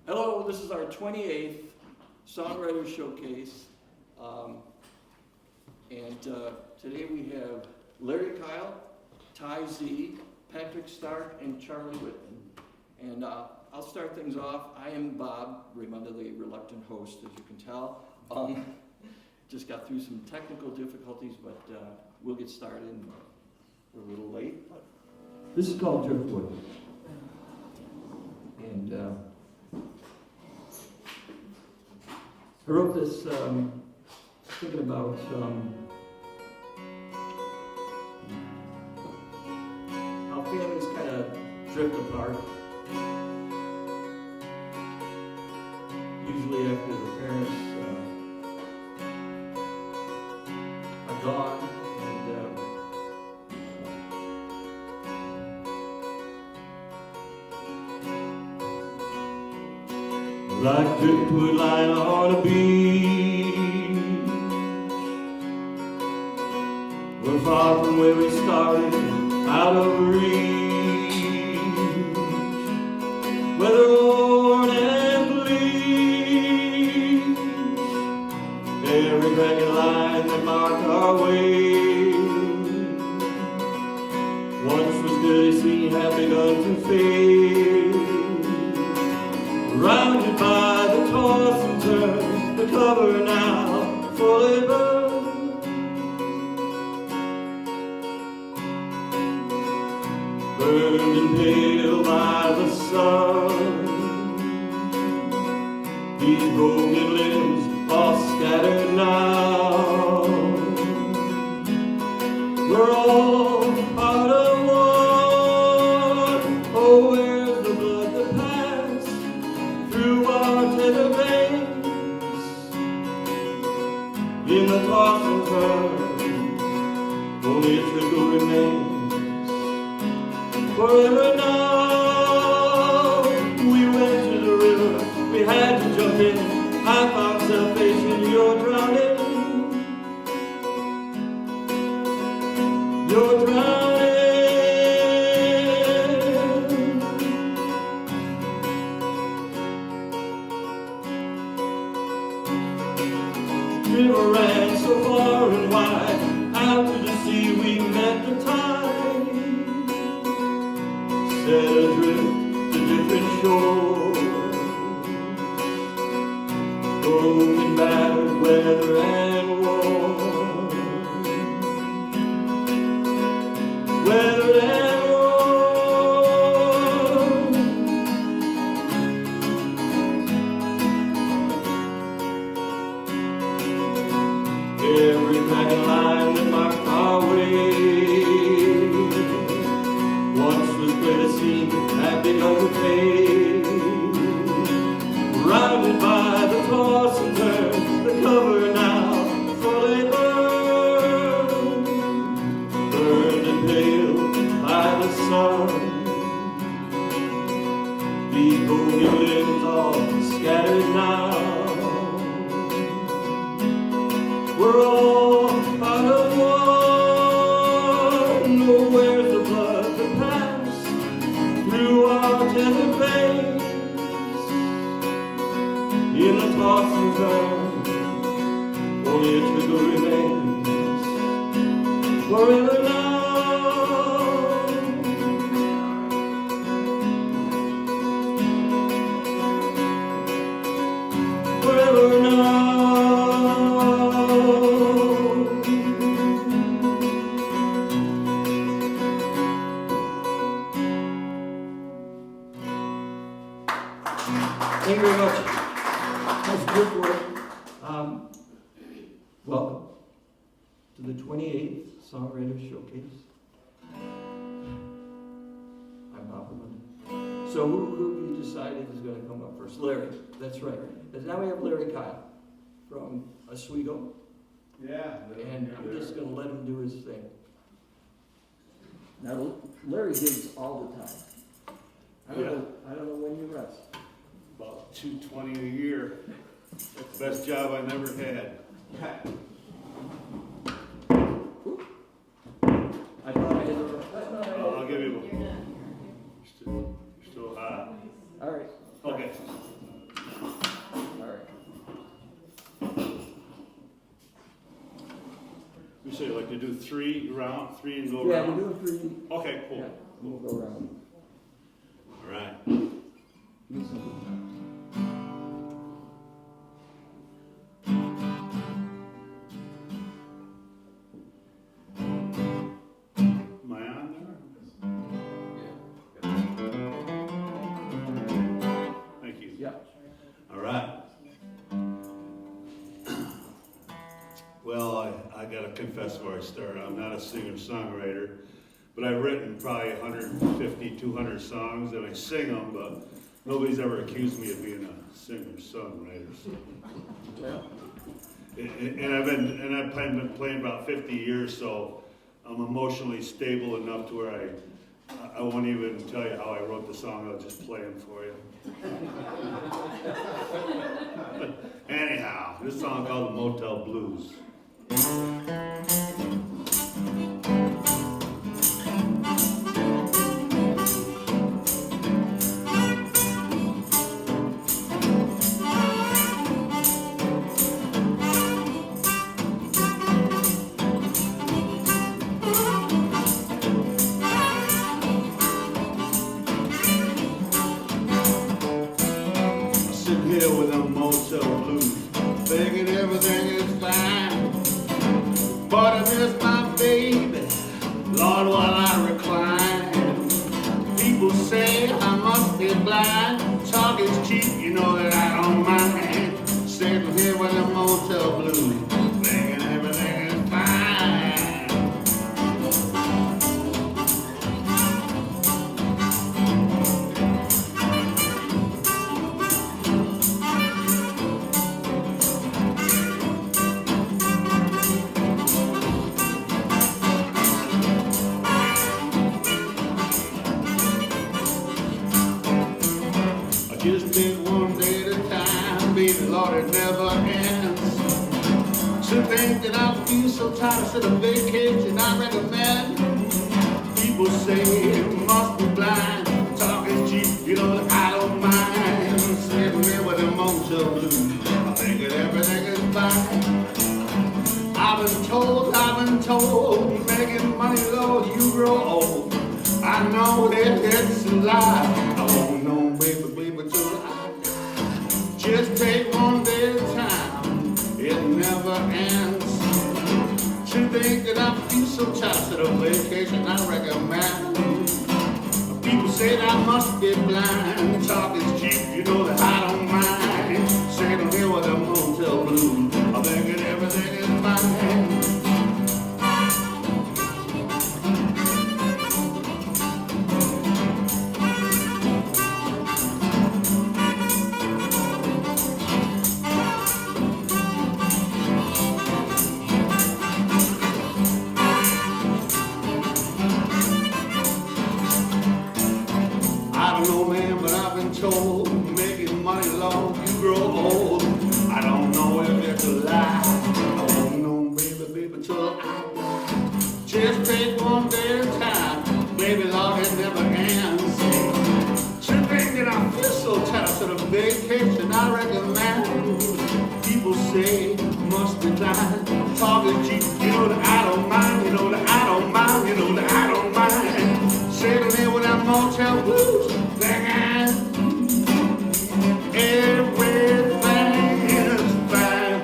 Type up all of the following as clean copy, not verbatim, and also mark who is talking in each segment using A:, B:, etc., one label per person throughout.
A: Hello, this is our 28th Songwriters Showcase. Today we have Larry Kyle, Ty Z, Patrick Stark, and Charlie Whitman. And I'll start things off. I am Bob, Raymond, the reluctant host, as you can tell. Just got through some technical difficulties, but we'll get started. We're a little late, but this is called Driftwood. And I wrote this thinking about how families kind of drift apart. Usually after the parents are gone, and like driftwood lying on a beach, we're far from where we started, out of reach, whether worn and bleak, every ragged line that marked our way once was good as seen had begun to fade. Surrounded by the toss and turn, the cover now fully burned. Burned and pale by the sun, these broken limbs all scattered now. We're all part of one. Oh, where's the blood that passed through our tether veins? In the toss and turn, only a trickle remains. Forever now, we went to the river, we had to jump in. I found salvation, you're drowning. You're drowning. River ran so far and wide, out to the sea we met the tide, set adrift to different shores, broken, battered, weather and war, weather and every dragon line that marked our way once was clear to see had begun to fade. Rounded by the toss and turn, the cover now fully burned. Burned and pale by the sun, these broken limbs all scattered now. We're all part of one. Oh, where's the blood that passed through our tender veins? In the toss and turn, only a trickle remains. Forever now. Forever now. Thank you very much. That's good work. Welcome to the 28th Songwriters Showcase. I'm Bob Raymond. So who you decided is going to come up first? Larry. That's right. And now we have Larry Kyle from Oswego.
B: Yeah.
A: And I'm just going to let him do his thing. Now, Larry gigs all the time. I don't know when you rest.
B: About $220 a year. Best job I never had.
A: I thought I had the
B: I'll give you a. You're still hot.
A: All right.
B: Okay. say, like to do three and go
A: Yeah,
B: around?
A: we're doing three.
B: Okay, cool.
A: Yeah, we'll go around.
B: All right. Am I on there? Thank you.
A: Yeah.
B: All right. Well, I gotta confess before I start, I'm not a singer-songwriter, but I've written probably 150, 200 songs, and I sing them, but nobody's ever accused me of being a singer-songwriter. So.
A: Well,
B: And I've been playing about 50 years, so I'm emotionally stable enough to where I won't even tell you how I wrote the song, I'll just play them for you. Anyhow, this song called the Motel Blues. Sitting here with them motel blues, thinking everything is fine. But I miss my baby, Lord, while I recline. People say I must be blind, talk is cheap, you know that I don't mind. Sitting here with them motel blues, thinking everything is fine. Just take one day at a time, baby, Lord, it never ends. To think that I feel so tired, I said a vacation I recommend. People say it must be blind, talk is cheap, you know that I don't mind. Sitting there with them motel blues, I think that everything is fine. I've been told, making money, Lord, you grow old. I know that it's a lie, I won't know, baby, till I die. Just take one day at a time, it never ends. To think that I feel so tired, said a vacation I recommend. People say that I must be blind, talk is cheap, you know that I don't mind. Sitting here with a motel blues, I'm thinking everything is fine. I don't know, man, but I've been told making money long, you grow old. I don't know if it's a lie. I won't know, baby, till I die. Just take one day at a time, baby, Lord, it never ends. To think that I feel so tired, I said a vacation I recommend. People say must be blind, talk is cheap, you know that I don't mind, you know that I don't mind, you know that I don't mind. Sitting there with that motel blues, thinking everything is fine.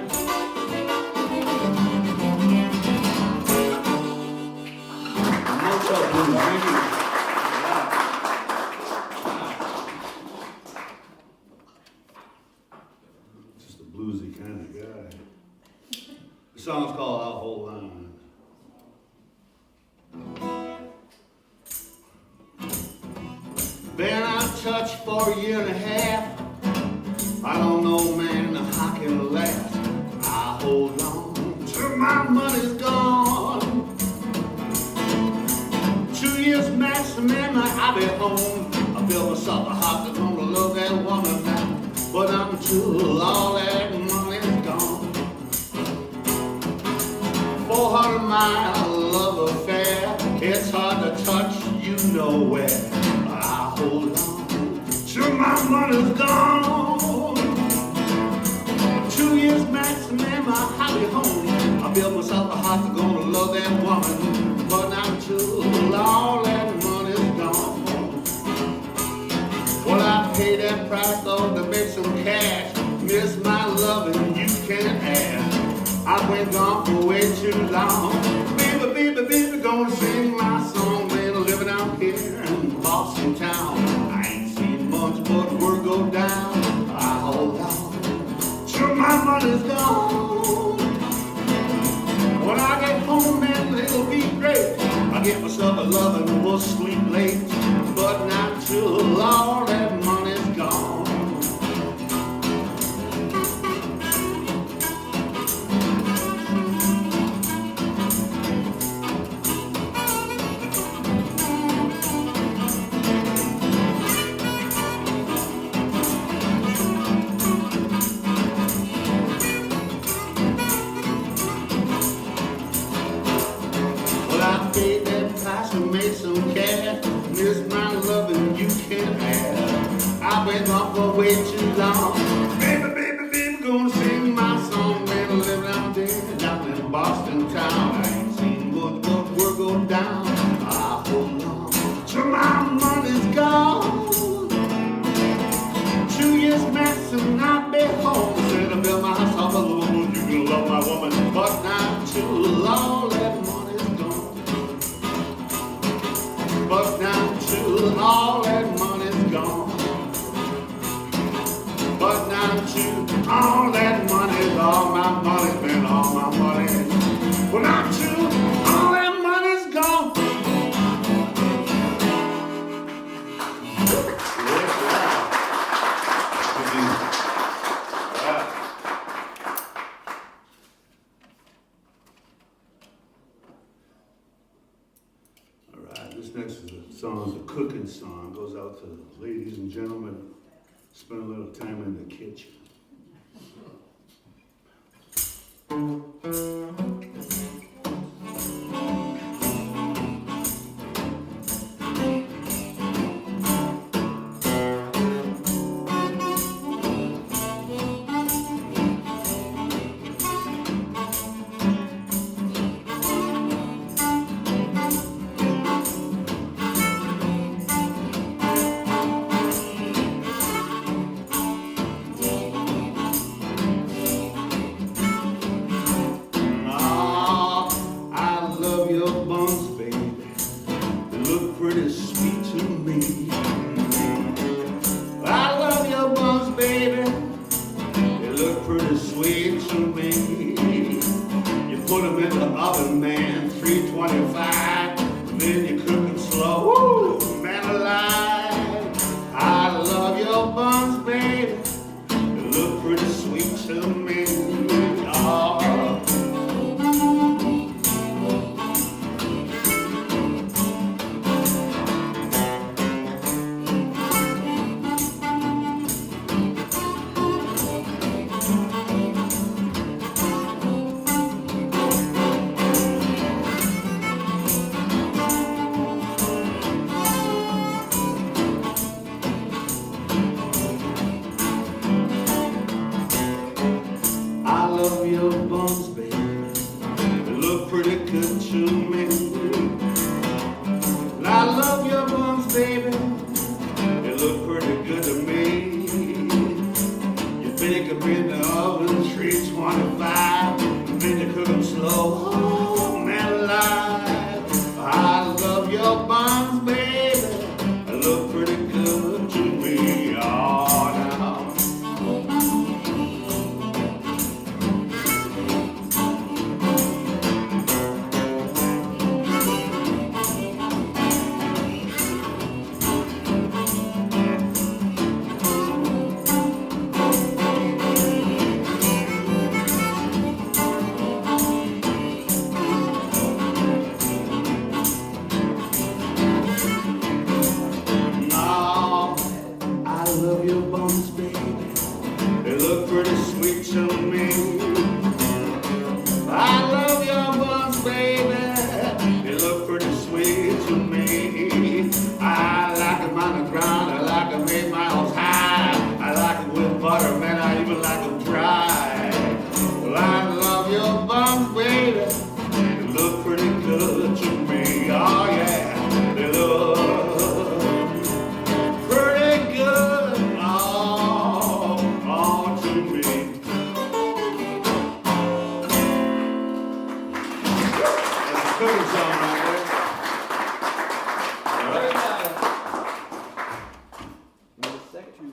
B: Motel blues, thank you. Just a bluesy kind of guy. The song's called I'll Hold On. Been out of touch for a year and a half. I don't know, man, how I can last. I hold on till my money's gone. 2 years maximum, I'll be home. I built myself a house that's gonna love that woman now. But until all that money's gone, 400-mile love affair, it's hard to touch you nowhere. I hold on till my money's gone. 2 years maximum, I'll be home. I build myself a house, I'm gonna love that woman, but not until all that money's gone. Well, I paid that price, Lord, to make some cash. Miss my loving, you can't ask. I've been gone for way too long. Baby, baby, baby, gonna sing my song. Been living out here in Boston town. I ain't seen much, but word go down. I hold on till my money's gone. When I get home, man, it'll be great. I get myself a loving and we'll sleep late, but not till all that money's gone. I paid that price and made some cash. Miss my loving, you can't have. I've been gone for way too long. Baby, baby, baby, gonna sing my song. Man, living out there down in Boston town. I ain't seen much, but word go down. I hold on till my money's gone. 2 years max and I'll be home. Said I built my house off a woman. You can love my woman, but not till all that money's gone. But now till all that money's gone. But now till all that money's, all my money's been all my money. But now till all that money's gone. This next is a song, is a cooking song. Goes out to the ladies and gentlemen. Spend a little time in the kitchen. Pretty sweet to me. I love your buns, baby. They look pretty sweet to me. You put them in the oven, man, 325. Then you cook them slow. Woo, man alive. I love your buns, baby. They look pretty sweet to me. Oh. Songwriters.
A: Larry Kyle. And a sec to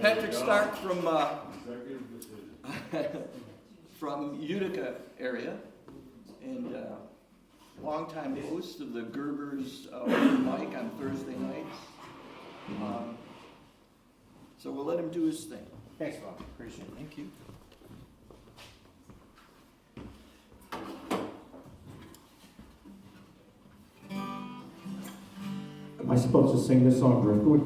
A: Patrick Stark from Utica area, and longtime host of the Gerber's open mic on Thursday nights. So we'll let him do his thing.
C: Thanks, Bob. Appreciate it.
A: Thank you.
C: Am I supposed to sing this song, Driftwood?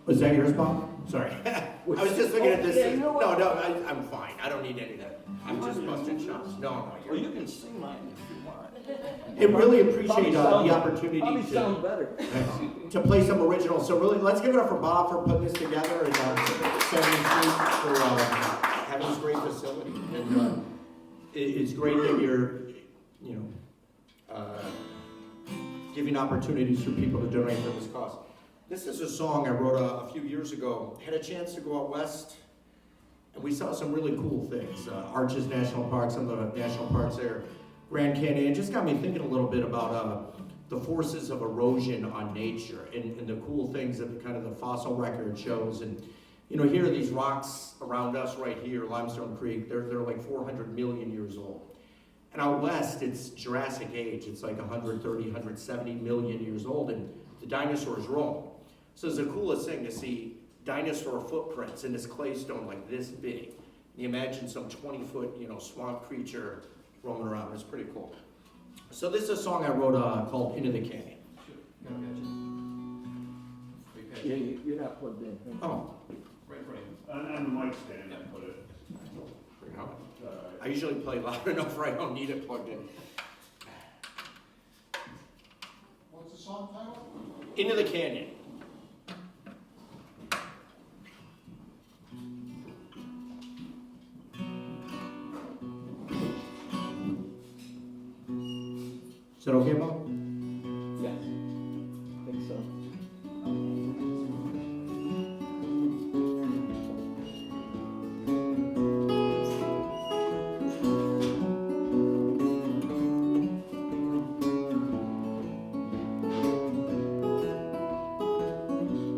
C: Was that yours, Bob?
D: Sorry. I was just looking at this. No, I'm fine. I don't need any of that. I'm just busting shots. No,
A: Well, you can sing mine if you want.
C: I really appreciate the opportunity
A: Probably sound
C: to,
A: better.
C: to play some originals. So really, let's give it up for Bob for putting this together and 7th Street for having this great facility. And it's great that you're, giving opportunities for people to donate for this cause. This is a song I wrote a few years ago. Had a chance to go out west, and we saw some really cool things. Arches National Park, some of the national parks there, Grand Canyon. It just got me thinking a little bit about the forces of erosion on nature and the cool things that kind of the fossil record shows. And here are these rocks around us right here, Limestone Creek. They're like 400 million years old. And out west, it's Jurassic age. It's like 130, 170 million years old, and the dinosaurs roam. So it's the coolest thing to see dinosaur footprints in this clay stone like this big. And you imagine some 20-foot, swamp creature roaming around. It's pretty cool. So this is a song I wrote called Into the Canyon.
A: Yeah, you're not plugged in.
C: Oh,
E: Right. On the mic stand, I put it.
C: I usually play loud enough where I don't need it plugged in.
B: What's the song title?
C: Into the Canyon. Is that okay, Bob?
A: Yes, I think so.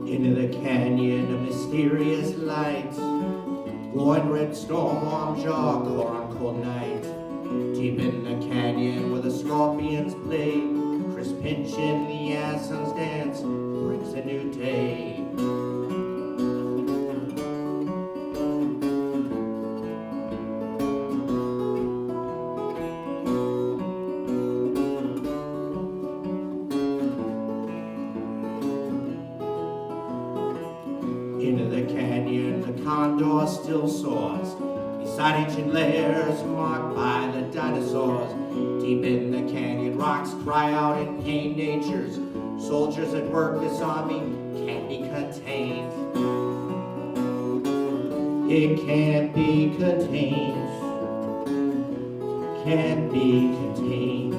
C: Into the canyon, a mysterious light, glowing red storm, warm jaw, cold, cold night. Deep in the canyon where the scorpions play, crisp pinch in the air, sun's dance brings a new day. Into the canyon, the condor still soars, beside ancient layers marked by the dinosaurs. Deep in the canyon, rocks cry out in pain. Nature's soldiers at work, this army can't be contained. It can't be contained. Can't be contained.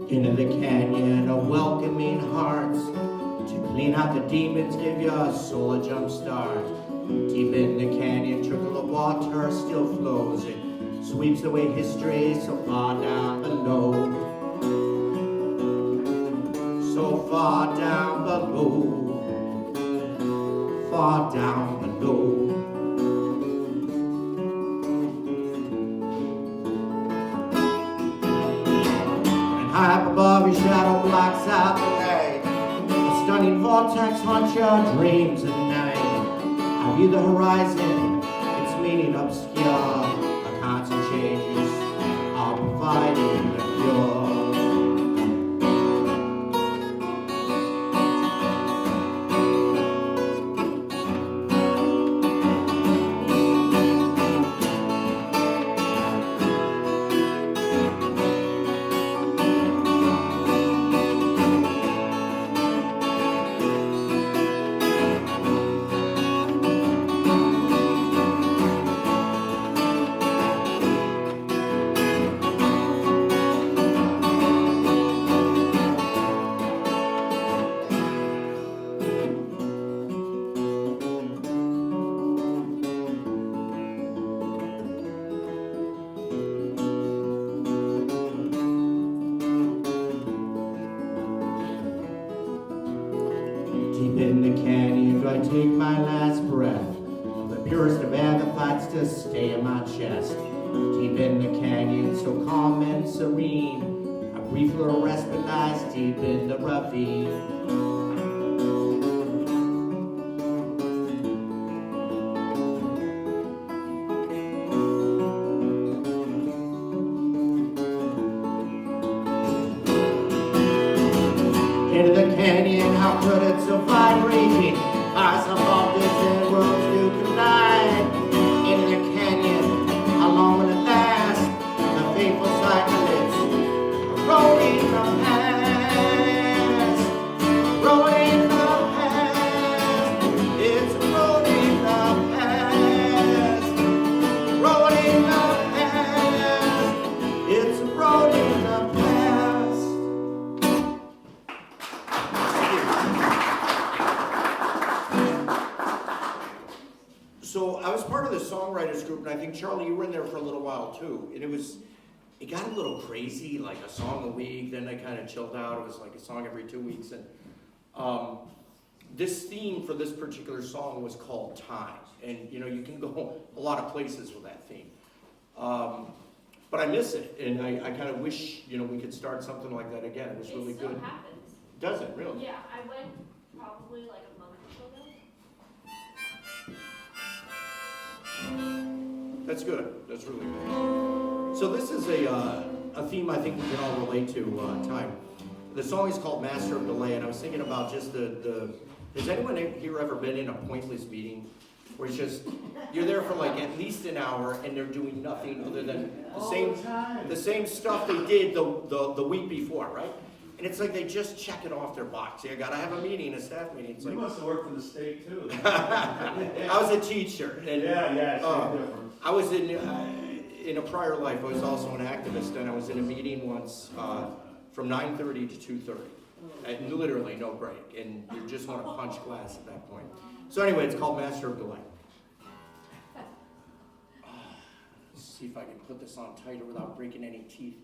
C: Into the canyon, a welcoming heart to clean out the demons, give your soul a jump start. Deep in the canyon, trickle of water still flows. It sweeps away history so far down below. So far down below. Far down below. High up above, your shadow blocks out the light. A stunning vortex haunts your dreams at night. I view the horizon, its meaning obscure. The constant changes are providing the cure. purest of air that fights to stay in my chest. Deep in the canyon, so calm and serene, a brief little respite lies deep in the ravine. Into the canyon, how could it survive raging? Fires above distant worlds do collide. Into the canyon, how long will it last? The fateful cycle is rolling the past, rolling the past. It's rolling the past, rolling the past. It's rolling the past. So I was part of the Songwriters group, and I think, Charlie, you were in there for a little while too. And it got a little crazy, like a song a week, then they kind of chilled out. It was like a song every 2 weeks. And this theme for this particular song was called Time. And you know, you can go a lot of places with that theme. But I miss it, and I kind of wish, you know, we could start something like that again. It was really good.
F: It still happens.
C: Does it, really?
F: Yeah, I went probably like a month or so ago.
C: That's good. That's really good. So this is a theme I think we can all relate to, time. The song is called Master of Delay, and I was thinking about just has anyone here ever been in a pointless meeting where it's just, you're there for like at least an hour and they're doing nothing other than the same stuff they did the week before, right? And it's like they just check it off their box. I gotta have a meeting, a staff meeting. It's
E: You
C: like,
E: must have worked for the state too.
C: I was a teacher. And,
E: Yeah, same difference.
C: I was in a prior life, I was also an activist, and I was in a meeting once from 9:30 to 2:30. And literally no break, and you just want to punch glass at that point. So anyway, it's called Master of Delay. Let's see if I can put this on tighter without breaking any teeth.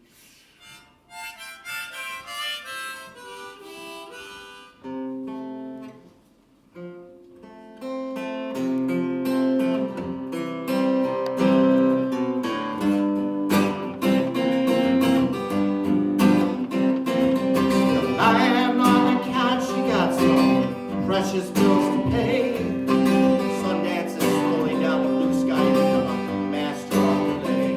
C: Precious bills to pay. Sundance is slowing down the blue sky to become a master of delay.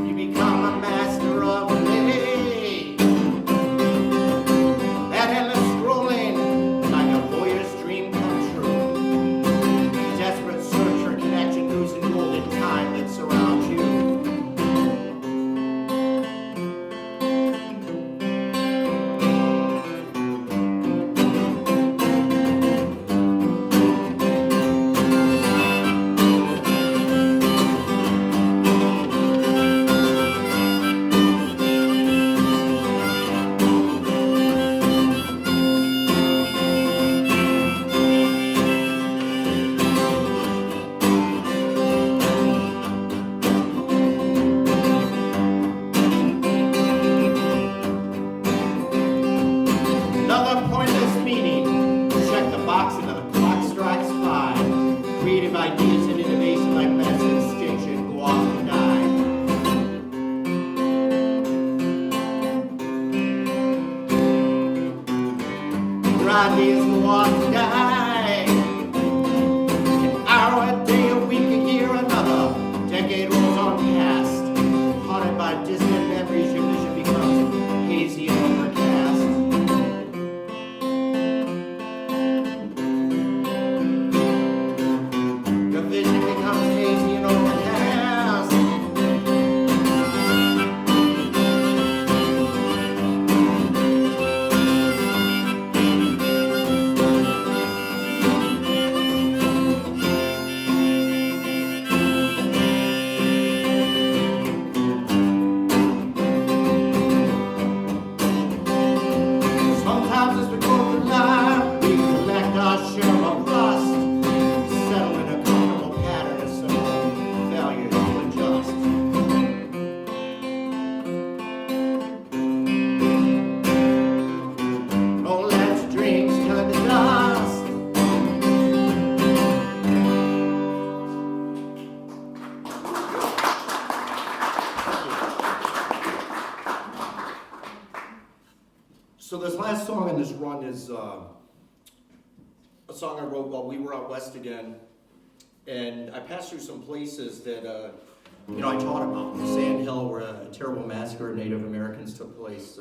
C: You become a master of delay. That endless scrolling, like a voyeur's dream come true. Desperate search for connection, losing golden time that surrounds you. Another pointless meeting. Check the box until the clock strikes 5. Creative ideas and innovation like mass extinction go off and die. Your ideas go off and die. An hour, a day, a week, a year, another decade rolls on past. Haunted by distant memories, your vision becomes hazy and overcast. Your vision becomes hazy and overcast. this run is a song I wrote while we were out west again. And I passed through some places that, I taught about. Sand Hill, where a terrible massacre of Native Americans took place.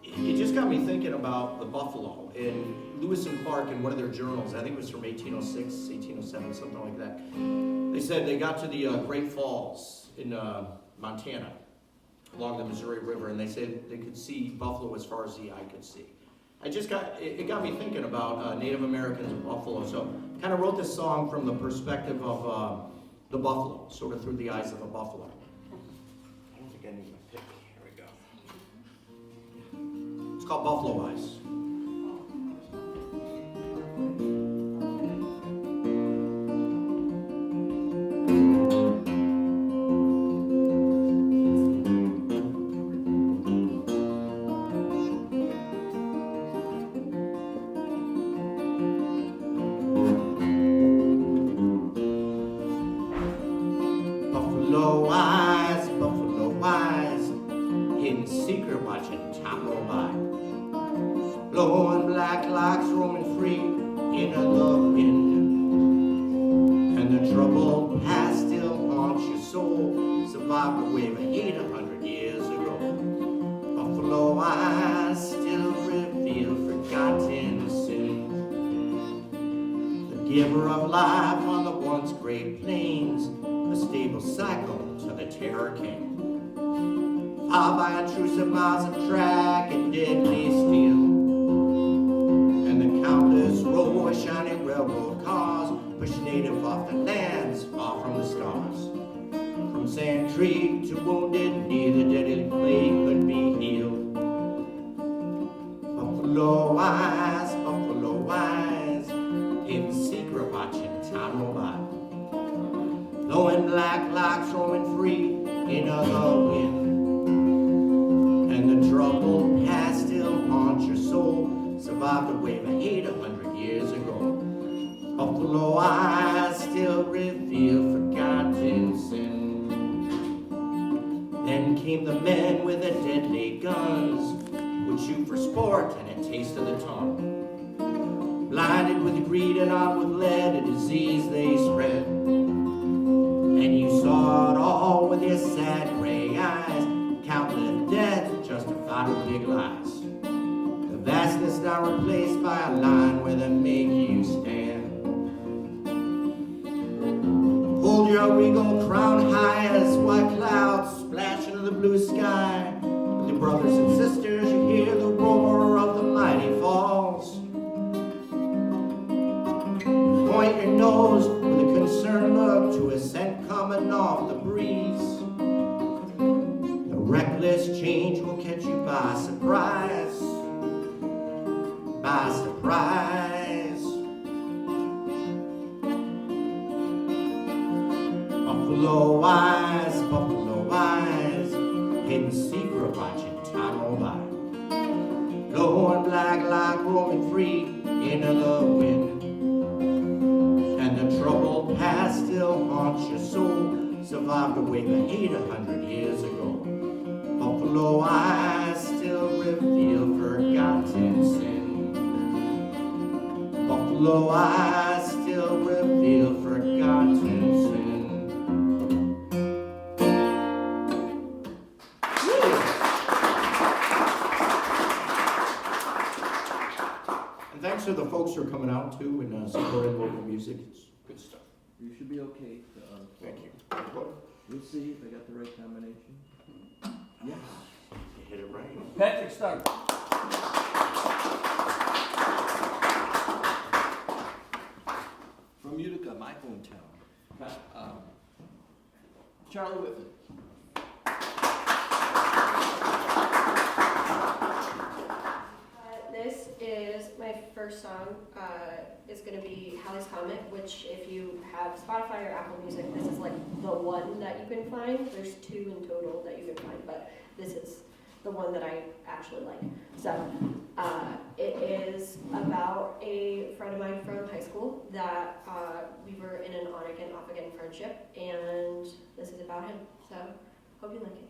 C: It just got me thinking about the buffalo. And Lewis and Clark, in one of their journals, I think it was from 1806, 1807, something like that, they said they got to the Great Falls in Montana, along the Missouri River, and they said they could see buffalo as far as the eye could see. It got me thinking about Native Americans and buffalo. So kind of wrote this song from the perspective of the buffalo, sort of through the eyes of a buffalo. I don't think I need my pick. Here we go. It's called Buffalo Eyes. Buffalo eyes, hidden secret watching time go by. Blowing black locks, roaming free in a love wind. And the troubled past still haunts your soul. Survived a wave of hate 100 years ago. Buffalo eyes still reveal forgotten sin. The giver of life on the once great plains, a stable cycle till the terror came. Followed by intrusive miles of track and deadly steel. And the countless row of shining railroad cars push native off the lands far from the stars. From Sand Creek to Wounded Knee, the deadly plague could be healed. Buffalo eyes, hidden secret watching time go by. Blowing black locks, roaming free in a wind. And the troubled past still haunts your soul. Survived a wave of hate 100 years ago. Buffalo eyes still reveal forgotten sin. Then came the men with the deadly guns, would shoot for sport and a taste of the tongue. Blinded with greed and armed with lead, a disease they spread. And you saw it all with your sad gray eyes. Countless death justified with big lies. The vastness now replaced by a line where they make you stand. Hold your regal crown high as white clouds splash into the blue sky. With your brothers and sisters, you hear the roar of the mighty falls. Point your nose with a concerned look to a scent coming off the breeze. The reckless change will catch you by surprise. By surprise. Buffalo eyes, hidden secret watching time go by. Blowing black like roaming free into the wind. And the troubled past still haunts your soul. Survived a wave of hate 100 years ago. Buffalo eyes still reveal forgotten sin. Buffalo eyes still reveal forgotten sin. And thanks to the folks who are coming out too and supporting local music. It's good stuff.
G: You should be okay.
C: Thank you.
G: We'll see if I got the right combination. Yes.
C: You hit it right.
G: Patrick Stark. From Utica, my hometown. Charlie Whitman.
F: This is my first song. It's going to be Halley's Comet, which if you have Spotify or Apple Music, this is like the one that you can find. There's 2 in total that you can find, but this is the one that I actually like. So it is about a friend of mine from high school that we were in an on-again, off-again friendship, and this is about him. So hope you like it.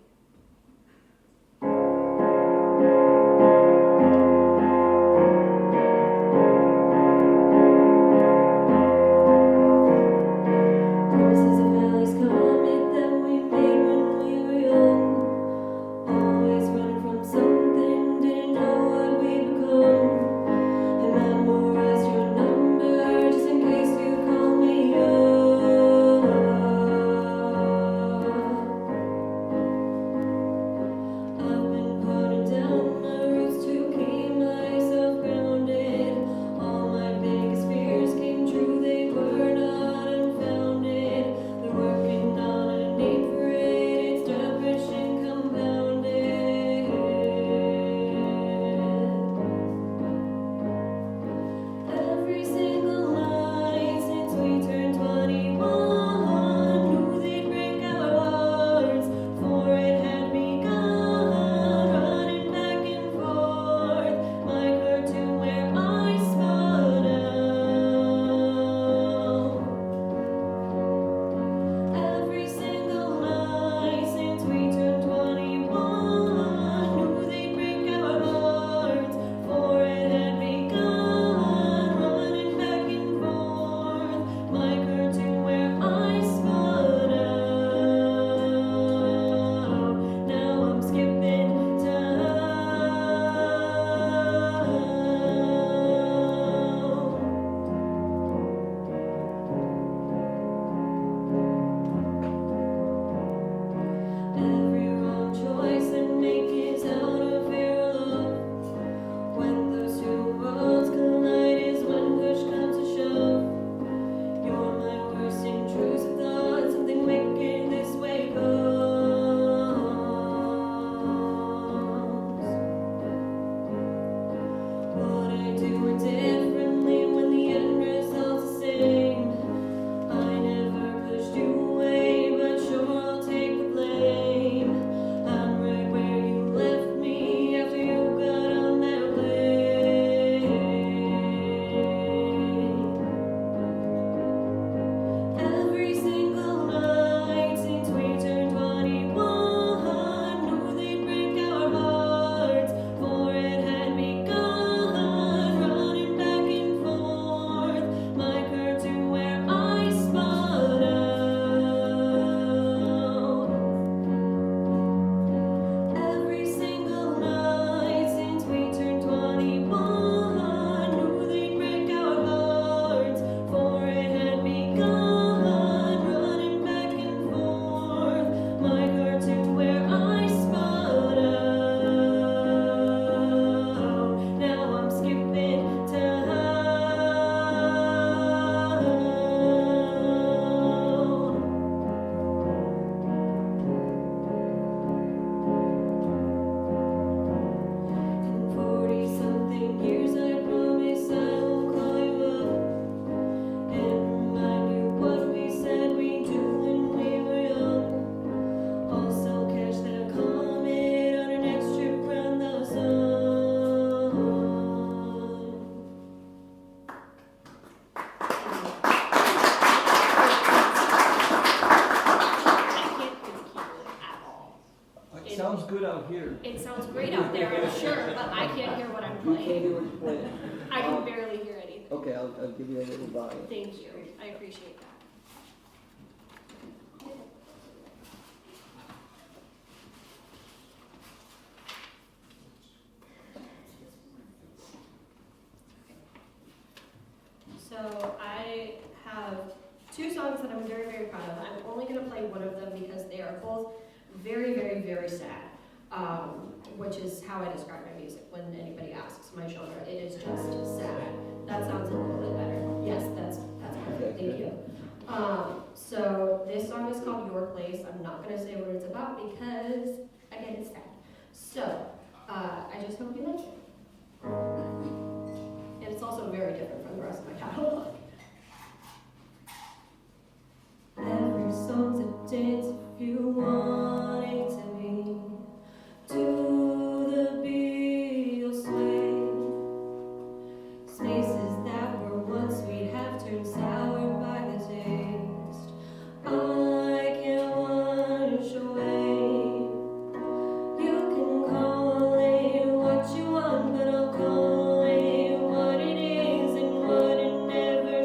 F: It-
G: Sounds good out here.
F: It sounds great out there, I'm sure, but I can't hear what I'm
G: You can't
F: playing.
G: hear what you're playing.
F: I can barely hear anything.
G: Okay, I'll give you a little volume.
F: Thank you, I appreciate that. So I have two songs that I'm very, very proud of. I'm only gonna play one of them because they are both very, very, very sad. Which is how I describe my music when anybody asks my genre. It is just sad. That sounds a little bit better. Yes, that's perfect, thank you. So this song is called Your Place. I'm not gonna say what it's about because, again, it's sad. So, I just hope you like it. And it's also very different from the rest of my catalog. Every song's a dance if you want it to be. To the beat you'll sway. Spaces that were once sweet have turned sour by the taste. I can't wash away. You can call it what you want, but I'll call it what it is and what it never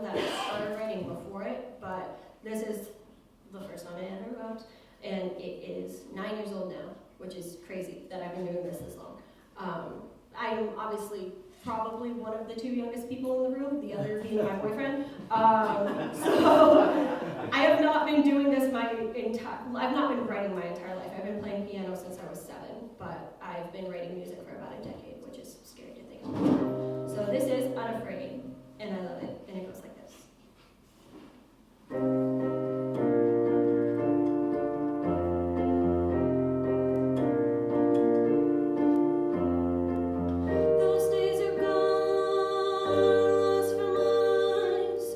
F: that I started writing before it, but this is the first song I ever wrote, and it is 9 years old now, which is crazy that I've been doing this long. I'm obviously probably one of the two youngest people in the room, the other being my boyfriend. So I have not been doing this I've not been writing my entire life. I've been playing piano since I was 7, but I've been writing music for about a decade, which is scary to think about. So this is Unafraid, and I love it, and it goes like this. Those days are gone, lost from eyes.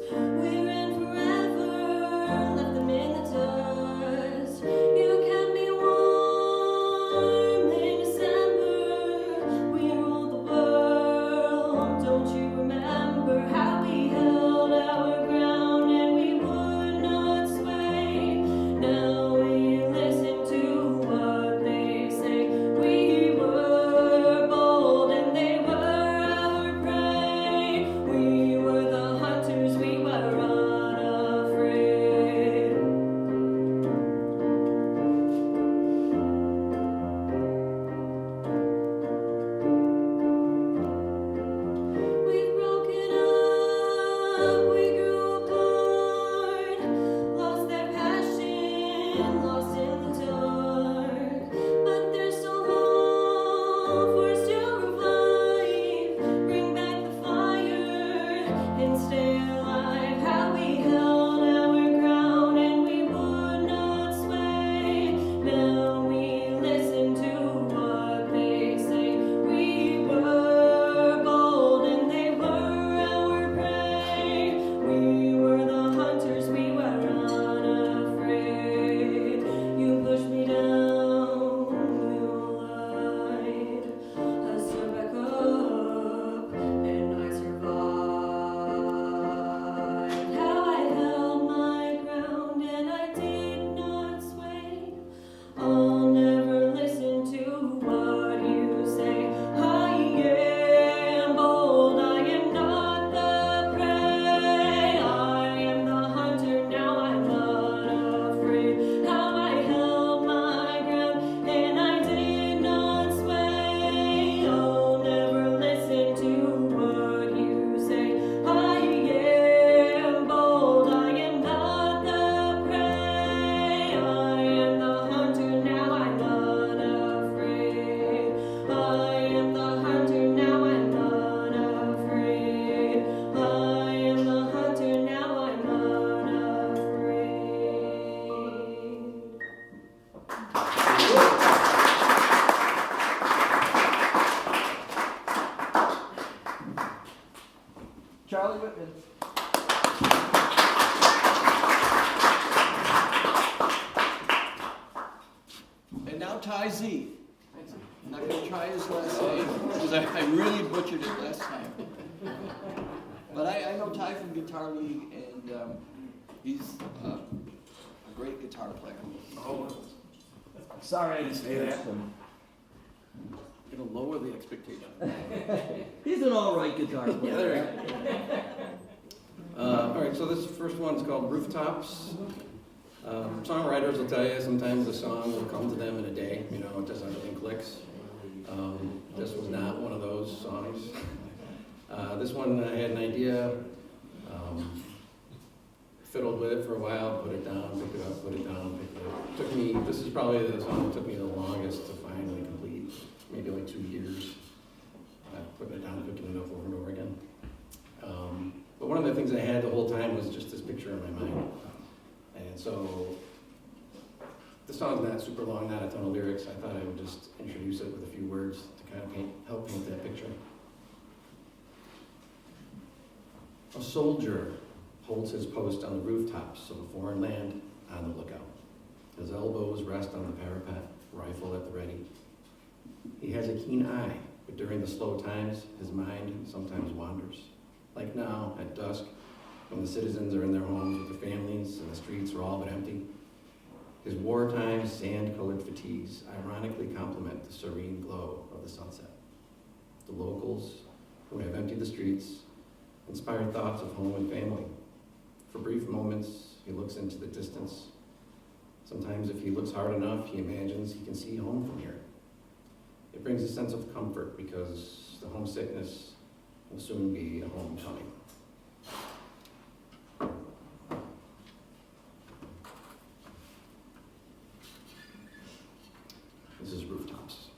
F: We ran forever, left them in the dust. You kept me warm in December. We ruled the world. Don't you remember how we held our ground and we would not sway? Now we listen to what they say. We were bold and they were our prey. We were the hunters, we were unafraid. We've broken up, we grew apart, lost their passion, lost in the dark. But there's still hope for us to revive, bring back the fire and stay alive. How we held our ground and we would not sway. Now we listen to what they say. We were bold and they were our prey. We were the hunters, we were unafraid. You pushed me down, you lied. I stood back up and I survived. How I held my ground and I did not sway. I'll never listen to what you say. I am bold, I am not the prey. I am the hunter, now I'm not afraid. How I held my ground and I did not sway. I'll never listen to what you say. I am bold, I am not the prey. I am the hunter, now I'm not afraid. I am the hunter, now I'm not afraid. I am the hunter, now I'm not afraid.
G: Charlie Whitman.
A: And now Ty Z. I'm not going to try his last name because I really butchered it last time. But I know Ty from Guitar League, and he's a great guitar player.
E: Oh,
A: Sorry I didn't say that. It'll lower the expectation.
G: He's an all right guitar
H: Yeah,
G: player.
H: there you go. All right, so this first one's called Rooftops. Songwriters will tell you sometimes a song will come to them in a day, you know, it doesn't, everything clicks. This was not one of those songs. This one I had an idea, fiddled with it for a while, put it down, picked it up, put it down, picked it up. Took me, this is probably the song that took me the longest to finally complete, maybe like 2 years. Putting it down, picking it up over and over again. But one of the things I had the whole time was just this picture in my mind. And so, the song's not super long, not a ton of lyrics. I thought I would just introduce it with a few words to kind of help paint that picture. A soldier holds his post on the rooftops of a foreign land on the lookout. His elbows rest on the parapet, rifle at the ready. He has a keen eye, but during the slow times, his mind sometimes wanders. Like now, at dusk, when the citizens are in their homes with their families and the streets are all but empty. His wartime, sand-colored fatigues ironically complement the serene glow of the sunset. The locals, who have emptied the streets, inspire thoughts of home and family, For brief moments, he looks into the distance. Sometimes if he looks hard enough, he imagines he can see home from here. It brings a sense of comfort because the homesickness will soon be a homecoming. This is Rooftops.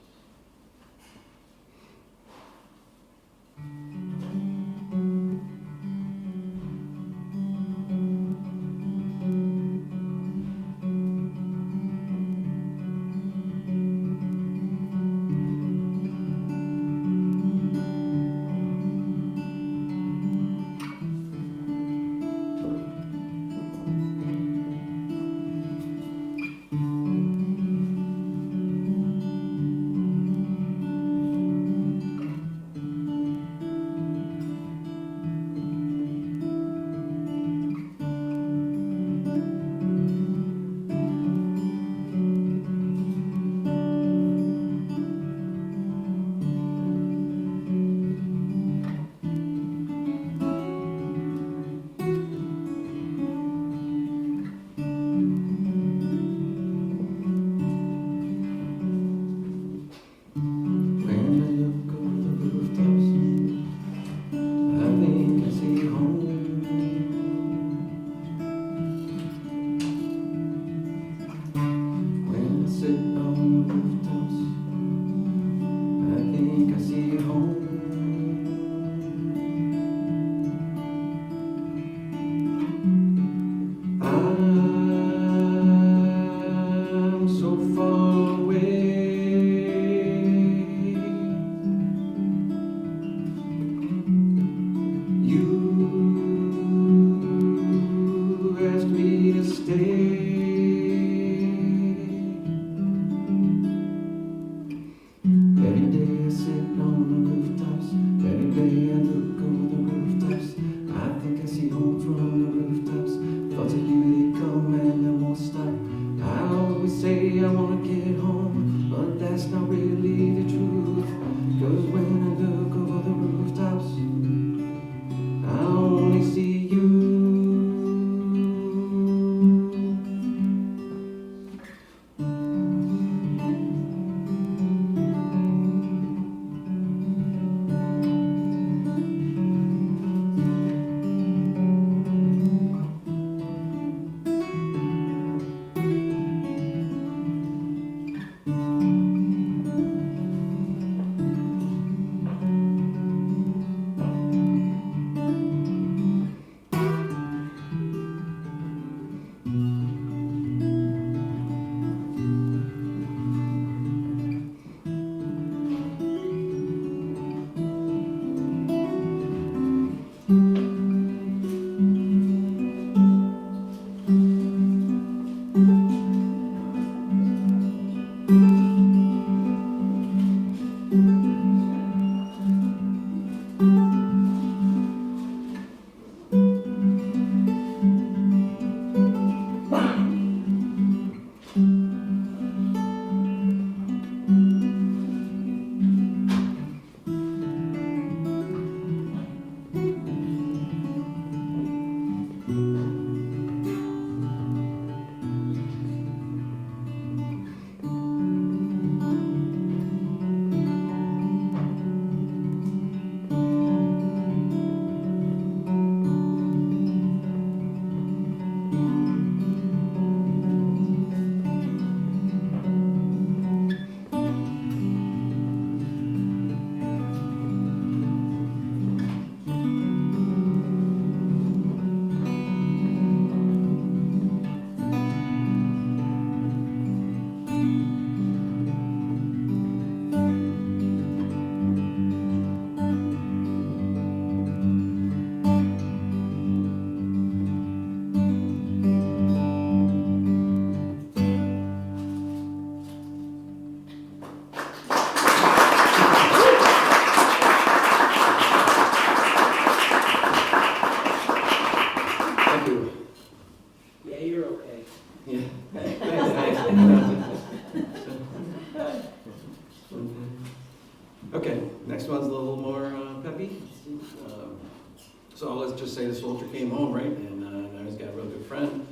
H: So let's just say the soldier came home, right, and now he's got a real good friend,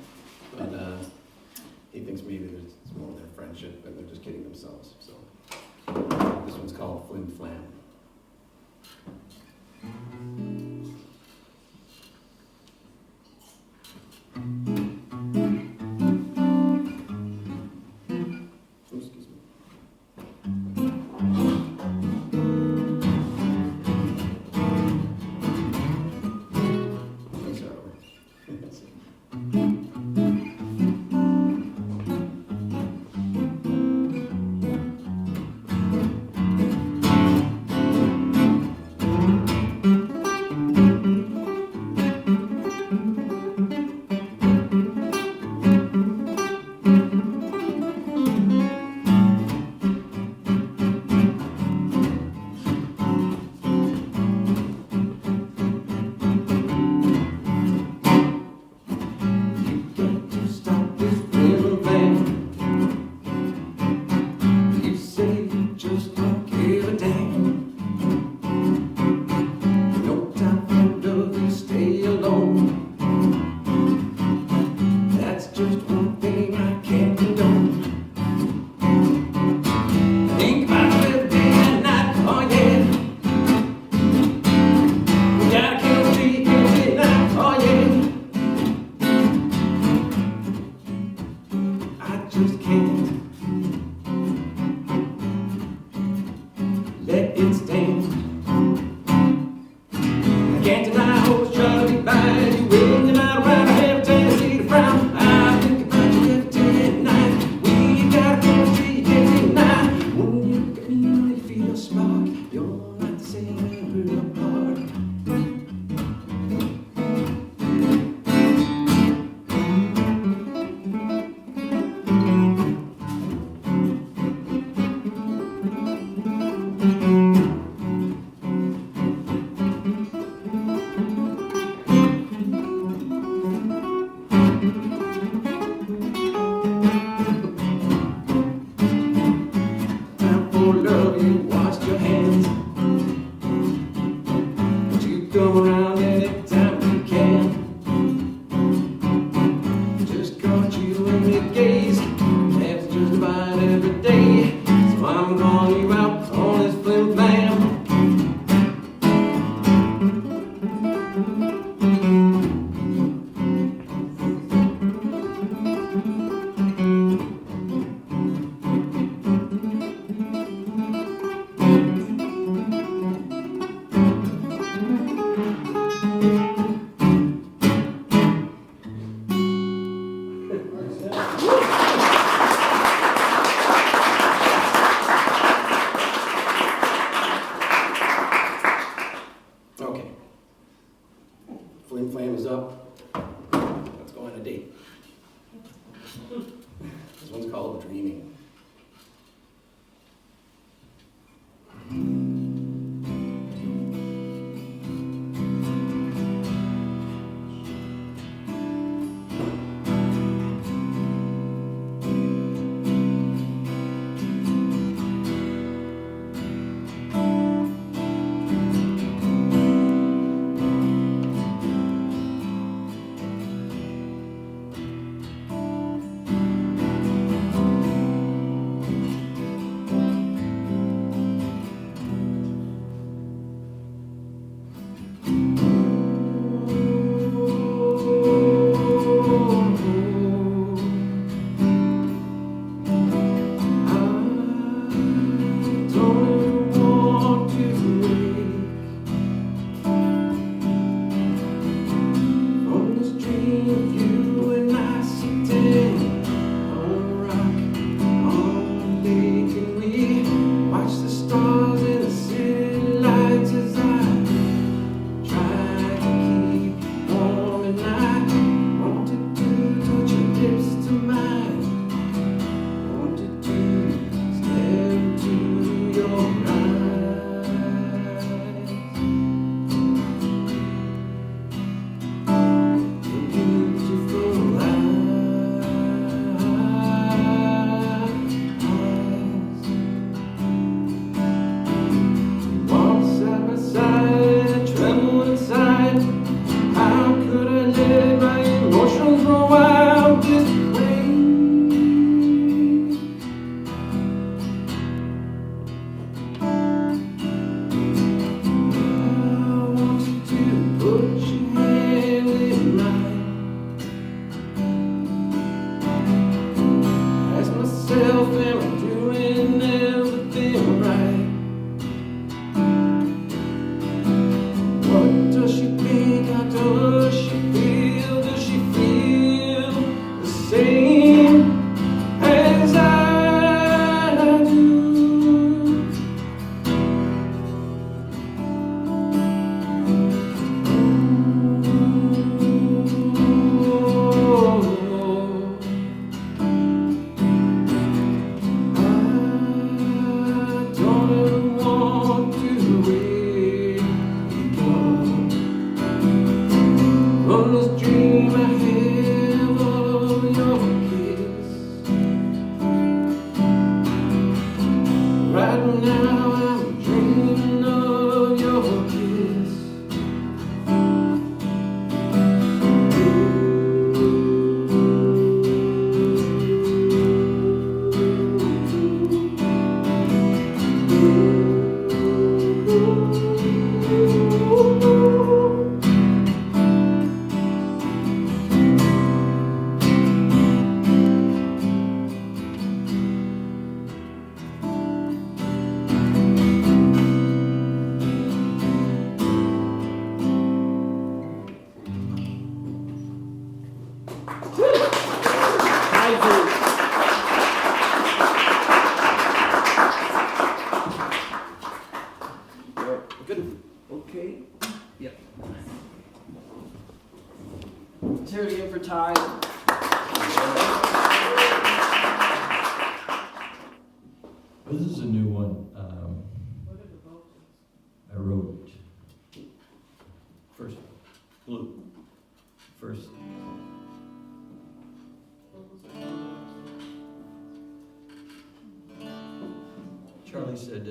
H: but he thinks maybe there's more than friendship, but they're just kidding themselves, so. This one's called Flim Flam. Oops, excuse me. Let's start over. Let's see. Flim Flam is up. Let's go on a date. This one's called Dreaming.
A: Good. Okay. Yep. Let's hear it again for Ty.
I: This is a new one. I wrote first blue. First. Charlie said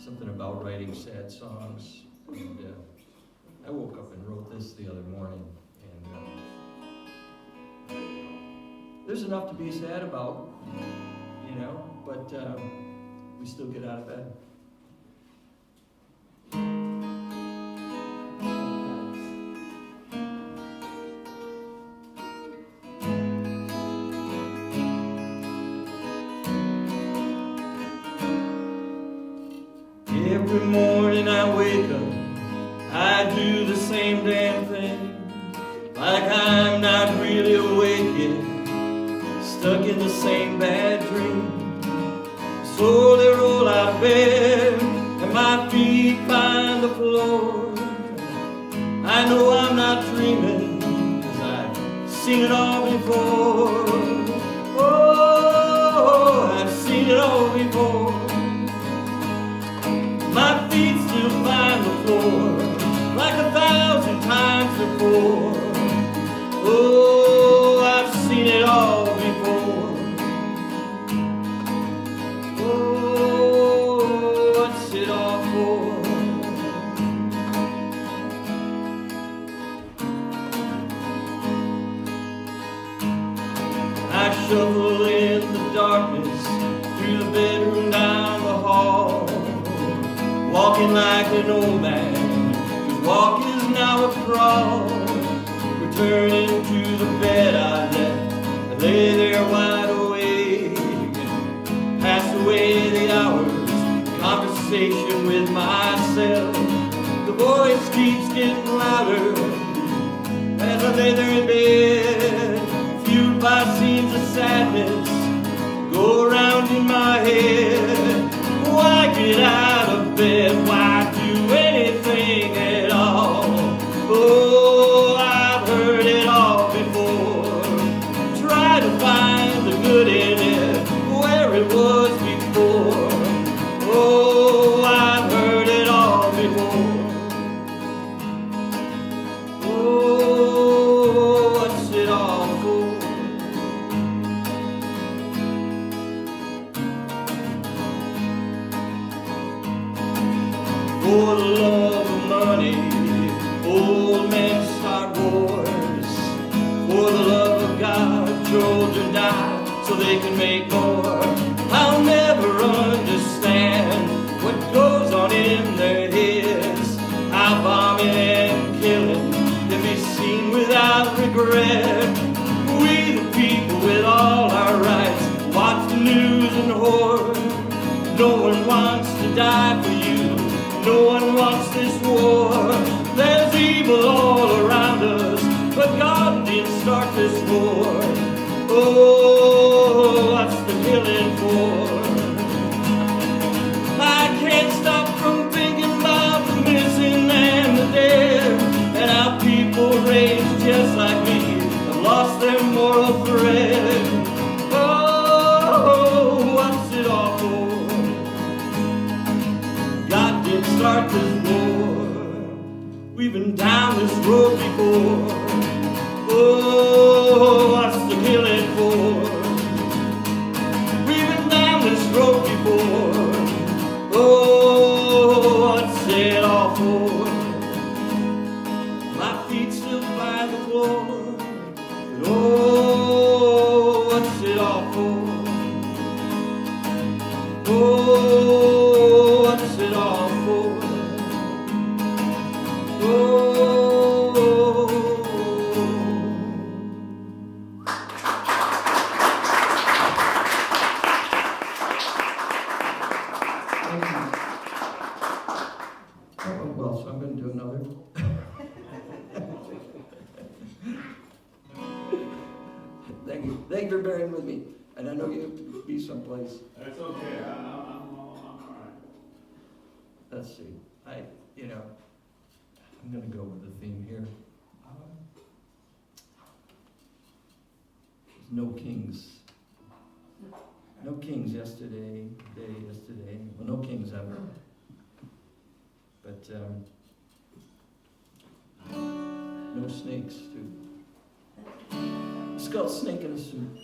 I: something about writing sad songs, and I woke up and wrote this the other morning, and there's enough to be sad about, you know, but we still get out of bed. Every morning I wake up, I do the same damn thing, like I'm not really awake yet, stuck in the same bad dream. Slowly roll out of bed, and my feet find the floor. I know I'm not dreaming, 'cause I've seen it all before. Oh, I've seen it all before. My feet still find the floor, like 1,000 times before. Oh, I've seen it all before. Oh, what's it all for? I shuffle in the darkness, through the bedroom, down the hall, walking like an old man, whose walk is now a crawl. Returning to the bed I left, I lay there wide awake, and pass away the hours, conversation with myself. The voice keeps getting louder as I lay there in bed, fueled by scenes of sadness go around in my head. Why get out of bed? Why do anything at all? Oh, I've heard it all before. Try to find the good in it where it was before. Oh, I've heard it all before. Oh, what's it all for? For the love of money, old men start wars. For the love of God, children die so they can make more. I'll never understand what goes on in their heads. How bombing and killing can be seen without regret. We the people with all our rights watch the news and hoard. No one wants to die for you. No one wants this war. There's evil all around us, but God didn't start this war. Oh, what's the killing for? I can't stop from thinking about the missing and the dead, and how people raised just like me have lost their moral thread. Oh, what's it all for? God didn't start this war. We've been down this road before. Oh, what's the killing for? We've been down this road before. Oh, what's it all for? My feet still find the floor. But oh, what's it all for? Oh, what's it all for? Oh,
A: Thank you. Thank you for bearing with me. And I know you have to be someplace.
E: That's okay, I'm all right.
A: Let's see. I'm gonna go with the theme here. No kings. No kings yesterday. Well, no kings ever. But no snakes too. It's called Snake in a Suit.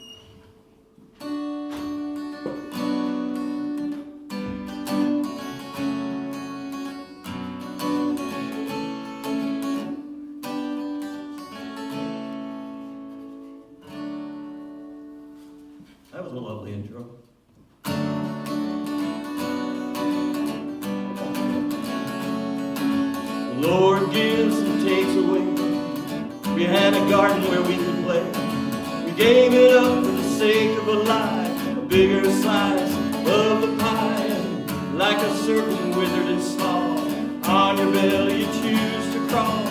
A: That was a lovely intro.
I: The Lord gives and takes away. We had a garden where we could play. We gave it up for the sake of a lie, a bigger slice of the pie. Like a serpent withered and small, on your belly you choose to crawl.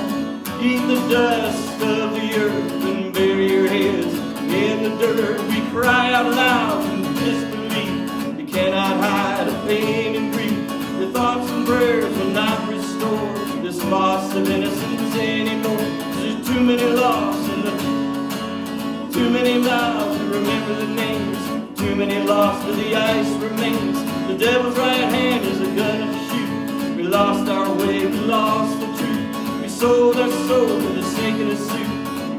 I: Eat the dust of the earth and bury your heads in the dirt. We cry out loud in disbelief. You cannot hide a pain and grief. Your thoughts and prayers will not restore this loss of innocence anymore. There's too many lost and too many mouths to remember the names. Too many lost till the ice remains. The devil's right hand is a gun and shoot. We lost our way, we lost the truth. We sold our soul to the snake in a suit.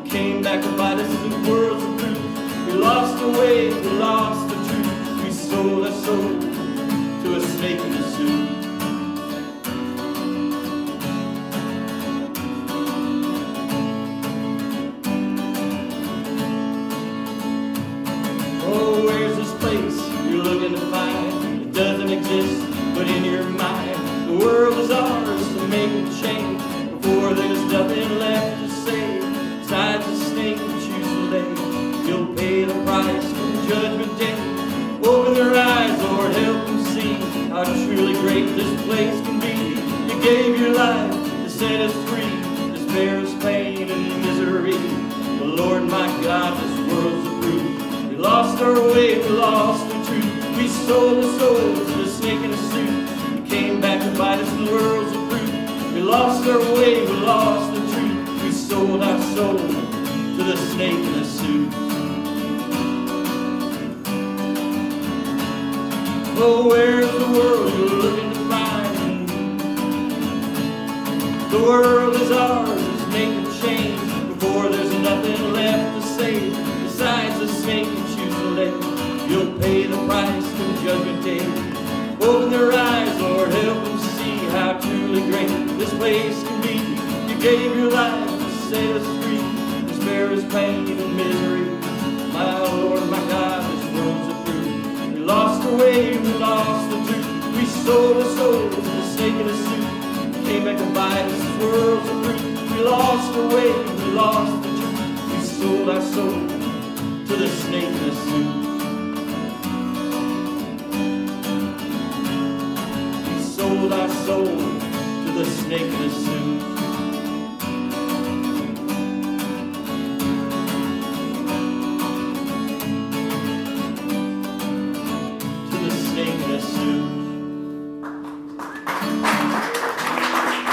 I: We came back to bite us in the world's of proof. We lost our way, we lost the truth. We sold our soul to a snake in a suit. Oh, where's this place you're looking to find? It doesn't exist, but in your mind. The world is ours to make a change before there's nothing left to say. Besides the snake you choose to lay, you'll pay the price for judgment day. Open their eyes, Lord, help them see how truly great this place can be. You gave your life to set us free. Despair's pain and misery. But Lord, my God, this world's a proof. We lost our way, we lost the truth. We sold our souls to the snake in a suit. We came back to bite us in the world's of fruit. We lost our way, we lost the truth. We sold our soul to the snake in a suit. Oh, where's the world you're looking to find? The world is ours, let's make a change before there's nothing left to say. Besides the snake you choose to lay, you'll pay the price in judgment day. Open their eyes, Lord, help them see how truly great this place can be. You gave your life to set us free. Despair is pain and misery. My Lord, my God, this world's a proof. We lost our way, we lost the truth. We sold our souls to the snake in a suit. Came back to bite us, this world's a proof. We lost our way, we lost the truth. We sold our soul to the snake in a suit. We sold our soul to the snake in a suit. To the snake in a suit.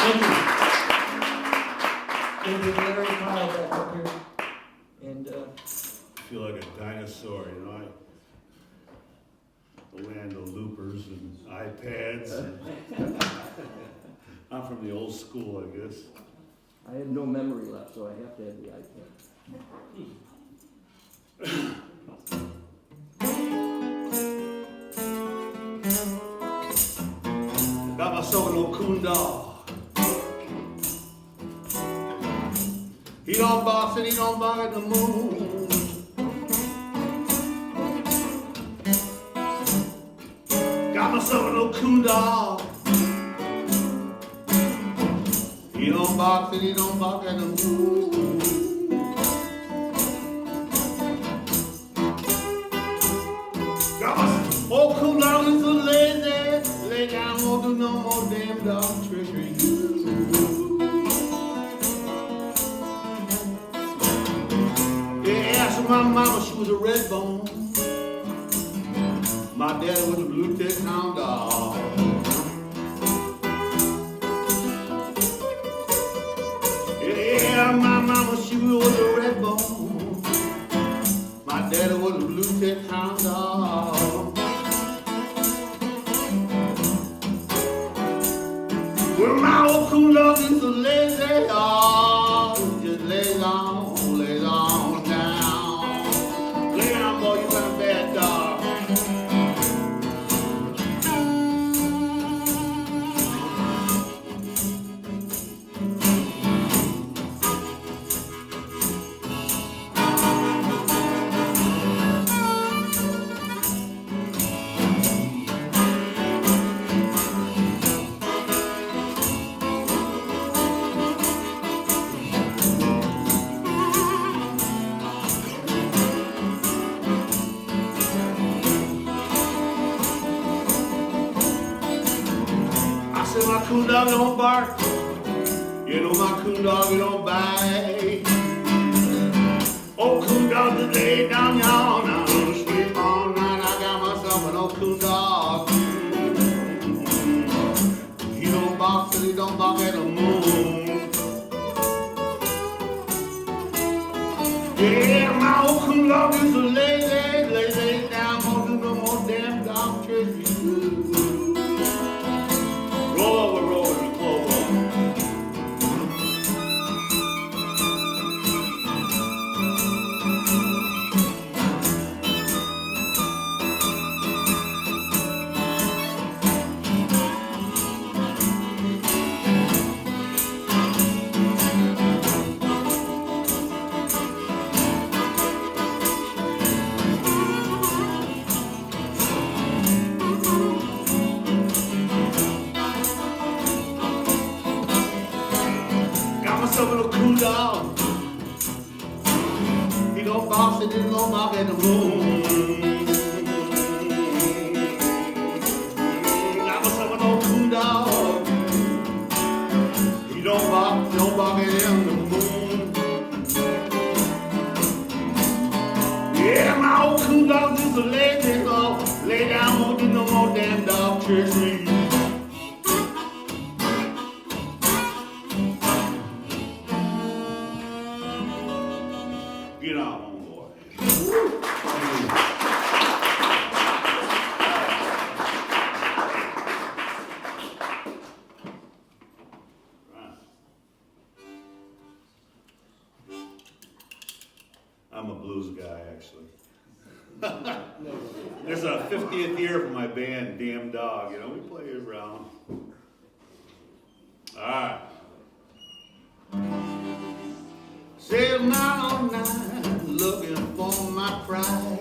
A: Thank you. Thank you, Larry Kyle back up here. And
B: I feel like a dinosaur, you know, the land of loopers and iPads. I'm from the old school, I guess.
A: I have no memory left, so I have to have the iPad.
B: Got myself an old coon dog. He don't box and he don't bog at the moon. Got myself an old coon dog. He don't box and he don't bog at the moon. Got my old coon dog is so lazy. Lay down, won't do no more damn dog trickery. said my mama, she was a red bone. My daddy was a blue-tick hound dog. Yeah, my mama, she was a red bone. My daddy was a blue-tick hound dog. Well, my old cool dog is a lazy dog. Just lays on down. Lay down, boy, you got a bad dog. I said my coon dog don't bark. You know my coon dog he don't bite. Old coon dog that lay down y'all now sleep all night. I got myself an old coon dog. He don't bark till he don't bark at the moon. Yeah, my old coon dog is a lazy down. Won't do no more damn dog tricks. Roll over the clover. Got myself a little cool dog. He don't box it in no mark at the moon. Got myself an old cool dog. He don't bark it in the moon. Yeah, my old cool dog is a lazy dog. Lay down, won't do no more damn dog trickery. Get on, boy. I'm a blues guy, actually. There's a 50th year for my band, Damn Dog. You know, we play around. All right. Sail my all night, looking for my pride.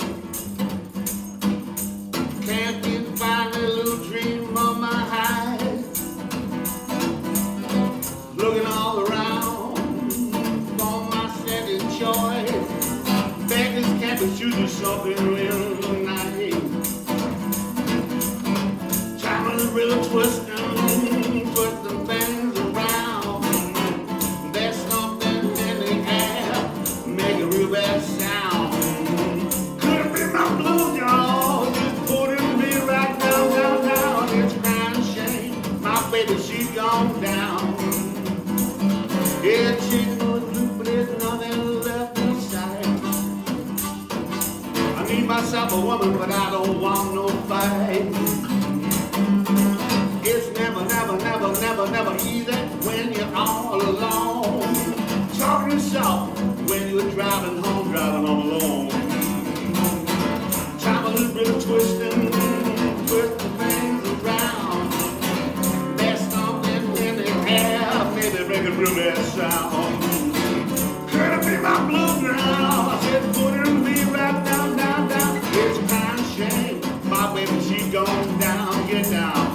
B: Can't get find a little dream of my hide. Looking all around for my second choice. Beggars can't be shooting something real nice. Time is really twisting things around. There's something in the air, make a real bad sound. Could it be my blues, y'all? Just putting me right down. It's a crying shame. My baby, she's gone down. Yeah, she's no blue, but there's nothing left inside. I need myself a woman, but I don't want no fight. It's never easy when you're all alone. Talking soft when you're driving home alone. Time a little bit of twisting things around. There's something in the air, maybe make a real bad sound. Could it be my blues now? I said, putting me right down. It's a kind of shame. My baby, she's gone down, get down.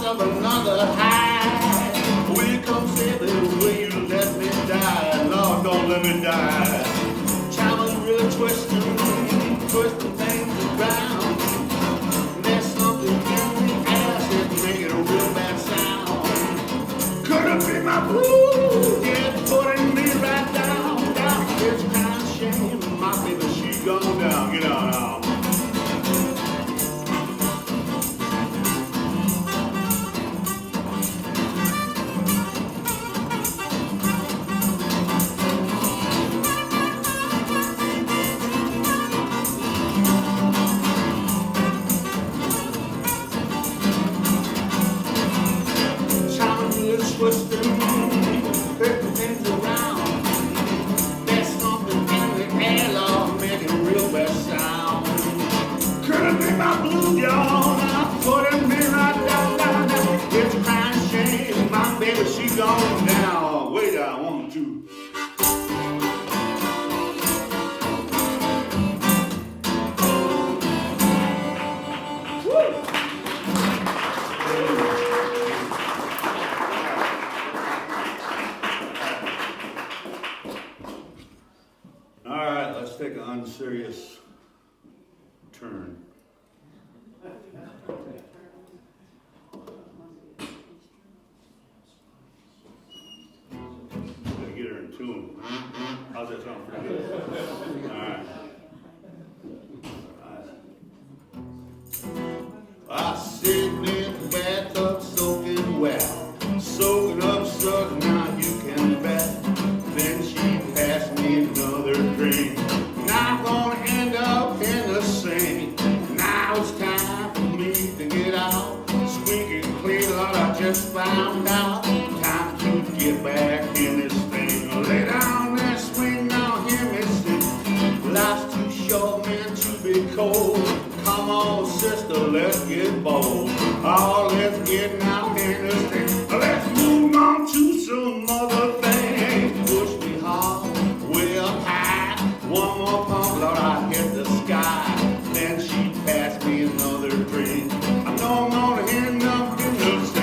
B: of another high. Will you come save me? Will you let me die? Lord, don't let me die. Time is really twisting things around. There's something in the ass that's making a real bad sound. Could it be my blues? Yeah, putting me right down. It's kind of shame. My baby, she gone down. Get on now. Twisting, flipping things around. There's something in the air, Lord, making a real bad sound. Could it be my blues, y'all? Now putting me right down. It's a kind of shame, my baby, she gone down. Way down, 1, 2. Take an unserious turn. Gotta get her in tune. How's that sound? Pretty good. All right. I sit in the bathtub soaking wet, soaking up suds, now you can bet. Then she passed me another drink. I'm gonna end up in the sink. Now it's time for me to get out. Squeaky clean, Lord, I just found out. Time to get back in this thing. Lay down and swing, now hear me sing. Life's too short, man, to be cold. Come on, sister, let's get bold. Oh, let's get now in this thing. Let's move on to some other thing. Push me hard, way up high. One more pump, Lord, I hit the sky. Then she passed me another drink. I know I'm gonna end up in the sea.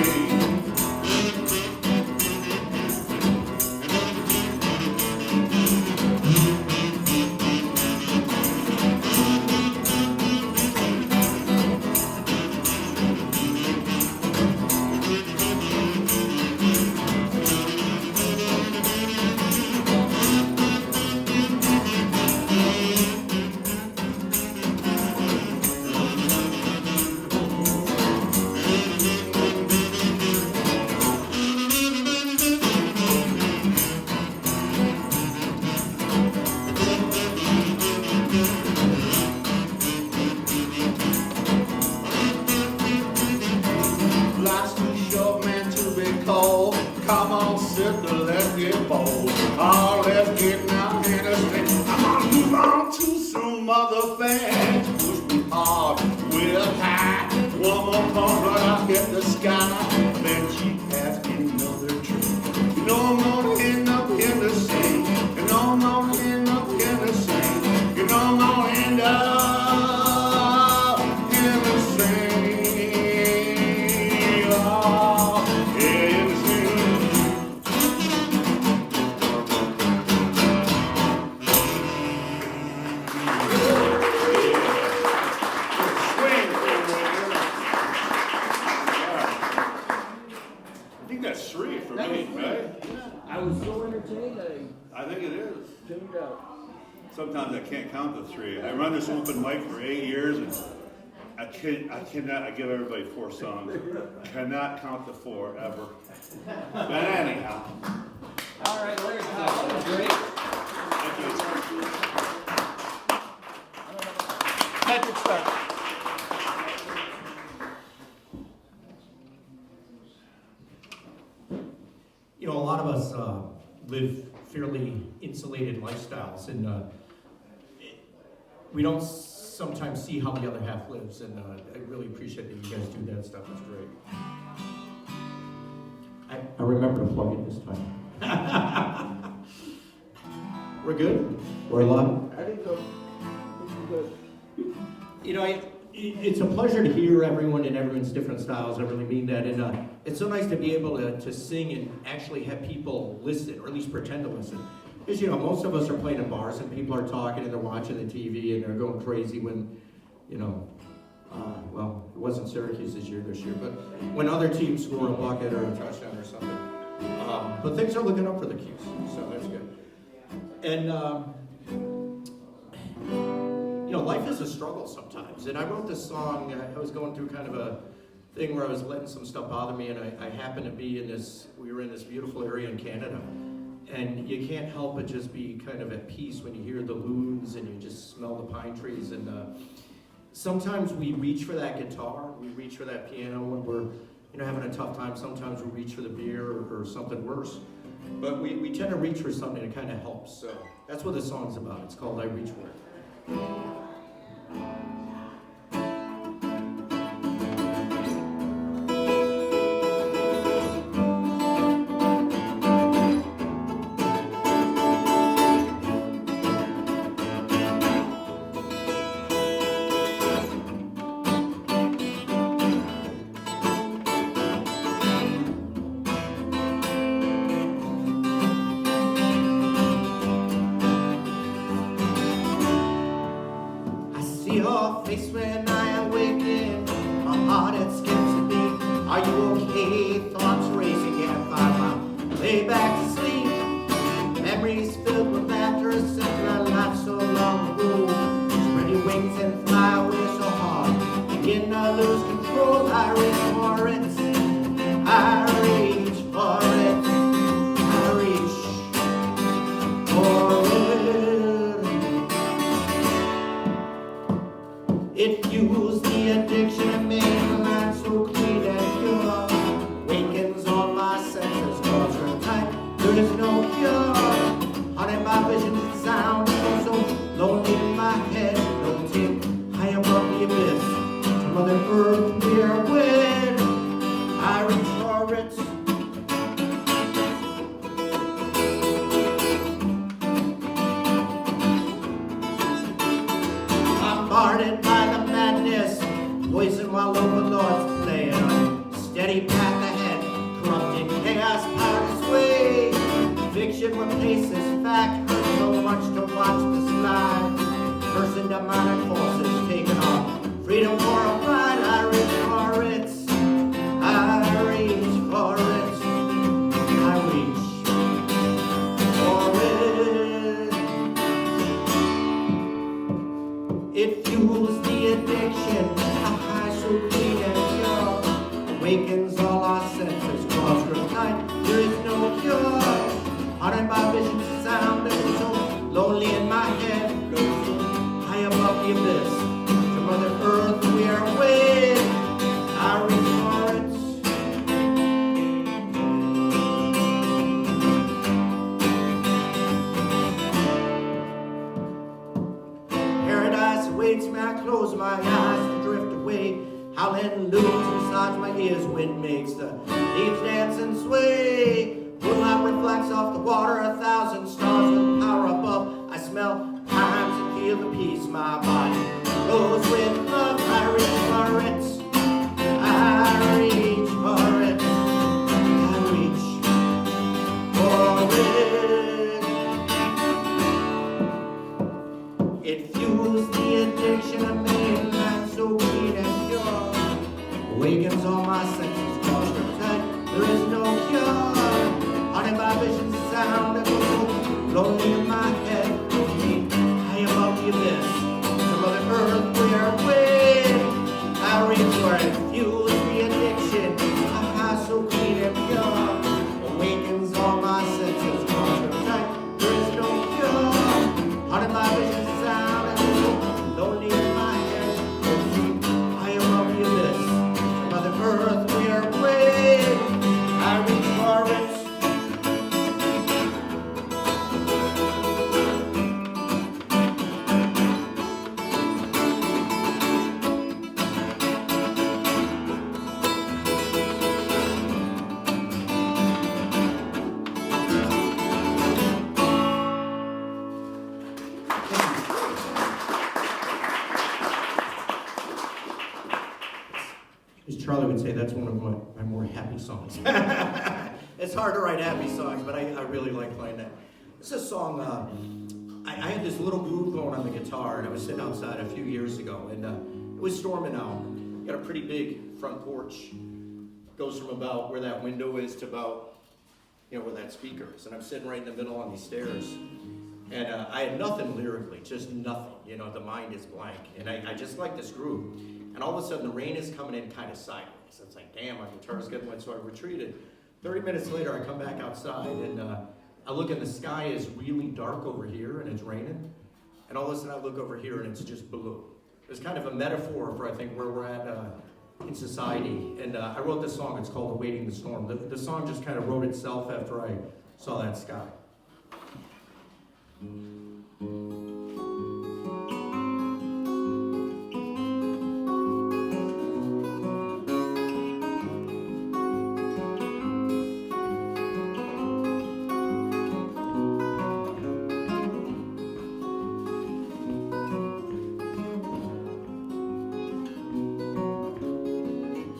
B: Life's too short, man, to be cold. Come on, sister, let's get bold. Oh, let's get now in the thing. I'm gonna move on to some other things. Push me hard, way up high. One more pump, Lord, I hit the sky. Then she passed me another drink. You know I'm gonna end up in the sink. You know I'm gonna end up in the sink. You know I'm gonna end up in the sink.
G: I was so entertained,
E: I think it is.
G: I tuned out.
E: Sometimes I can't count to 3. I run this open mic for 8 years, and I give everybody 4 songs. Cannot count to 4 ever. But anyhow.
G: All right, Larry, that was great.
E: Thank you.
G: Patrick Stark.
C: You know, a lot of us live fairly insulated lifestyles, and we don't sometimes see how the other half lives, and I really appreciate that you guys do that stuff. It's great. I remember to plug it this time. We're good? We're live?
G: I think so. This is good.
C: You know, It's a pleasure to hear everyone in everyone's different styles. I really mean that. And it's so nice to be able to sing and actually have people listen, or at least pretend to listen. Because, you know, most of us are playing in bars and people are talking and they're watching the TV and they're going crazy when, you know, well, it wasn't Syracuse this year, but when other teams score a bucket or a touchdown or something. But things are looking up for the Qs, so that's good. And, you know, life is a struggle sometimes. And I wrote this song, I was going through kind of a thing where I was letting some stuff bother me, and I happened to be we were in this beautiful area in Canada. And you can't help but just be kind of at peace when you hear the loons and you just smell the pine trees. And sometimes we reach for that guitar, we reach for that piano when we're, you know, having a tough time. Sometimes we reach for the beer or something worse. But we tend to reach for something that kind of helps. So that's what this song's about. It's called I Reach For It. Your face when I awaken, my heart it skips a beat. Are you okay? Thoughts racing, can't find my way back to sleep. Memories filled with laughter, simpler life so long ago. Spread your wings and fly away so hard, begin to lose control. I reach for it, I reach for it, I reach for it. It fuels the addiction and makes the line so clean and pure. Wakens all my senses, cause from time there is no cure. Haunted by visions and sound, I'm so lonely in my head. No tip, high above the abyss, to Mother Earth we are wed. I reach for it. Bombarded by the madness, poison while overlords play on steady path ahead, corrupted chaos powers way. Fiction replaces fact, hurt so much to watch the slide. Person demonic forces taken off, freedom for a ride. I reach for it, I reach for it, I reach for it. It fuels the addiction, a high so clean and pure. Awakens all our senses, cause from time there is no cure. Haunted by visions and sound, and so lonely in my head. High above the abyss, to Mother Earth we are wed. I reach for it. Paradise awaits me, I close my eyes and drift away. Howling looms inside my ears, wind makes the leaves dance and sway. Moonlight reflects off the water, 1,000 stars with power above. I smell times and feel the peace, my body glows with love. I reach for it, I reach for it, I reach for it. It fuels the addiction of mainland so clean and pure. Awakens all my senses, cause from time there is no cure. Haunted by visions and sound, and so lonely in my head. High above the abyss, to Mother Earth we are wed. I reach for it, fuels the addiction, a high so clean and pure. Awakens all my senses, cause from time there is no cure. Haunted by visions and sound, and so lonely in my head. High above the abyss, to Mother Earth we are wed. I reach for it. would say that's one of my more happy songs. It's hard to write happy songs, but I really like playing that. This is a song, I had this little groove going on the guitar, and I was sitting outside a few years ago, and it was storming out. Got a pretty big front porch. Goes from about where that window is to about, where that speaker is. And I'm sitting right in the middle on these stairs. And I had nothing lyrically, just nothing. The mind is blank. And I just like this groove. And all of a sudden, the rain is coming in kind of sideways. It's like, damn, my guitar's getting wet, so I retreated. 30 minutes later, I come back outside, and I look, and the sky is really dark over here, and it's raining. And all of a sudden, I look over here, and it's just blue. It's kind of a metaphor for, I think, where we're at in society. And I wrote this song. It's called Awaiting the Storm. The song just kind of wrote itself after I saw that sky.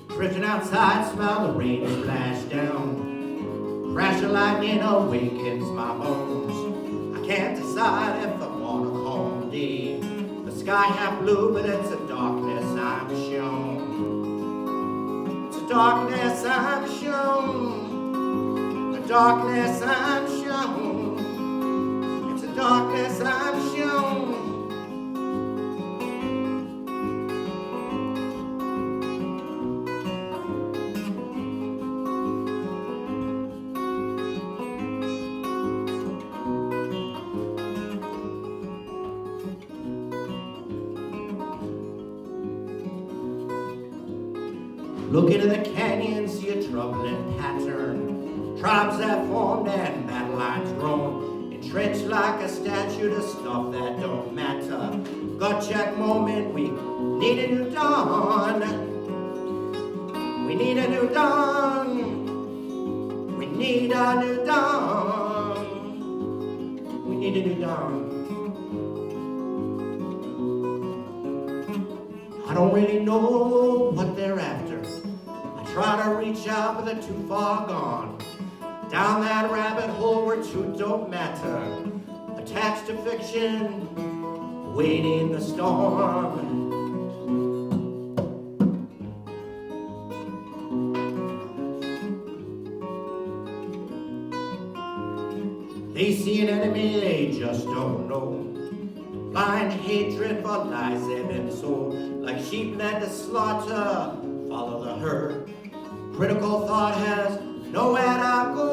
C: Drifting outside, smell the rain splash down. Crash of lightning awakens my bones. I can't decide if I want to call day. The sky half blue, but it's a darkness I'm shown. It's a darkness I'm shown. A darkness I'm shown. It's a darkness I'm shown. Look into the canyon, see a troubling pattern. Tribes that formed and battle lines grown. Entrenched like a statue to stuff that don't matter. Gut check moment, we need a new dawn. We need a new dawn. We need a new dawn. We need a new dawn. I don't really know what they're after. I try to reach out, but they're too far gone. Down that rabbit hole where truth don't matter. Attached to fiction, waiting the storm. They see an enemy they just don't know. Blind hatred for lies they've been sold. Like sheep led to slaughter, follow the herd. Critical thought has nowhere to go.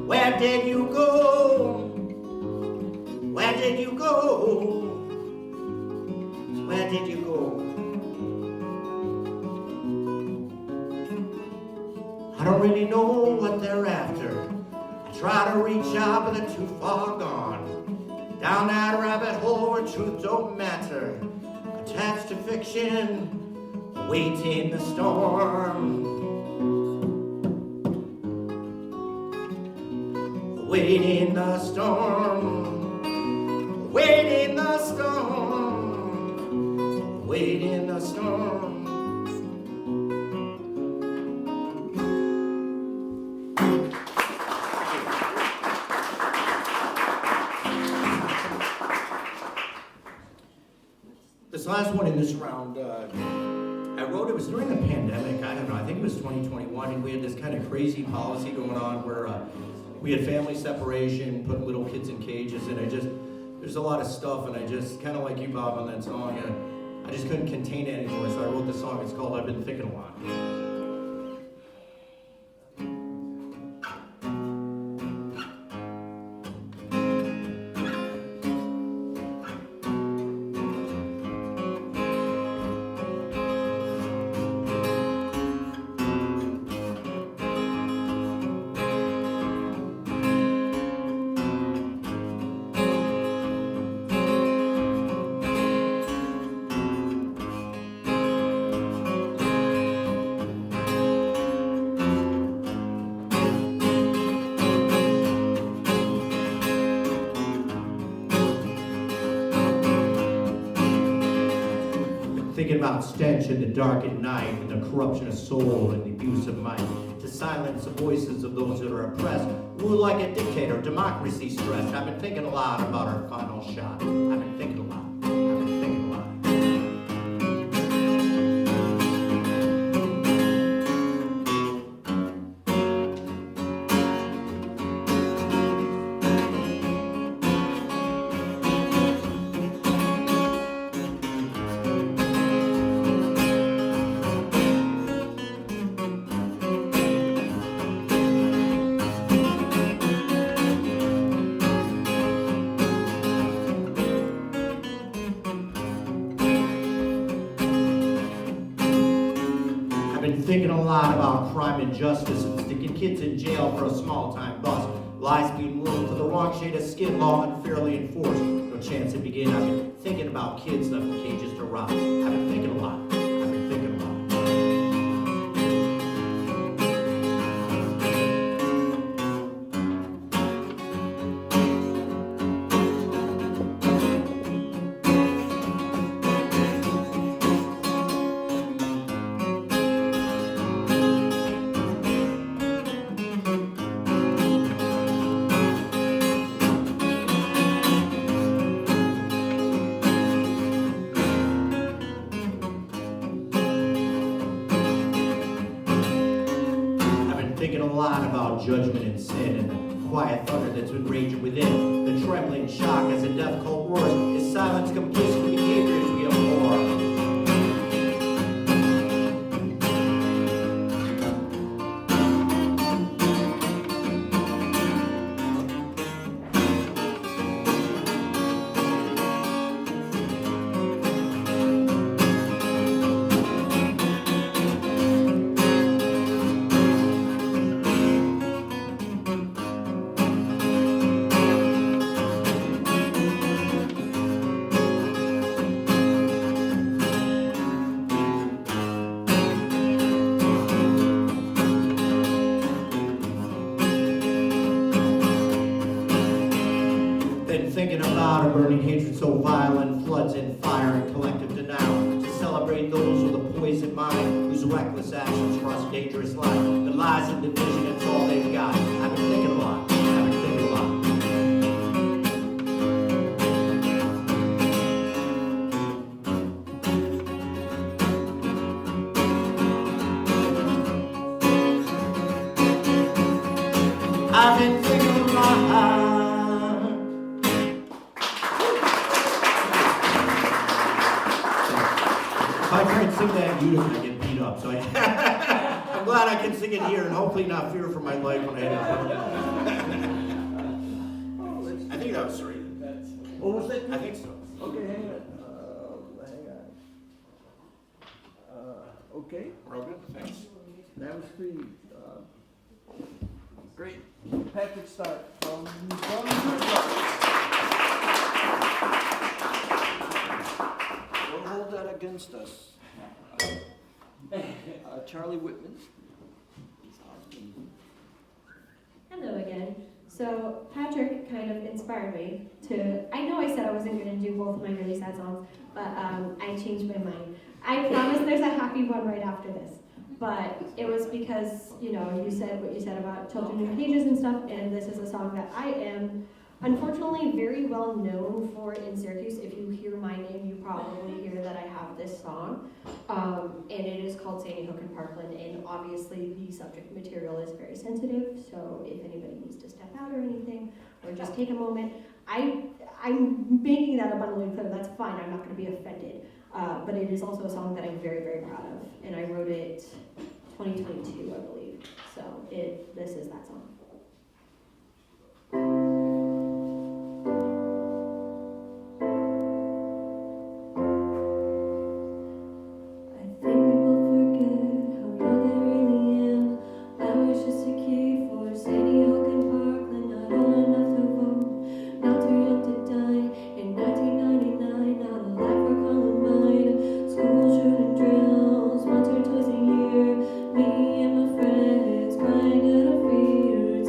C: Where did you go? Where did you go? Where did you go? I don't really know what they're after. I try to reach out, but they're too far gone. Down that rabbit hole where truth don't matter. Attached to fiction, waiting the storm. Waiting the storm. Waiting the storm. Waiting the storm. This last one in this round, I wrote, it was during the pandemic, I don't know, I think it was 2021, and we had this kind of crazy policy going on where we had family separation, put little kids in cages, and there's a lot of stuff, and I just, kind of like you, Bob, on that song, I just couldn't contain it anymore, so I wrote the song. It's called I've Been Thinking a Lot. loud stench in the dark at night, and the corruption of soul and the abuse of might, to silence the voices of those that are oppressed, rule like a dictator, democracy stressed. I've been thinking a lot about our final shot. I've been thinking a lot. I've been thinking a lot. Thinking a lot about crime and justice and sticking kids in jail for a small-time bust. Lies being ruled for the wrong shade of skin, law unfairly enforced. No chance to begin. I've been thinking about kids left in cages to rot. I've been thinking a lot. I've been thinking a lot. Thinking a lot about judgment and sin and the quiet thunder that's been raging within. The trembling shock as the death cult roars. Is silence complicit behaviors we abhor? Thinking about a burning hatred so violent, floods in fire and collective denial. To celebrate those with a poisoned mind, whose reckless actions cross a dangerous line. The lies and division, it's all they've got. I've been thinking a lot. I've been thinking a lot. I've been thinking a lot. If I try and sing that in Utica, I get beat up. So I'm glad I can sing it here and hopefully not fear for my life when I head out.
D: I think that was three.
G: Oh, was that?
D: I think so.
G: Okay, hang on. Okay,
D: We're all good? Thanks.
G: that was three. Great. Patrick Stark from
A: Don't hold that against us. Charlie Whitman.
F: Hello again. So Patrick kind of inspired me to, I know I said I wasn't going to do both my really sad songs, but I changed my mind. I promise there's a happy one right after this. But it was because, you know, you said what you said about children in cages and stuff, and this is a song that I am unfortunately very well known for in Syracuse. If you hear my name, you probably hear that I have this song. And it is called Sandy Hook and Parkland, and obviously the subject material is very sensitive, so if anybody needs to step out or anything, or just take a moment, I'm making that abundantly clear, that's fine, I'm not going to be offended. But it is also a song that I'm very, very proud of, and I wrote it 2022, I believe, so this is that song.
J: Me and my friends crying out of fear.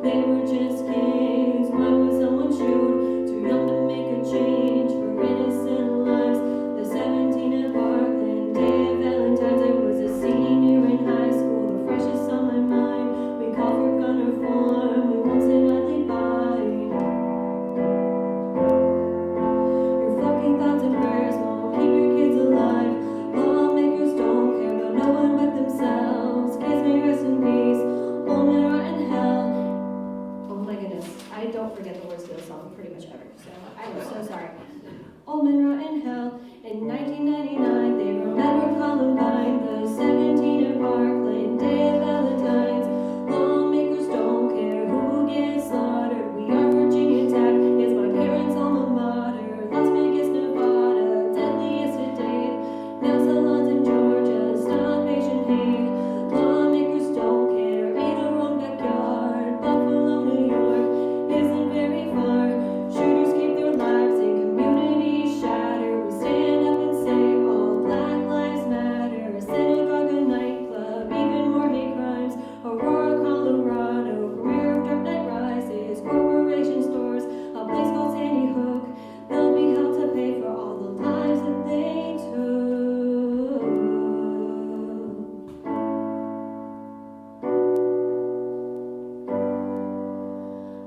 J: They were just kids. Why would someone shoot? Too young to make a change for innocent lives. The 17 at Parkland, day of Valentine's. I was a senior in high school, the freshest on my mind. We called for gun reform, we won't sit idly by. Your fucking thoughts and prayers won't keep your kids alive. Lawmakers don't care about no one but themselves. Kids may rest in peace, old men rot in hell. Oh my goodness, I don't forget the words to the song pretty much ever, so I'm so sorry. Old men rot in hell. In 1999, they remembered Columbine, the 17 at Parkland, day of Valentine's. Lawmakers don't care who gets slaughtered. We are Virginia Tech, it's my parents' alma mater. Las Vegas, Nevada, deadliest to date. Nail salons in Georgia, stop Asian hate. Lawmakers don't care, ain't our own backyard. Buffalo, New York, isn't very far. Shooters keep their lives and communities shattered. We stand up and say all Black Lives Matter. Synagogue, a nightclub, even more hate crimes. Aurora, Colorado, premiere of Dark Knight Rises. Corporation stores, a place called Sandy Hook. They'll be held to pay for all the lives that they took.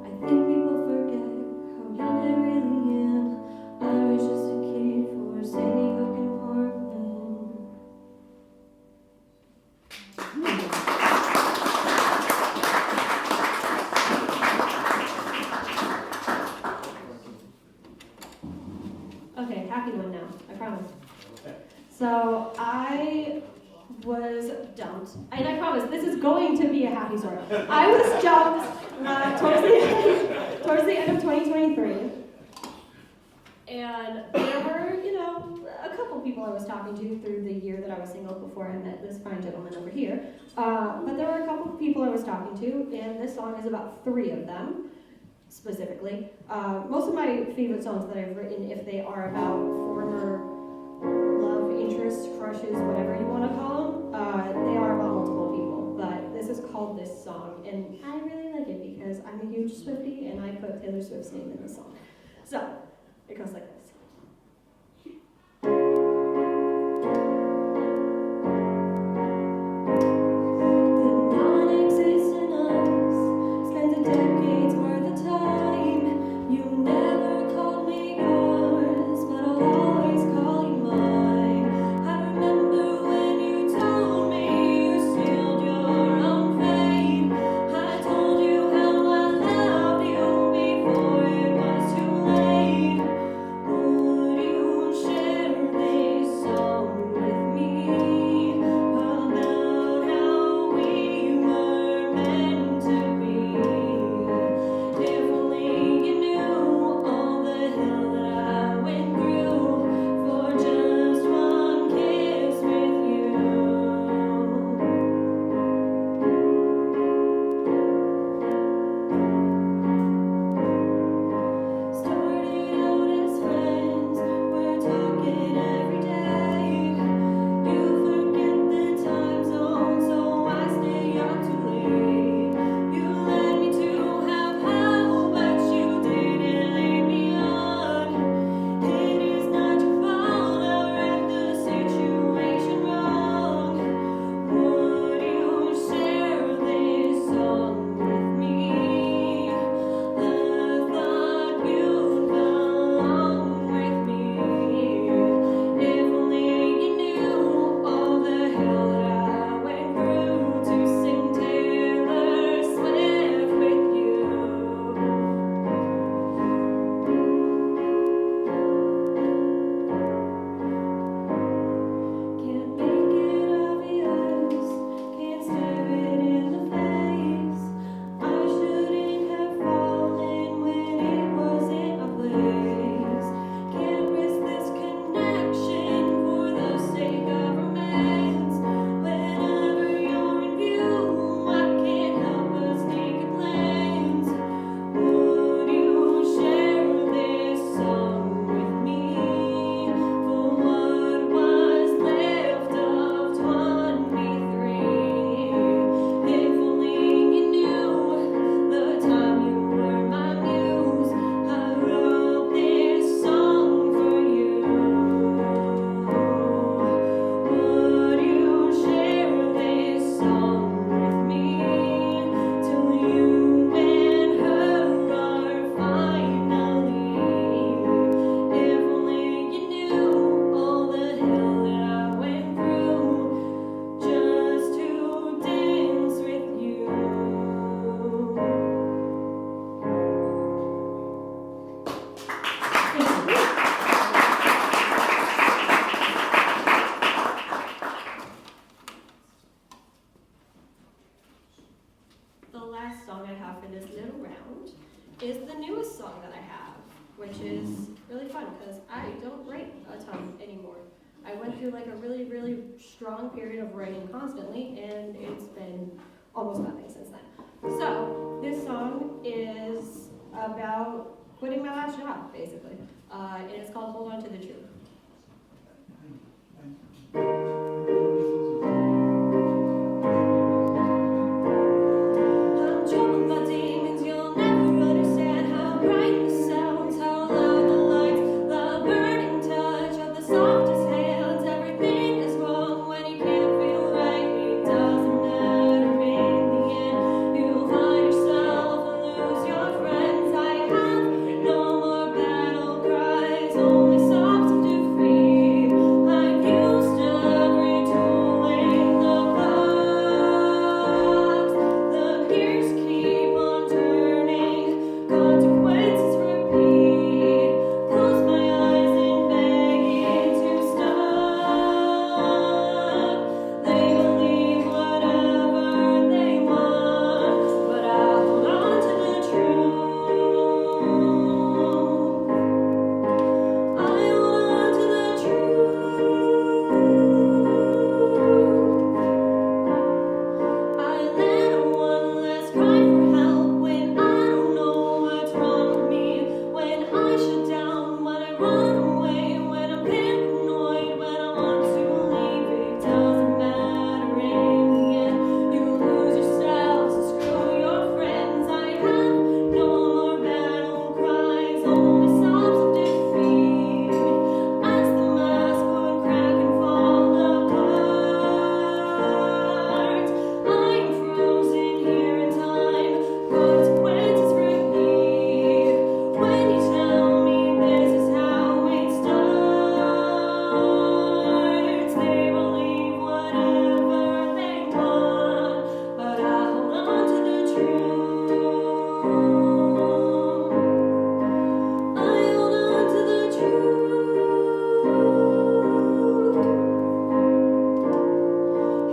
J: I think people forget how young I really am. I was just a kid for Sandy Hook and Portland. Okay, happy one now, I promise. So I was dumped, and I promise this is going to be a happy story. I was dumped towards the end of 2023, and there were, a couple people I was talking to through the year that I was single before I met this fine gentleman over here. But there were a couple of people I was talking to, and this song is about 3 of them. Specifically. Most of my favorite songs that I've written, if they are about former love interests, crushes, whatever you want to call them, they are about multiple people. But this is called This Song, and I really like it because I'm a huge Swiftie and I put Taylor Swift's name in the song. So, it goes like this. Oh,
F: this little round is the newest song that I have, which is really fun because I don't write a ton anymore. I went through like a really, really strong period of writing constantly, and it's been almost nothing since then. So this song is about quitting my last job, basically, and it's called "Hold On to the Truth." I'm troubled by demons, you'll never understand how bright the sounds, how loud the lights, the burning touch of the softest hands. Everything is wrong when you can't feel right. It doesn't matter in the end. You'll find yourself and lose your friends. I have no more battle cries, only sobs of defeat. I've used every tool in the box. The gears keep on turning, consequences repeat. Close my eyes and begging to stop. They believe whatever they want, but I hold on to the truth. I hold on to the truth. I let one last cry for help when I don't know what's wrong with me. When I shut down, when I run away, when I'm paranoid, when I want to leave. It doesn't matter in the end. You lose yourself, so screw your friends. I have no more battle cries, only sobs of defeat. As the mask would crack and fall apart, I'm frozen here in time, consequences repeat. When you tell me this is how it starts, they believe whatever they want, but I hold on to the truth. I hold on to the truth.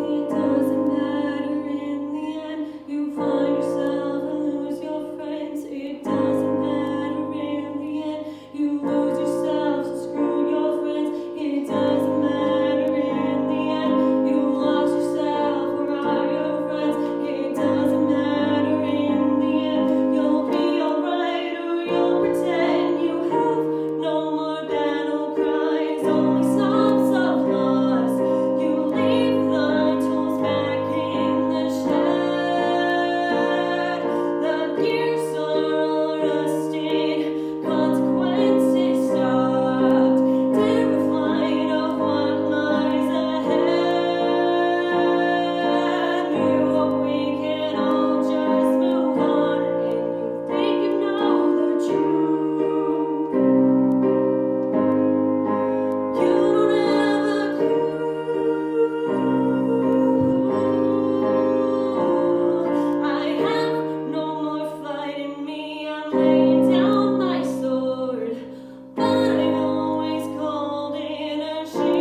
F: It doesn't matter in the end. You find yourself and lose your friends. It doesn't matter in the end. You lose yourself, so screw your friends. It doesn't matter in the end. You lost yourself, where are your friends? It doesn't matter in the end. You'll be alright or you'll pretend. You have no more battle cries, only sobs of loss. You leave the tools back in the shed. The gears are all rusted, consequences stopped. Terrified of what lies ahead. You hope we can all just move on, and you think you know the truth. You don't have a clue. I have no more fight in me. I'm laying down my sword, but I always called in a shield.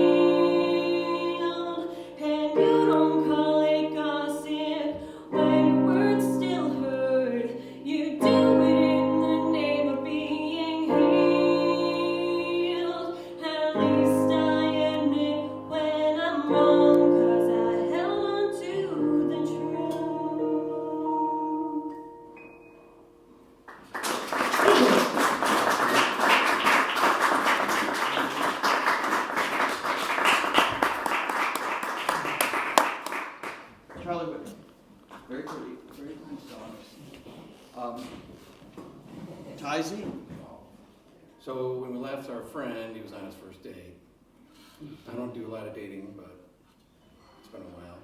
F: And you don't call it gossip when your words still hurt. You do it in the name of being healed. At least I admit when I'm wrong, 'cause I held on to the truth.
A: Charlie Whitman, very pretty, very nice songs. Tizy,
H: So when we left our friend, he was on his first date. I don't do a lot of dating, but it's been a while.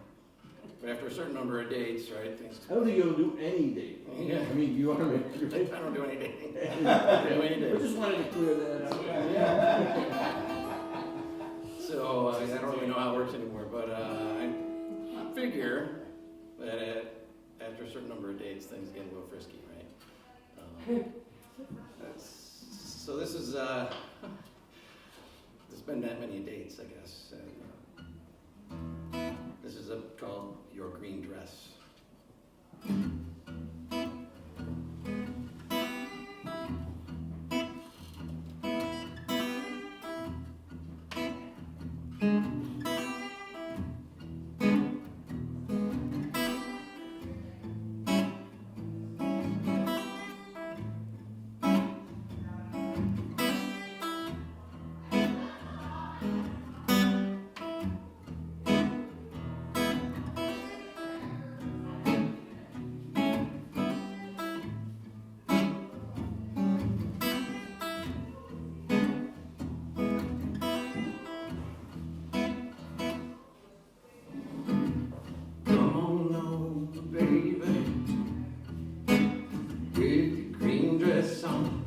H: But after a certain number of dates, right, things.
G: I don't think you'll do any dating.
H: Yeah.
G: I mean, you want to make
H: I
G: sure.
H: don't do any dating. I don't do any
G: We
H: dating.
G: just wanted to clear that up.
H: So I don't really know how it works anymore, but I figure that after a certain number of dates, things get a little frisky, right? So this is, there's been that many dates, I guess. This is called Your Green Dress. Come on over, baby, with your green dress on.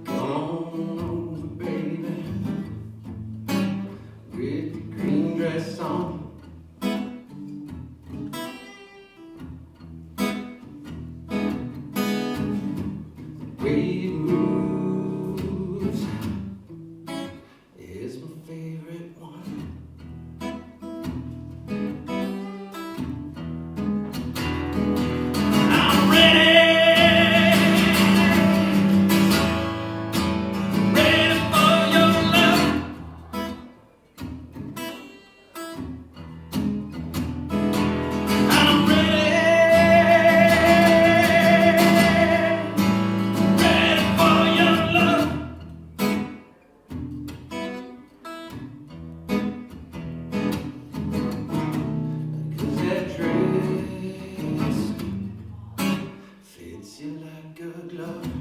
H: Come on over, baby, with your green dress on. The way it moves is my favorite one. I'm ready, ready for your love. I'm ready for your love. 'Cause that dress fits you like a glove.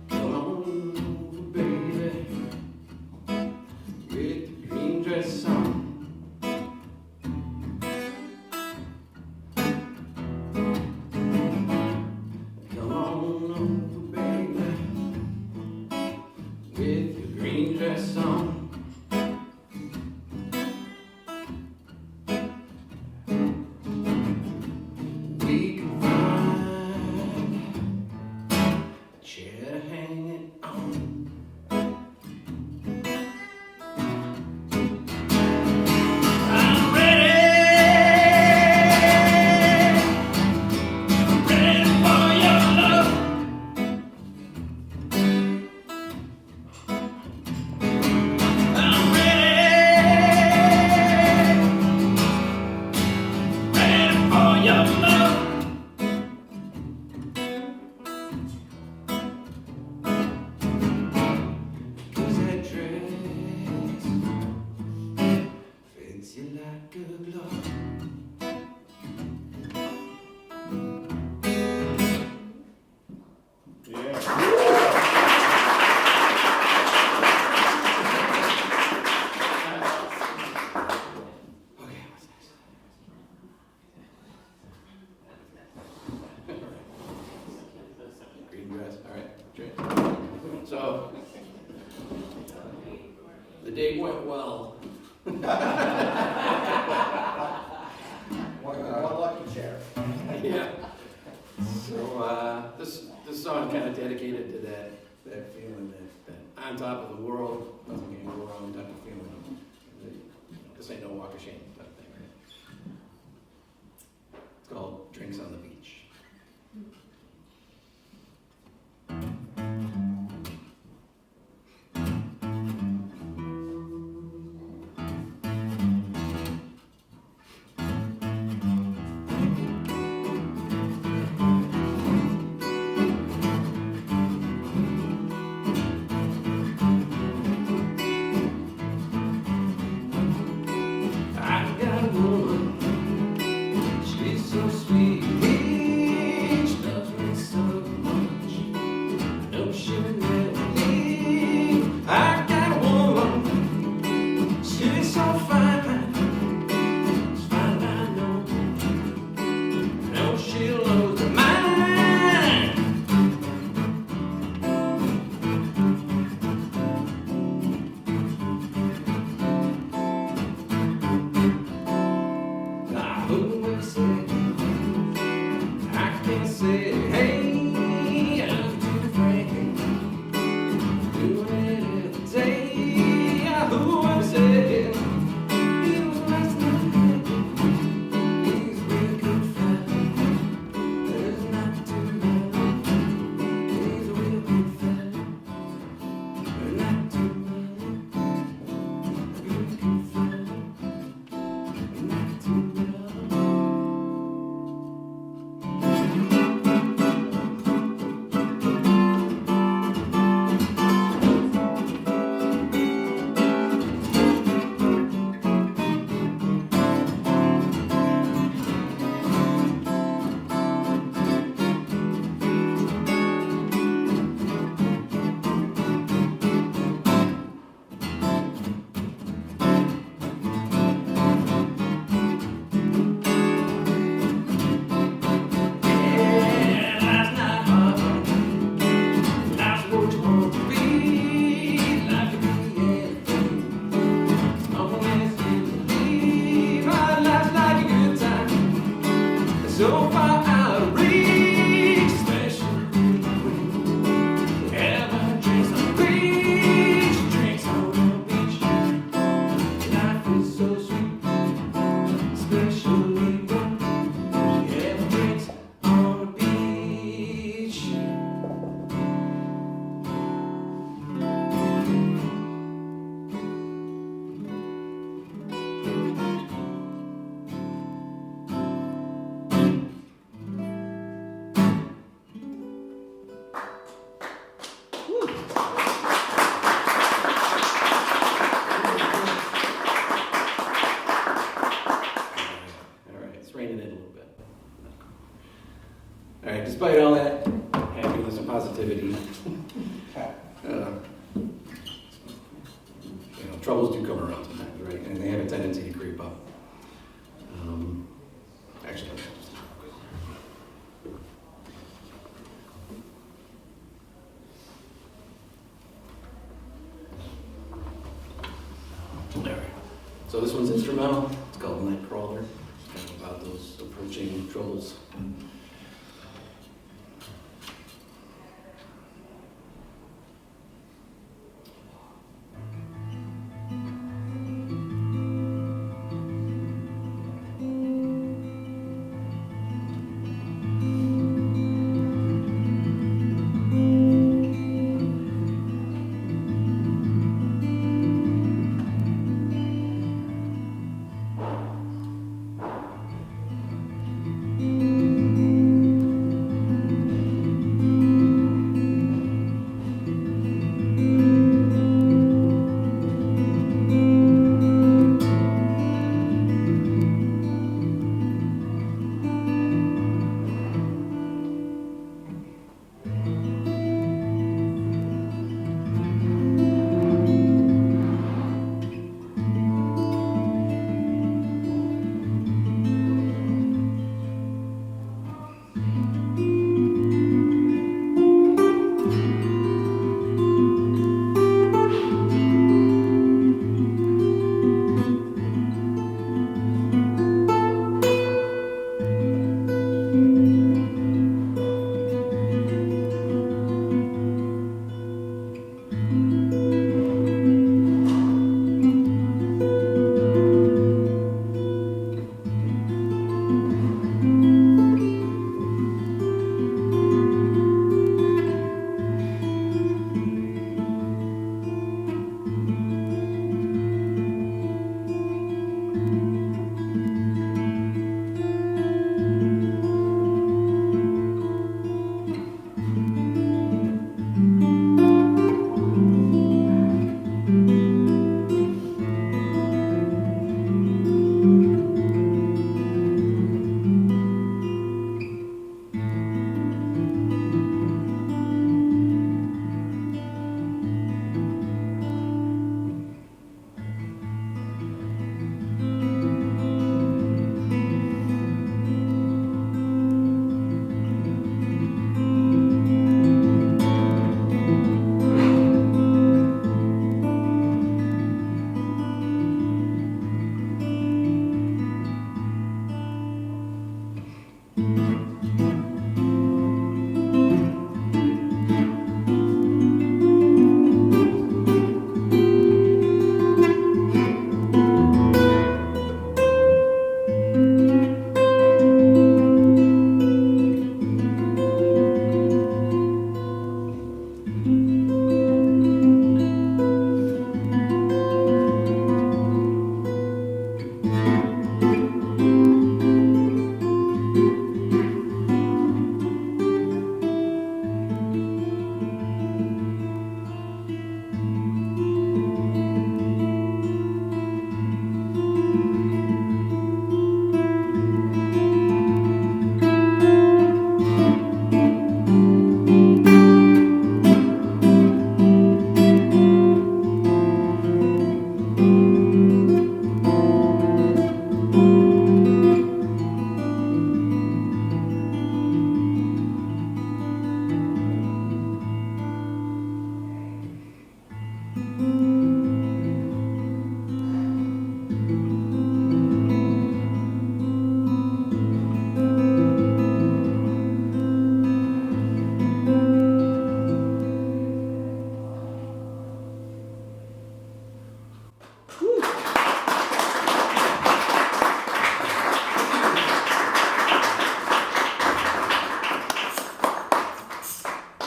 H: Come on over, baby, with your green dress on. Come on over, baby, with your green dress on. We can find a chair to hang it on. I'm ready, ready for your love. I'm ready for your love. 'Cause that dress fits you like a glove. Okay, what's next? Green dress, all right, great. So, the date went well.
C: One lucky chair.
H: Yeah. So, this song kind of dedicated to that feeling that on top of the world, nothing can go wrong type of feeling. This ain't no walk of shame type thing, right? It's called Drinks on the Beach.
I: I've got a woman, she's so sweet, she loves me so much, no she'll never leave. I've got a woman, she's so fine, fine I know she'll lose her mind. I wouldn't say, I can't say, hey, I'm too frank, doing it every day. I wouldn't say, it was last night, he's real good friend, there's not too many, he's a real good friend, there's not too many, real good friend, not too many. Yeah, life's not hard. Life's what you want to be. Life can be anything. As long as you believe. Our life's like a good time. So far out of reach. Special ever drinks on the beach. Drinks on the beach. Life is so sweet. Especially when ever drinks on the beach.
H: All right, it's raining in a little bit. All right, despite all that happiness and positivity, troubles do come around sometimes, right? And they have a tendency to creep up. Actually, all right. So this one's instrumental. It's called Nightcrawler. It's kind of about those approaching troubles.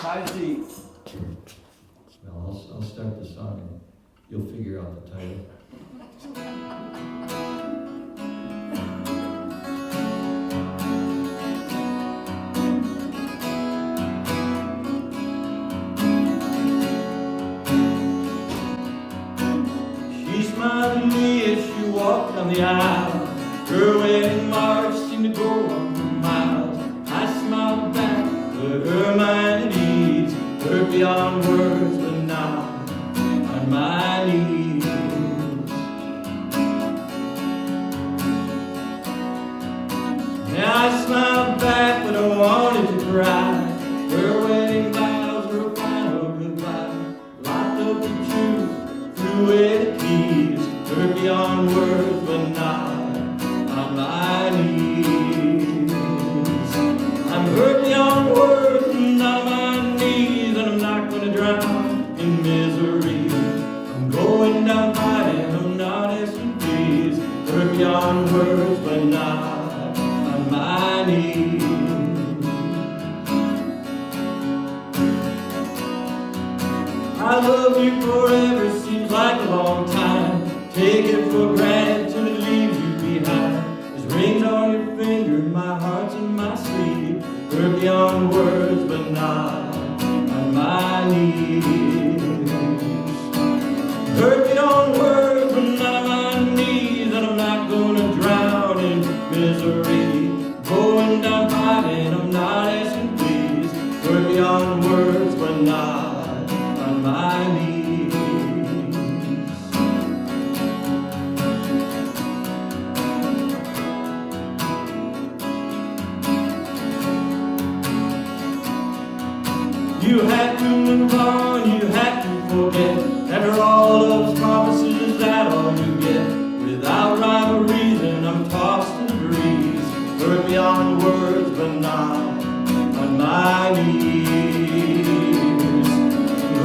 A: Ty Z.
I: Well, I'll start the song and you'll figure out the title. She smiled at me as she walked down the aisle. Her wedding march seemed to go on for miles. I smiled back, put her mind at ease. Hurt beyond words, but not on my knees. Now I smiled back, but I wanted to cry. Her wedding vows were a final goodbye. Locked up the truth, threw away the keys. Hurt beyond words, but not on my knees. I'm hurt beyond words, but not on my knees. And I'm not gonna drown in misery. I'm going down fighting, I'm not asking please. Hurt beyond words, but not on my knees. I love you forever, seems like a long time. Take it for granted till it leaves you behind. There's rings on your finger, my heart's in my sleeve. Hurt beyond words, but not on my knees. Hurt beyond words, but not on my knees. And I'm not gonna drown in misery. Going down fighting, I'm not asking please. Hurt beyond words, but not on my knees. You had to move on, you had to forget. After all love's promises, that all you get. Without rhyme or reason, I'm tossed in the breeze. Hurt beyond words, but not on my knees.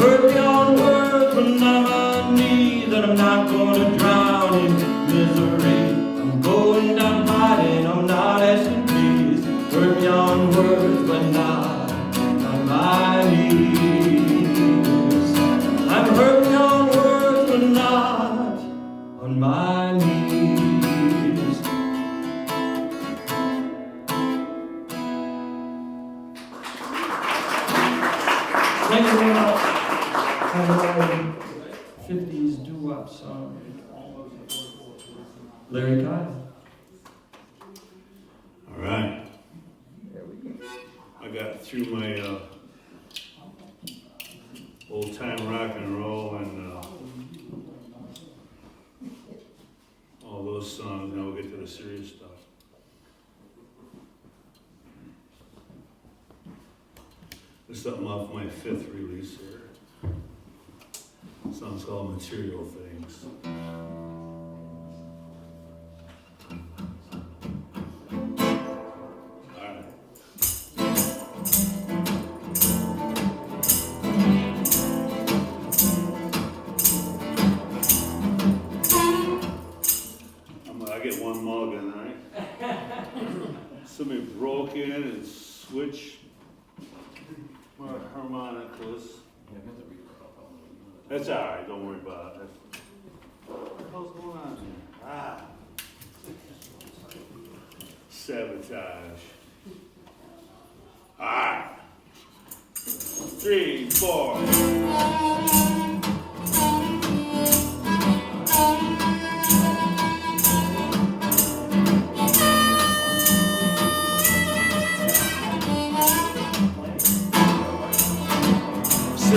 I: Hurt beyond words, but not on my knees. And I'm not gonna drown in misery. I'm going down fighting, I'm not asking please. Hurt beyond words, but not on my knees. I'm hurt beyond words, but not on my knees. Thank you very much. Kind of old 50s doo-wop song. Larry Kyle.
E: All right. I got through my old time rock and roll and all those songs. Now we'll get to the serious stuff. This is something off my 5th release here. The song's called Material Things. Somebody broke in and switched my harmonicas. That's all right, don't worry about it. What the hell's going on here? Sabotage. All right. 3, 4.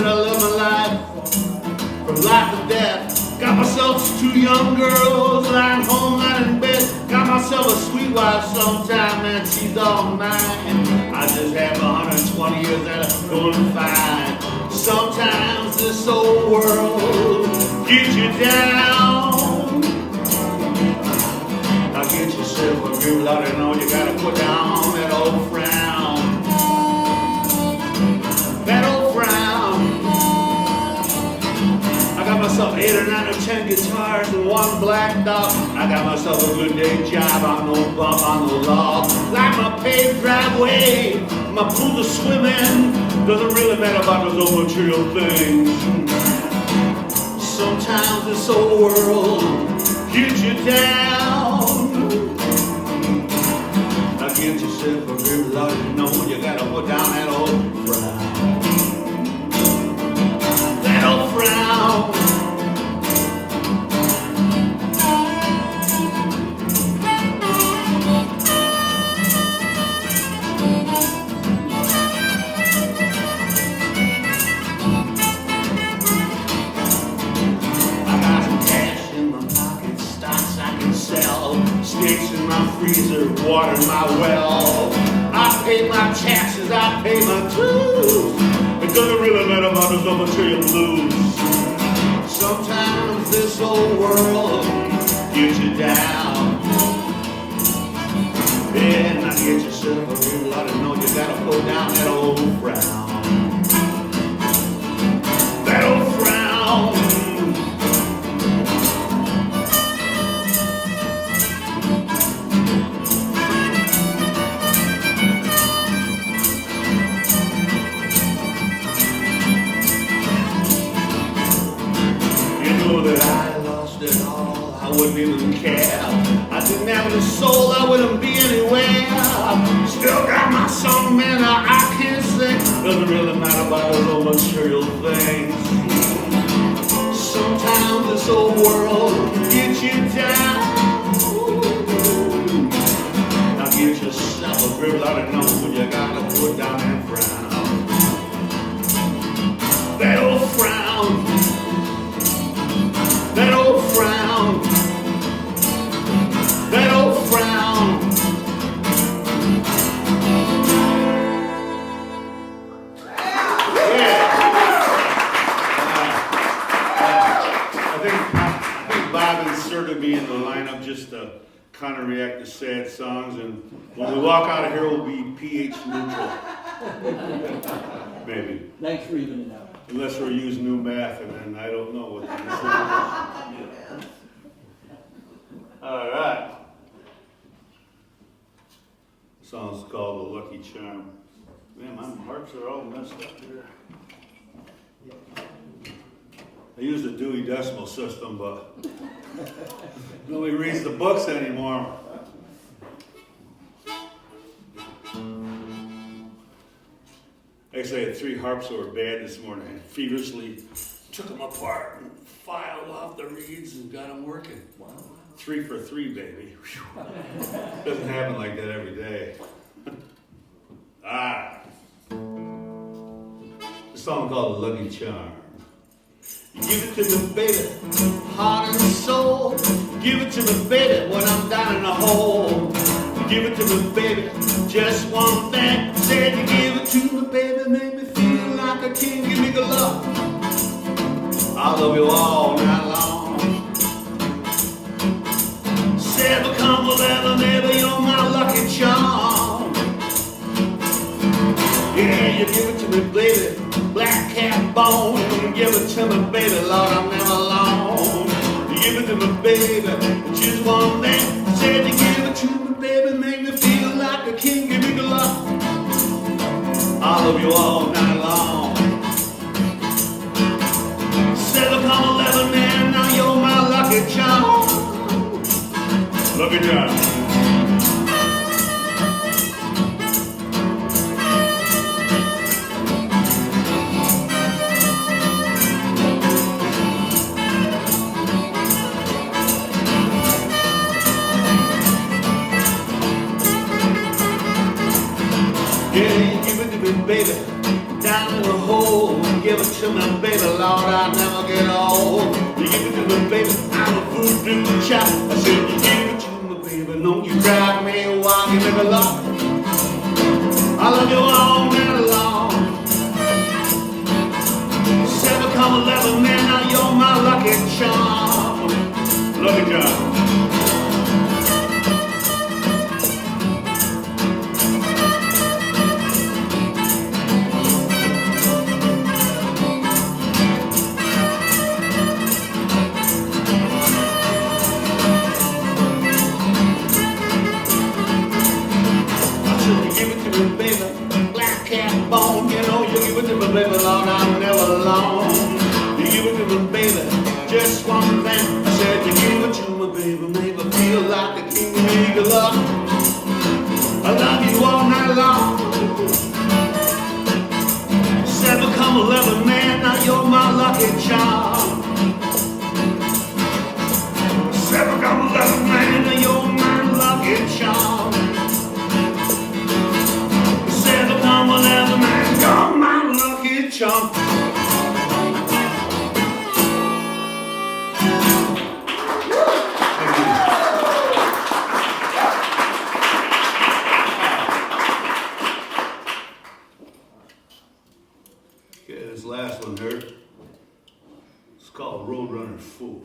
B: I live my life from life to death. Got myself 2 young girls lying home, not in bed. Got myself a sweet wife sometime, and she's all mine. I just have 120 years that I'm gonna find. Sometimes this old world gets you down. Now get yourself a good lot and all you gotta put down that old frown. That old frown. I got myself 8 or 9 or 10 guitars and 1 black dog. I got myself a good day job, I'm no bump on the log. Like my paved driveway, my pool of swimming,
E: Doesn't really matter about those old material things.
B: Sometimes this old world gets you down. Now get yourself a real lot, you know you gotta put down that old frown. That old frown. Sticks in my freezer, water in my well. I pay my taxes, I pay my dues.
E: It doesn't really matter about those old material blues.
B: Sometimes this old world gets you down. Yeah, now get yourself a real lot of know you gotta pull down that old frown. That old frown. That I lost it all, I wouldn't even care. I didn't have a soul, I wouldn't be anywhere. Still got my song, man, I can't sing. Doesn't really matter about those old material things. Sometimes this old world gets you down. Now get yourself a grip out of nose when you gotta put down that frown. That old frown. That old frown, that old frown. Yeah.
E: I think Bob inserted me in the lineup just to kind of react to sad songs, and when we walk out of here, we'll be pH neutral. Maybe.
G: Thanks for evening out.
E: Unless we're using new math, and then I don't know what that is. All right. The song's called The Lucky Charm. Man, my marks are all messed up here. I use the Dewey Decimal System, but nobody reads the books anymore. Actually, I had 3 harps that were bad this morning. I feverishly took them apart and filed off the reeds and got them working. Wow. 3 for 3, baby. Doesn't happen like that every day. The song called The Lucky Charm.
B: You give it to me, baby, heart and soul. Give it to me, baby, when I'm down in the hole. Give it to me, baby, just one thing. Said you give it to me, baby, make me feel like a king. Give me the love. I love you all night long. Said become whatever, maybe you're my lucky charm. Yeah, you give it to me, baby, black cat bone. Give it to me, baby, Lord, I'm never alone. You give it to me, baby, just one thing. Said you give it to me, baby, make me feel like a king. Give me the love. I love you all night long. Said become 11, man, now you're my lucky charm.
E: Lucky Charm.
B: Yeah, you give it to me, baby, down in the hole. Give it to me, baby, Lord, I'll never get old. You give it to me, baby, I'm a voodoo child. I said, you give it to me, baby, no, you drive me wild, give me the love. I love you all night long. 7 come 11, man, now you're my lucky charm.
E: Lucky Charm.
B: Give it to me, baby, black cat bone, you know, you give it but baby, Lord, I'm never alone. You give it to me, baby, just one thing. I said to give it to me, baby, make me feel like a king of eagle love. I love you all night long. Said become a loving man, now you're my lucky charm. Said become a loving man, now you're my lucky charm. Said become a loving man, you're my lucky charm. Okay, this last one here, it's called Roadrunner Fool.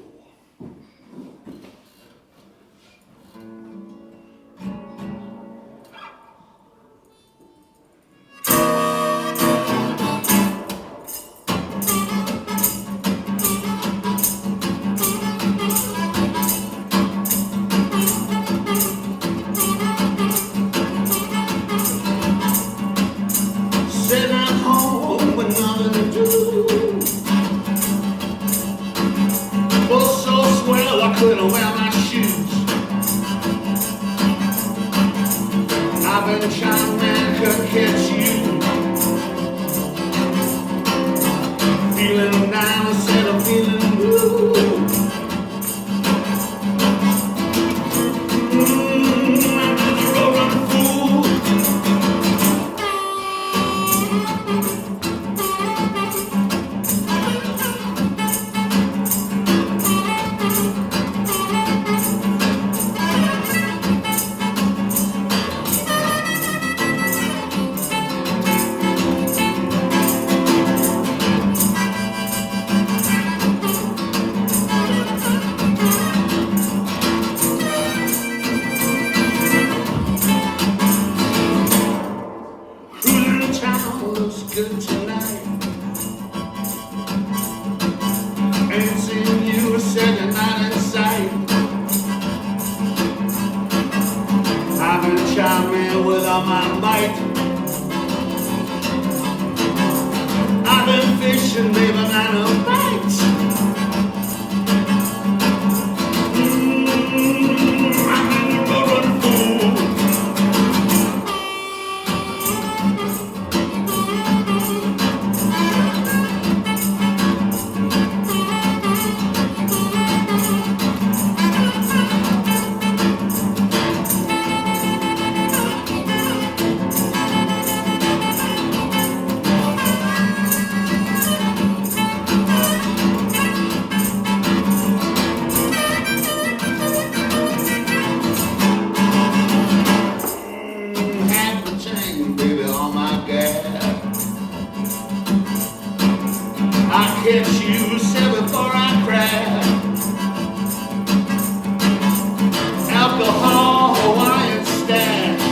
B: Sitting at home with nothing to do. Oh, so swell I couldn't wear my shoes. I've been trying, man, couldn't catch you. Feeling down instead of feeling blue. I'm just a roadrunner fool. Cruising in town looks good tonight. Ain't seen you a second night in sight. I've been charming with all my might. I've been fishing, baby, not a bite. I'm in the roadrunner fool. Half the chain, baby, on my gas. I catch you, said before I crash. Alcohol, Hawaiian stash.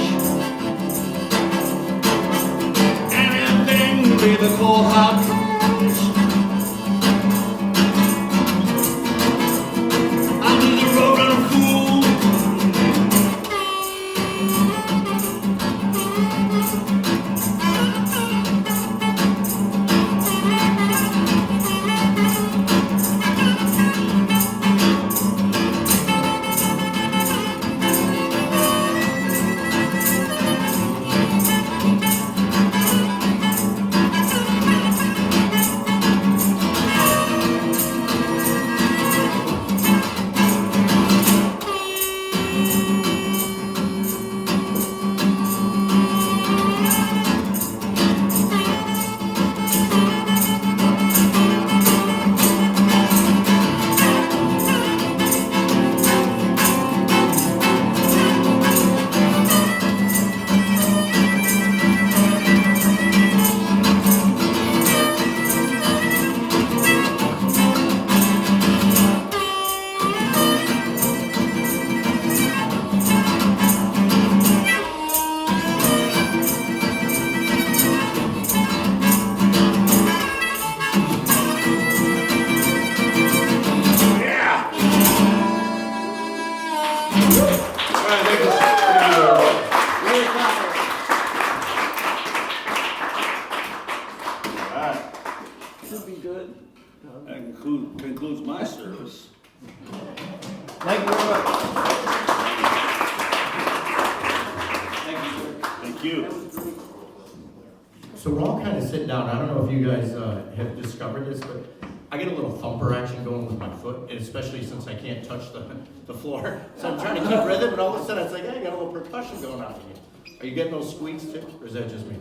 B: Anything, baby, cold hot cash. I'm just a roadrunner fool.
G: should be good.
E: That concludes my service.
G: Thank you very much.
E: Thank you.
C: So we're all kind of sitting down. I don't know if you guys have discovered this, but I get a little thumper action going with my foot, and especially since I can't touch the floor. So I'm trying to keep rhythm, and all of a sudden it's like, hey, I got a little percussion going on here. Are you getting those squeaks too, or is that just me?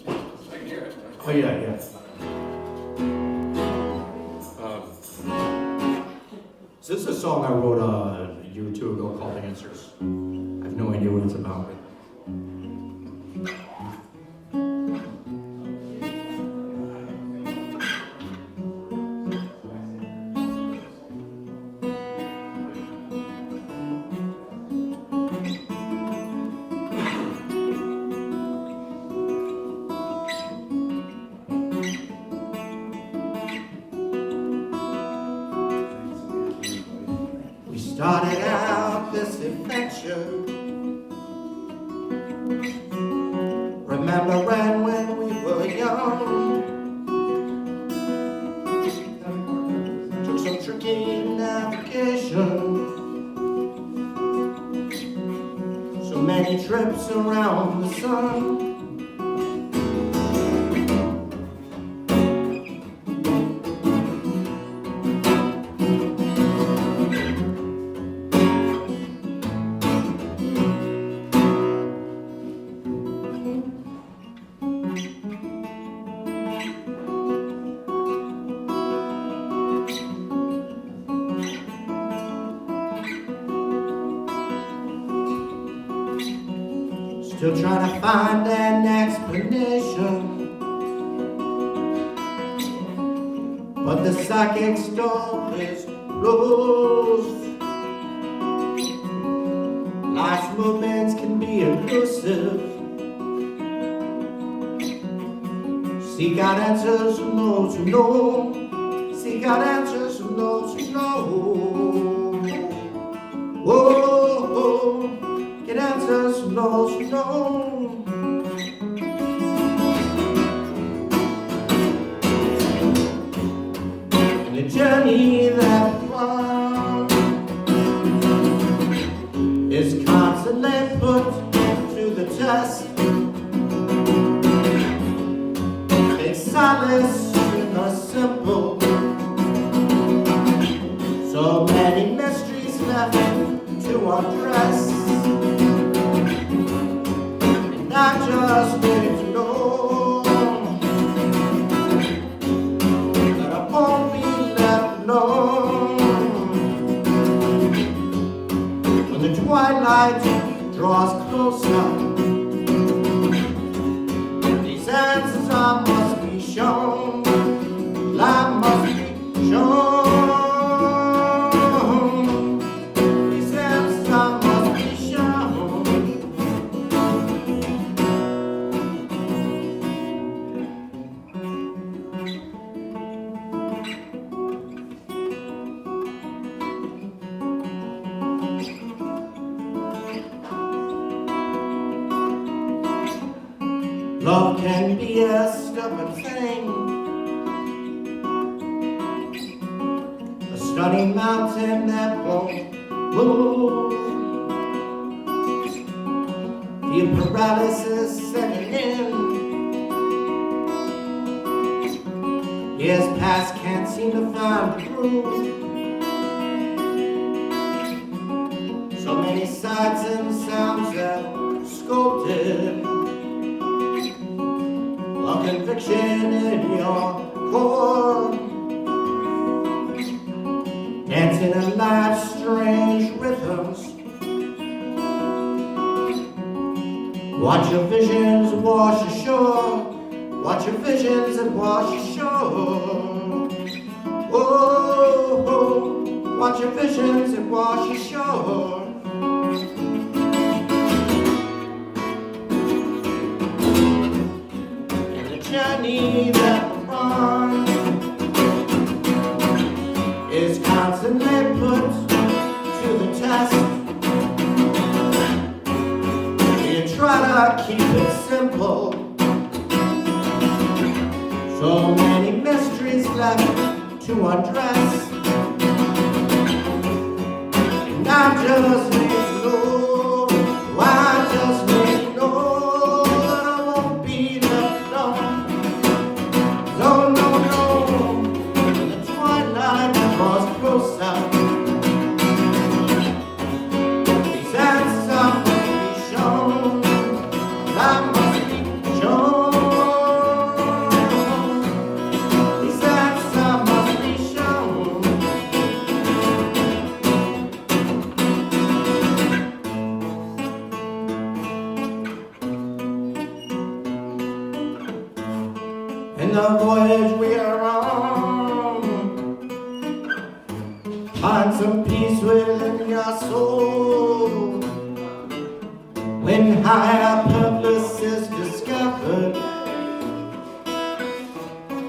A: I can hear it.
C: Oh, yeah. So this is a song I wrote a year or two ago called Answers. I have no idea what it's about. We started out this adventure, remembering when we were young. Took some tricky navigation, so many trips around the sun. Still trying to find an explanation, but the psychic's door is closed. Life's movements can be elusive. Seek out answers from those who know. Seek out answers from those who know. Whoa. Get answers from those who know. And the journey that we run is constantly put to the test. Take solace in the simple. So many mysteries left to undress. I just need to know that I won't be left alone when the twilight draws closer. These answers I must be shown. I must be shown. These answers I must be shown. Love can be a stubborn thing, a stunning mountain that won't move. Feel paralysis setting in. Years past, can't seem to find the groove. So many sights and sounds that sculpted a conviction in your core, dancing in life's strange rhythms. Watch your visions wash ashore. Watch your visions and wash ashore. Oh, watch your visions and wash ashore. Journey that we're on is constantly put to the test. You try to keep it simple. So many mysteries left to undress. And I just need to know, I just need to know that I won't be left alone. No, no, no, when the twilight draws closer, these answers must be shown, I must be shown. These answers must be shown. And the voyage we are on, find some peace within your soul. When higher purpose is discovered,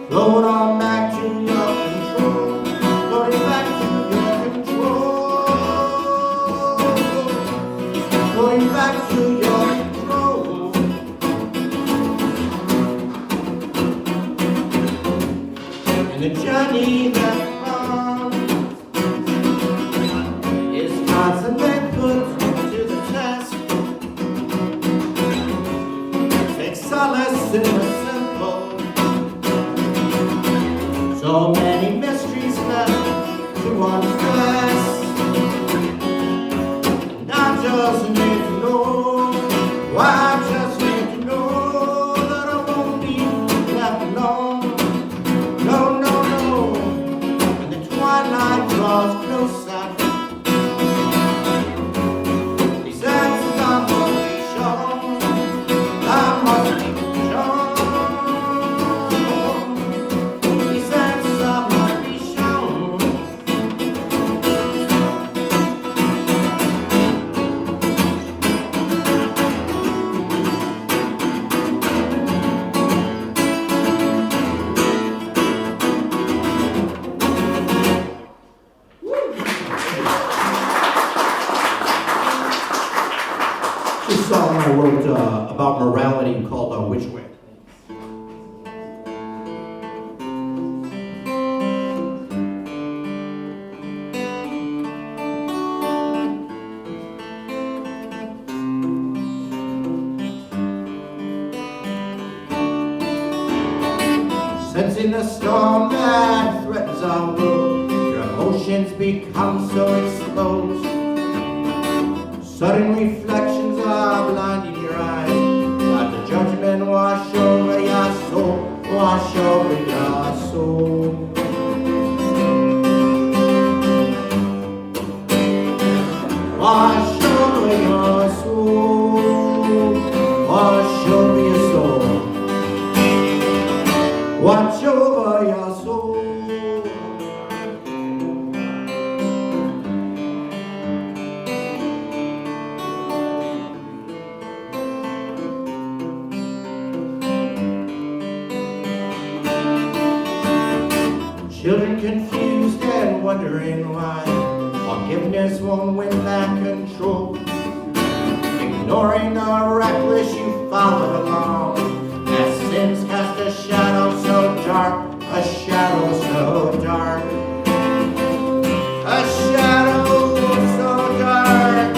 C: float on back to your control, floating back to your control, floating back to your control. And the journey that comes is constantly put to the test. Take solace in the simple. So many mysteries left to undress. And I just need to know, I just need to know that I won't be left alone. No, no, no, when the twilight draws closer, these answers I must be shown, I must be shown. These answers I must be shown. This song I wrote about morality called Which Way. Sensing the storm that threatens our world, your emotions become so exposed. Sudden reflections are blinding your eyes, but the judgment wash over your soul, wash over your soul. Wash over your soul, wash over your soul, watch over your soul. Children confused and wondering why forgiveness won't win back control. Ignoring the reckless you followed along, as sins cast a shadow so dark, a shadow so dark, a shadow so dark,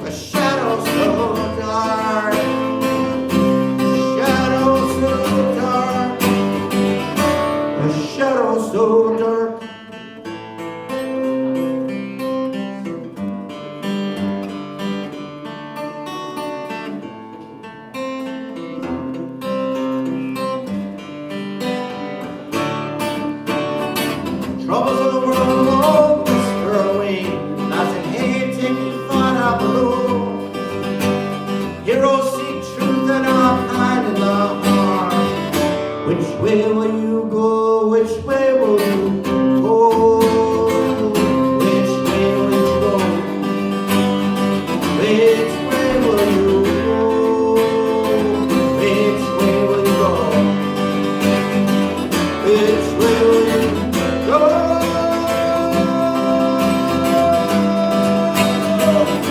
C: a shadow so dark, shadow so dark, a shadow so dark. Troubles of the world won't whisper away, nothing hate taking fun out below. Heroes seek truth and are kind in the heart. Which way will you go? Which way will you go? Which way will you go? Which way will you go? Which way will you go? Which way will you go?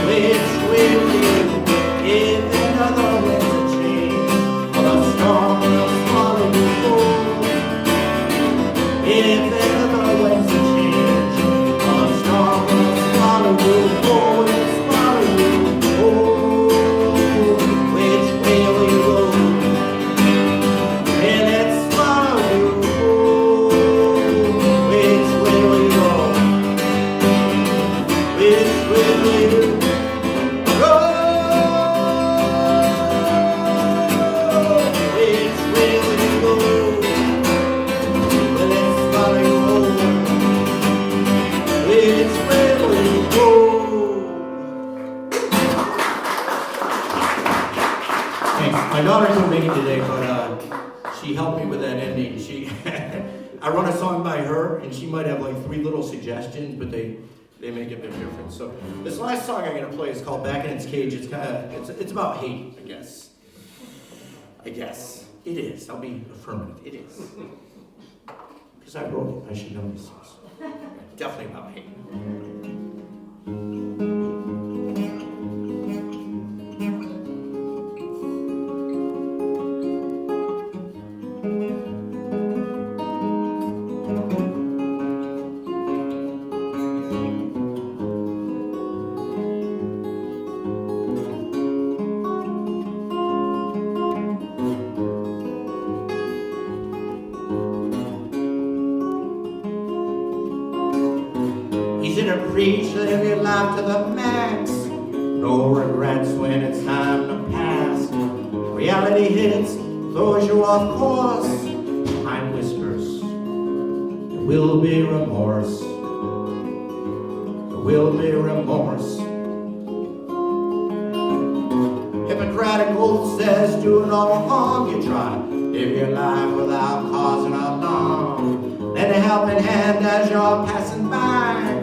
C: Which way will you go? If another winds a change, or the storm will swallow you whole. She helped me with that ending. I run a song by her, and she might have like 3 little suggestions, but they make a big difference. So this last song I'm gonna play is called "Back in Its Cage." It's about hate, I guess. It is. I'll be affirmative. It is. Because I wrote it. I should know these things. Definitely about hate. Preach, live your life to the max. No regrets when it's time to pass. Reality hits, throws you off course. Time whispers, there will be remorse. There will be remorse. Hippocratic oath says do no harm. You try, live your life without causing alarm. Lend a helping hand as you're passing by.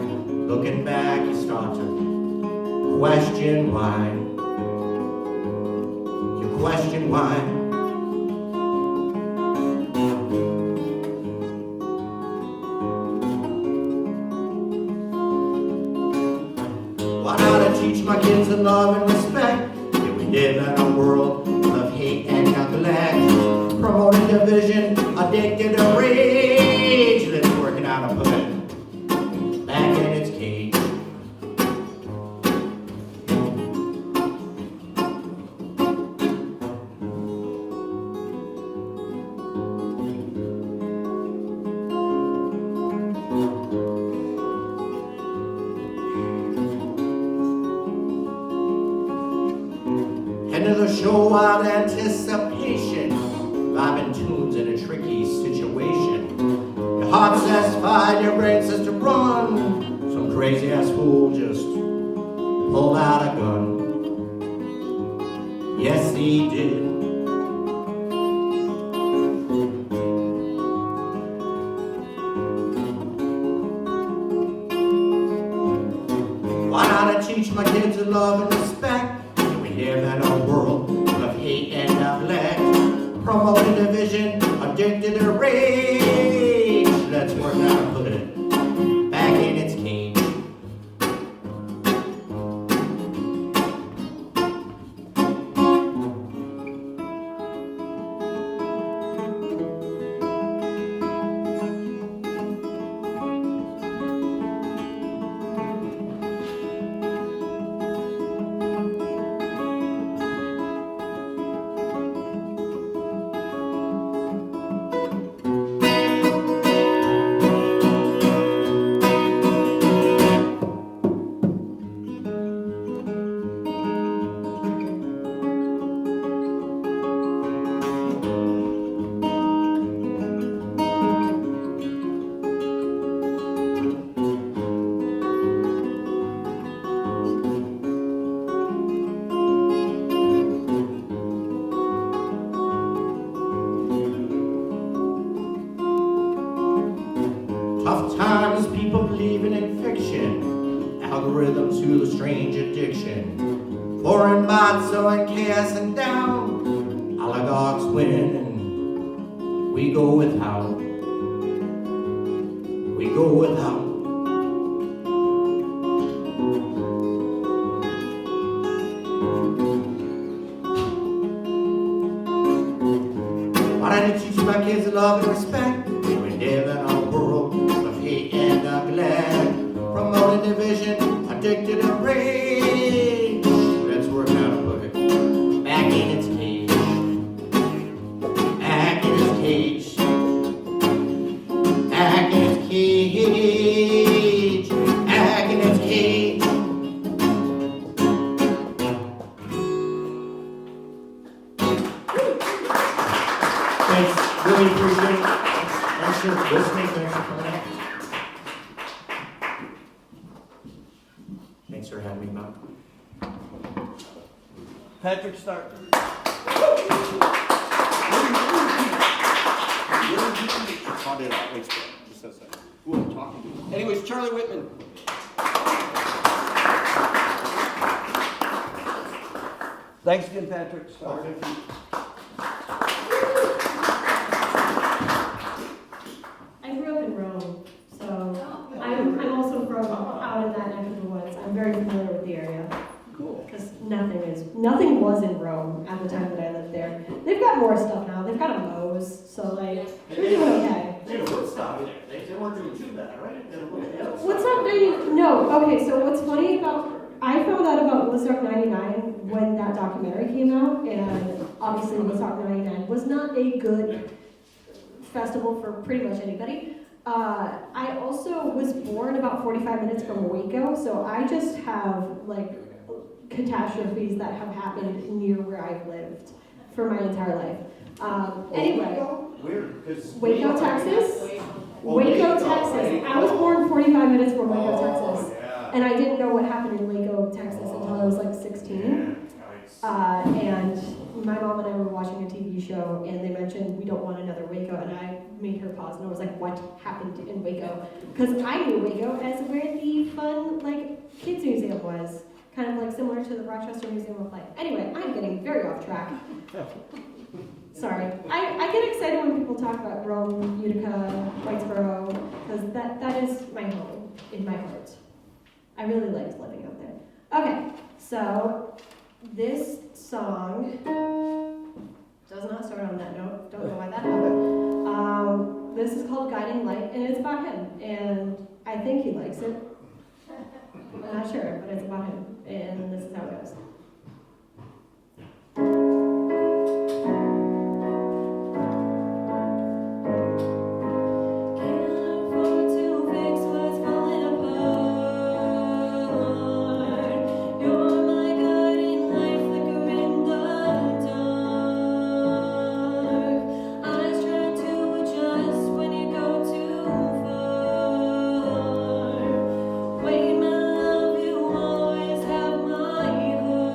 C: Looking back, you start to question why. You question why. Why not I teach my kids to love and respect? That we live in a world of hate and neglect. Promoting division, addicted to rage. That's working out a put it back in its cage. End of the show, wild anticipation. Vibing tunes in a tricky situation. Your heart says fight, your brain says to run. Some crazy ass fool just pulled out a gun. Yes, he did. Why not I teach my kids to love and respect? We live in a world of hate and neglect. Promoting division, addicted to rage. Let's work out and put it back in its cage. Tough times, people believing in fiction. Algorithms fuel a strange addiction. Foreign bots sowing chaos and down. Oligarchs win and we go without. We go without. Why don't you teach my kids love and respect? We live in a world of hate and neglect. Promoting division, addicted to rage. Let's work out a book back in its cage. Back in its cage. Back in its cage. Back in its cage. Thanks, really appreciate it. Thanks for listening, thanks for coming out. Thanks for having me, Bob.
I: Patrick Stark.
A: Anyways, Charlie Whitman.
G: Thanks again, Patrick.
J: I grew up in Rome, so I'm also from out in that neck of the woods. I'm very familiar with the area.
A: Cool.
J: Because nothing was in Rome at the time that I lived there. They've got more stuff now. They've got a Moe's, so like they're doing okay.
C: They had a Woodstock there. They weren't doing too bad, right?
J: What's up, 90? No, okay. So what's funny about I found out about Woodstock '99 when that documentary came out, and obviously Woodstock '99 was not a good festival for pretty much anybody. I also was born about 45 minutes from Waco, so I just have like catastrophes that have happened near where I've lived for my entire life. Anyway,
C: Weird, because
J: Waco, Texas. Waco, Texas. I was born 45 minutes from Waco, Texas, and I didn't know what happened in Waco, Texas until I was like 16. And my mom and I were watching a TV show, and they mentioned we don't want another Waco, and I made her pause, and I was like, what happened in Waco? Because I knew Waco as where the fun, like, kids museum was, kind of like similar to the Rochester Museum of Life. Anyway, I'm getting very off track. Sorry. I get excited when people talk about Rome, Utica, Whitesboro, because that is my home in my heart. I really liked living out there. Okay, so this song does not start on that note. Don't know why that happened. This is called Guiding Light, and it's about him. And I think he likes it. I'm not sure, but it's about him. And this is how it goes. Wait, my love, you always have my heart.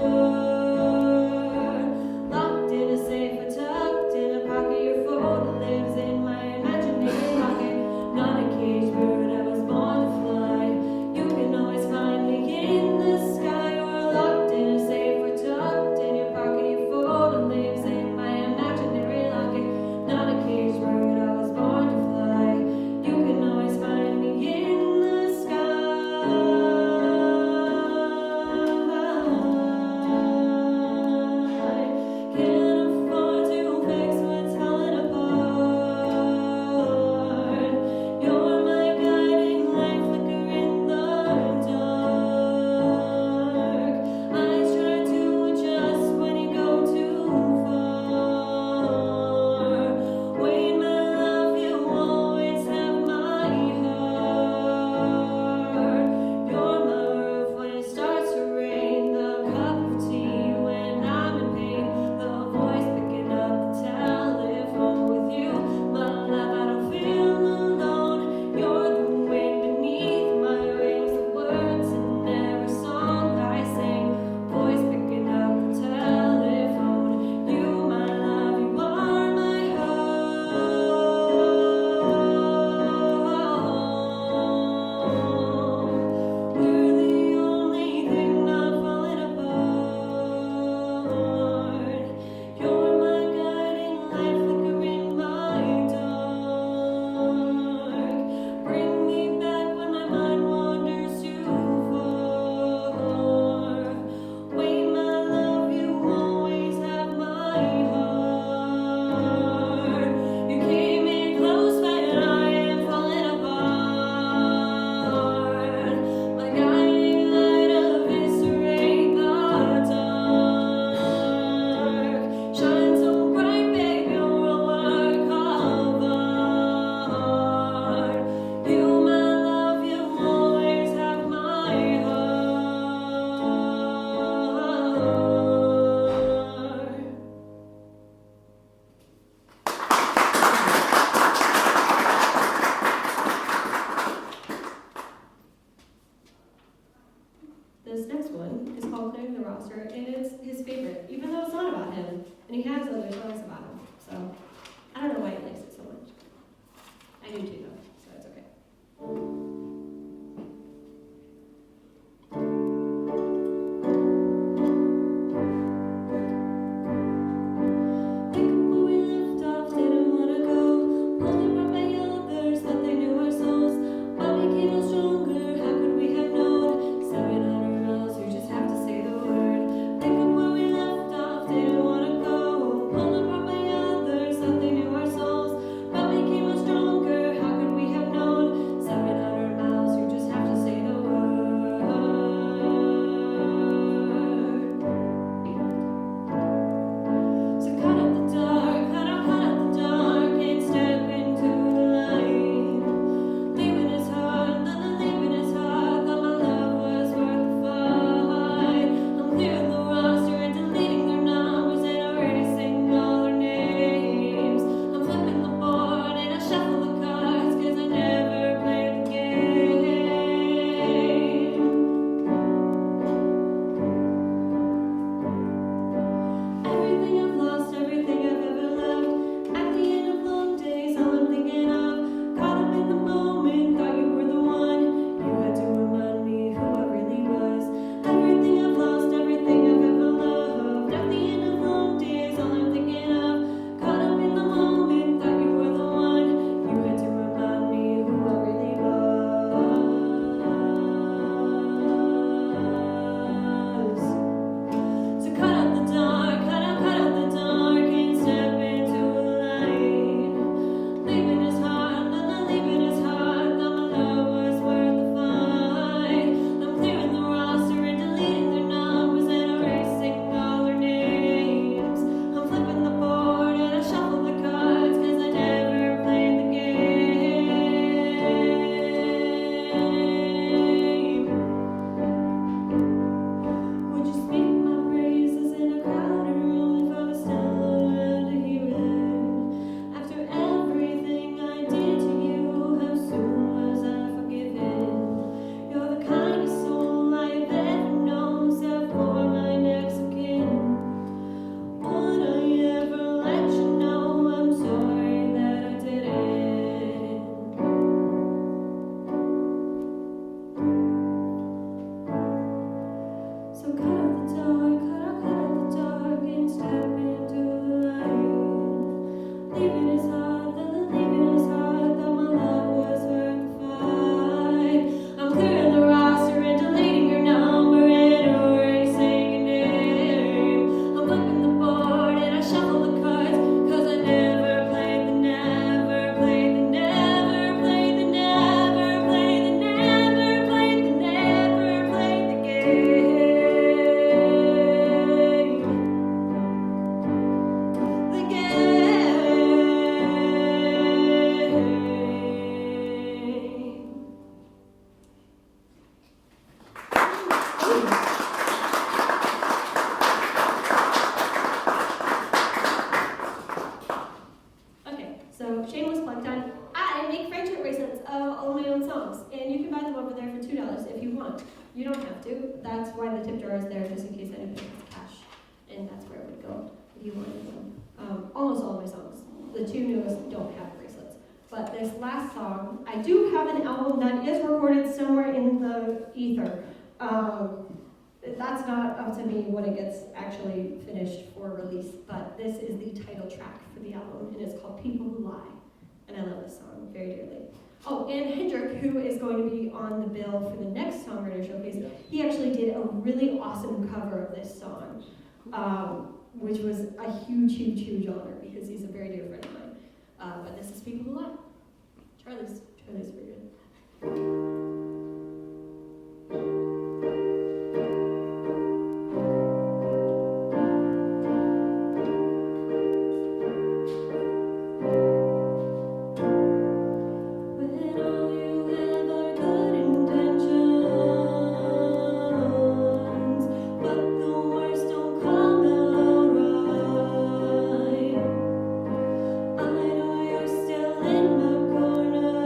F: You don't have to. That's why the tip jar is there, just in case anybody has cash. And that's where it would go if you wanted one. Almost all of my songs. The two newest don't have bracelets. But this last song, I do have an album that is recorded somewhere in the ether. That's not up to me when it gets actually finished for release, but this is the title track for the album, and it's called People Who Lie. And I love this song very dearly. Oh, and Hendrik, who is going to be on the bill for the next Songwriter Showcase, he actually did a really awesome cover of this song, which was a huge, huge, huge honor because he's a very dear friend of mine. But this is People Who Lie. Charlie's very good.
J: I know you're still in my corner.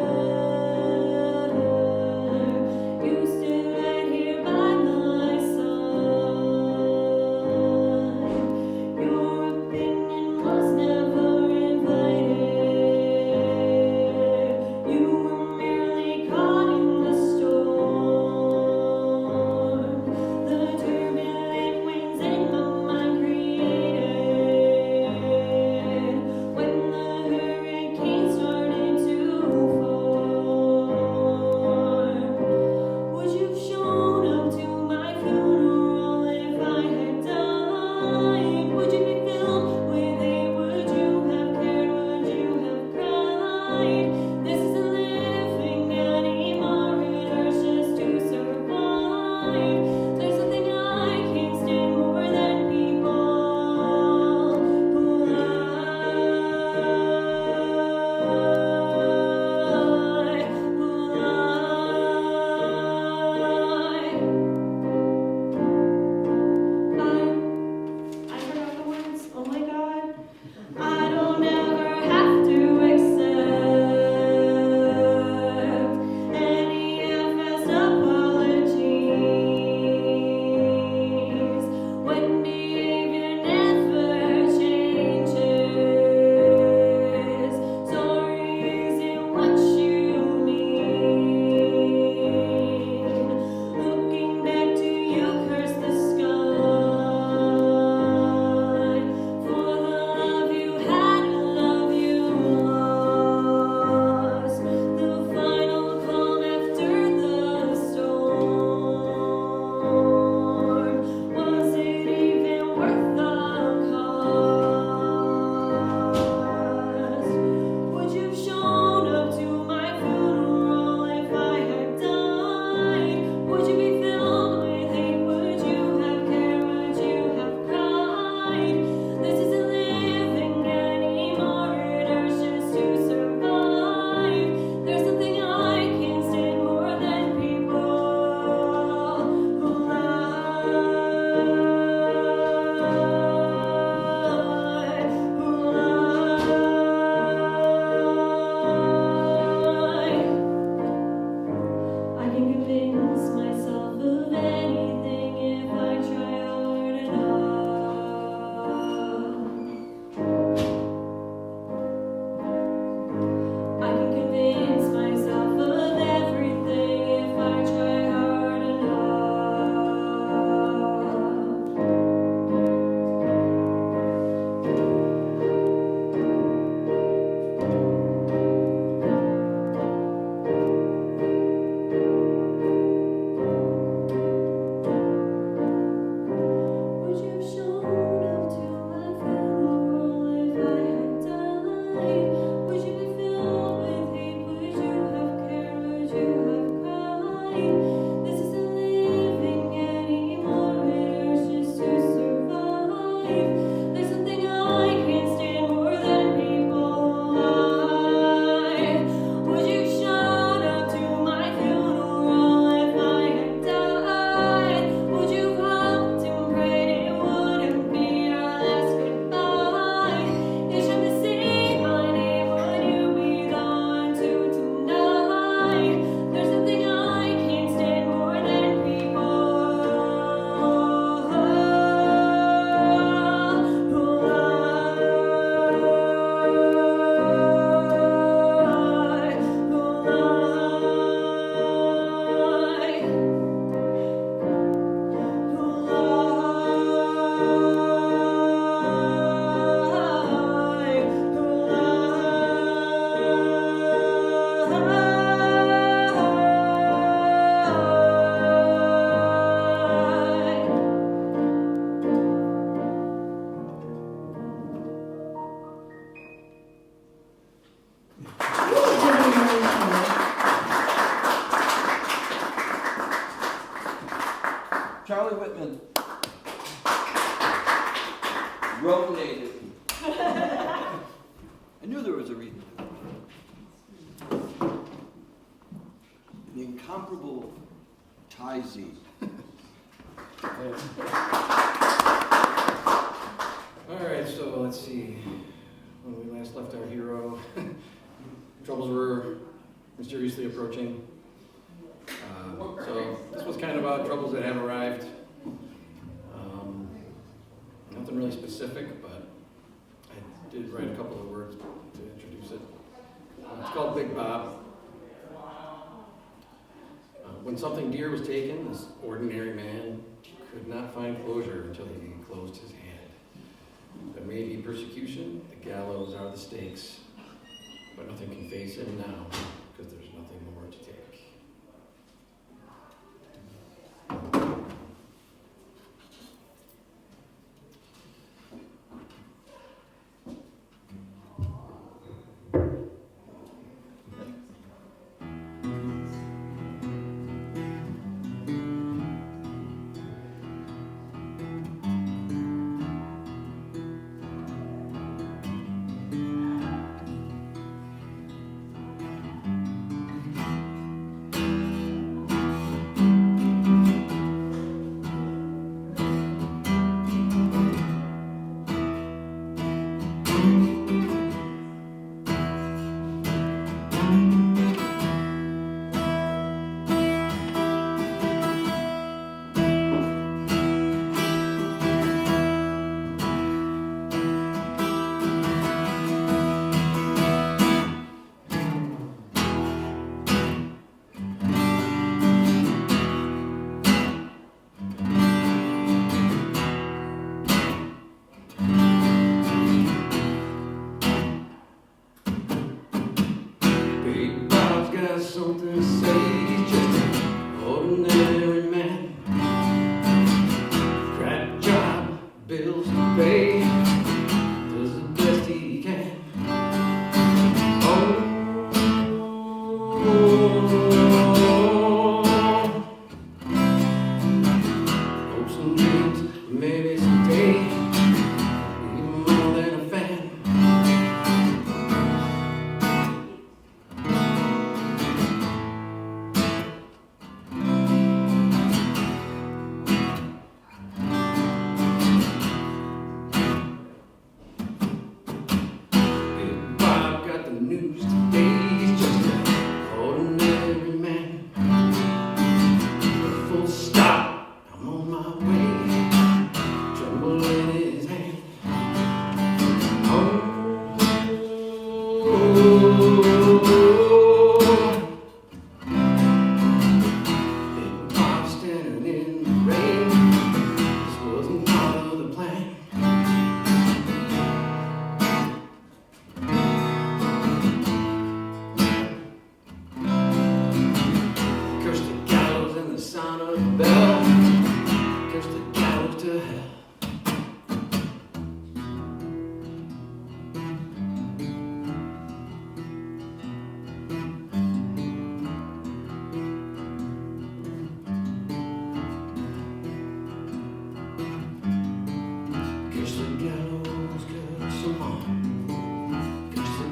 A: Charlie Whitman. Rotated. I knew there was a reason. The incomparable Ty Z.
H: All right, so let's see. When we last left our hero, troubles were mysteriously approaching. So this was kind of about troubles that have arrived. Nothing really specific, but I did write a couple of words to introduce it. It's called Big Bob. When something dear was taken, this ordinary man could not find closure until he closed his hand. There may be persecution, the gallows are the stakes, but nothing can face him now, because there's nothing more to take. Something to say, he's just an ordinary man. Crap job, bills to pay, does the best he can. Hopes and dreams, maybe someday, even more than a fan.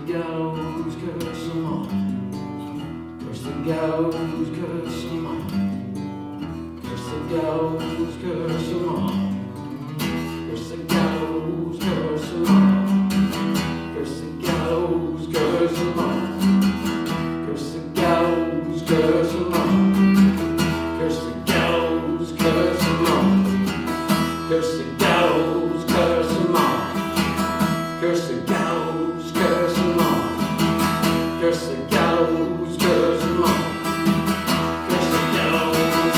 H: Gallows, curse 'em all. Curse the gallows, curse 'em all. Curse the gallows, curse 'em all. Curse the gallows, curse 'em all. Curse the gallows, curse 'em all. Curse the gallows, curse 'em all. Curse the gallows, curse 'em all. Curse the gallows, curse 'em all. Curse the gallows, curse 'em all. Curse the gallows.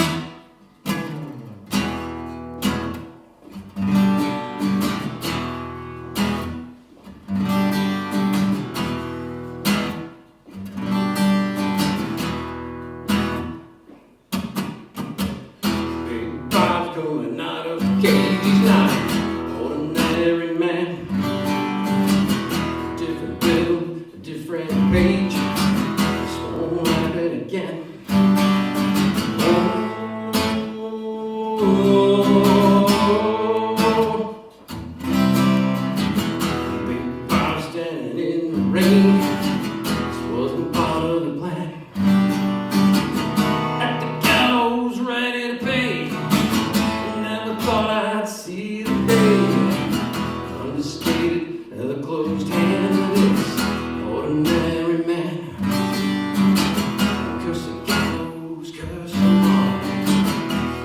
H: Big Bob's coming out of the cage. He's not an ordinary man. Different build, a different page. This won't happen again. Oh, ordinary man. Curse the gallows, curse them all.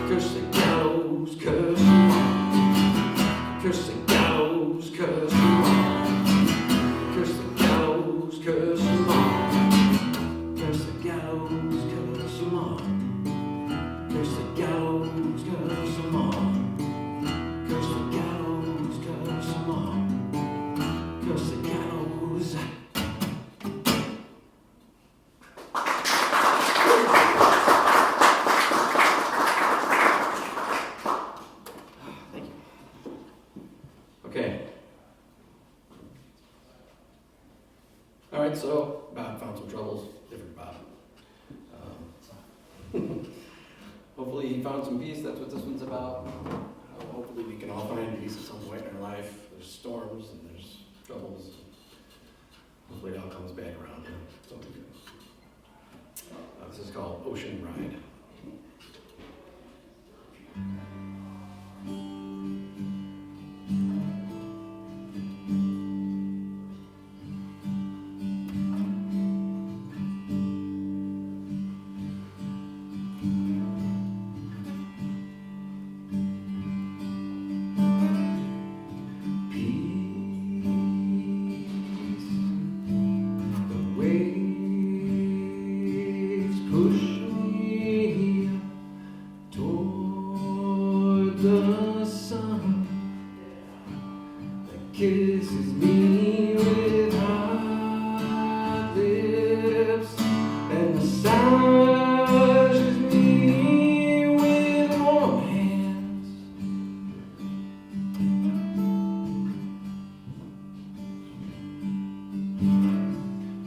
H: Curse the gallows, curse them all. Curse the gallows, curse them all. Curse the gallows, curse them all. Curse the gallows, curse them all. Curse the gallows, curse them all. Curse the gallows, curse them all. Curse the gallows. Thank you. Okay. All right, so Bob found some troubles. Different Bob. Hopefully he found some peace. That's what this one's about. Hopefully we can all find peace at some point in our life. There's storms and there's troubles. Hopefully it all comes back around. Something good. This is called Ocean Ride. Waves push me toward the sun that kisses me with hot lips and massages me with warm hands.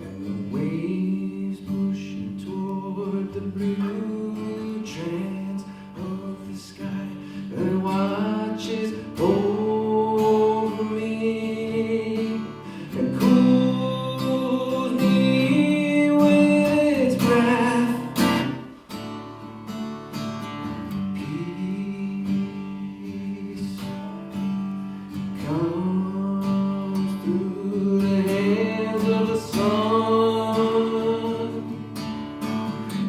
H: And the waves push you toward the blue trance of the sky and watches over me and cools me with its breath. Peace comes through the hands of the sun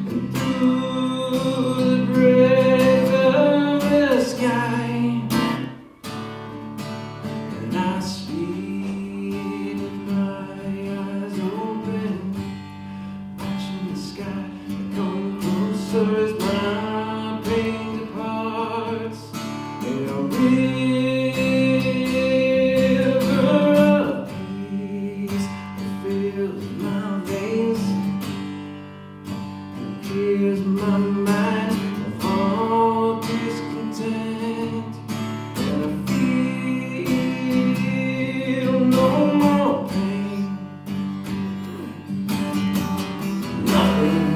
H: and through the breath of the sky, and I sleep with my eyes open, watching the sky come closer as my pain departs in a river of peace that fills my veins and clears my mind of all discontent, and I feel no more pain. Nothing.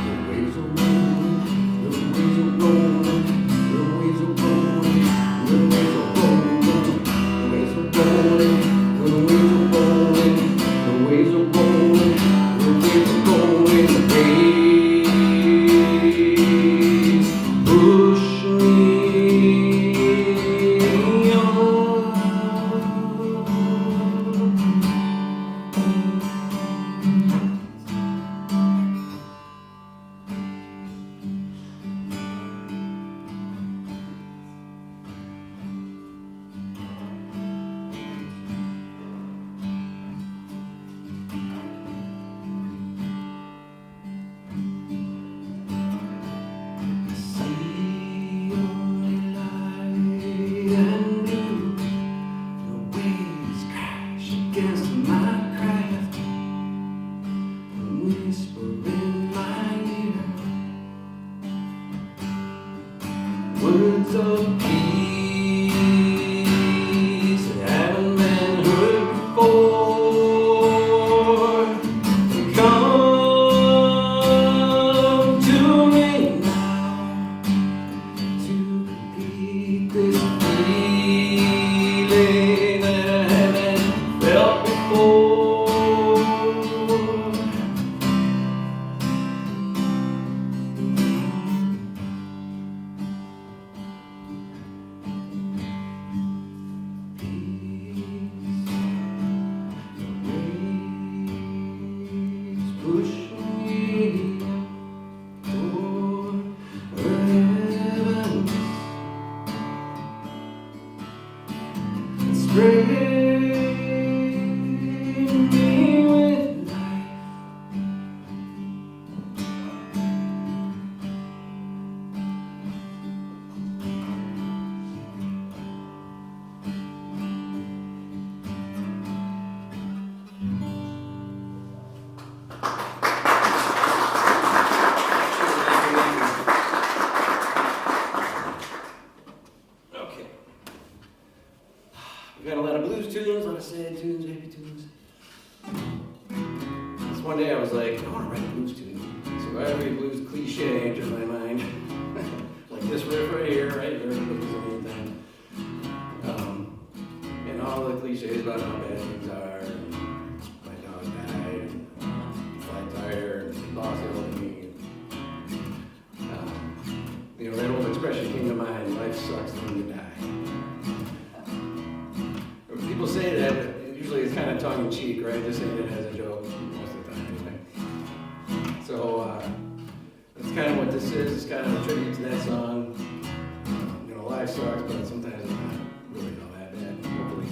H: The waves are rolling, the waves are rolling, the waves are rolling, the waves are rolling, the waves are rolling, the waves are rolling, the waves are rolling, the waves are rolling, the waves push me on. See only light and blue. The waves crash against my craft and whisper in my ear words of peace that haven't been heard before. Come to me now to complete this feeling that I haven't felt before. to write a blues tune. So every blues cliche enters my mind. Like this riff right here, right here, blues and anything. And all the cliches about how bad things are, and my dog died, and flat tire, and lost it on me. You know, that old expression came to mind, life sucks when you die. When people say that, usually it's kind of tongue-in-cheek, right? Just saying it as a joke most of the time, anyway. So, that's kind of what this is. It's kind of a tribute to that song. You know, life sucks, but sometimes it's not really all that bad, hopefully.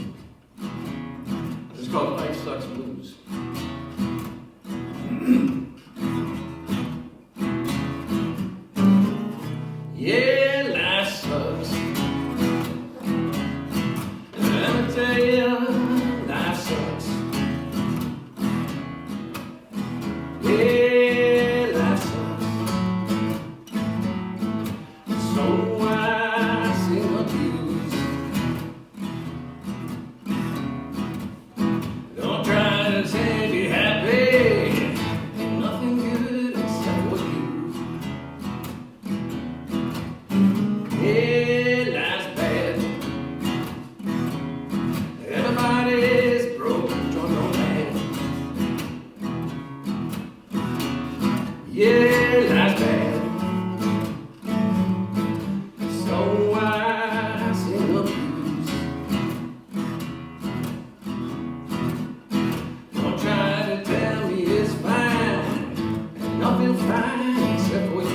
H: This is called Life Sucks Blues. Yeah, life sucks. Let me tell you, life sucks. Yeah, life sucks. So I sing the blues. Don't try to say be happy. Ain't nothing good except for you. Yeah, life's bad. Everybody's broken, drunk on bad. Yeah, life's bad. So I sing the blues. Don't try to tell me it's fine. Ain't nothing fine except for you.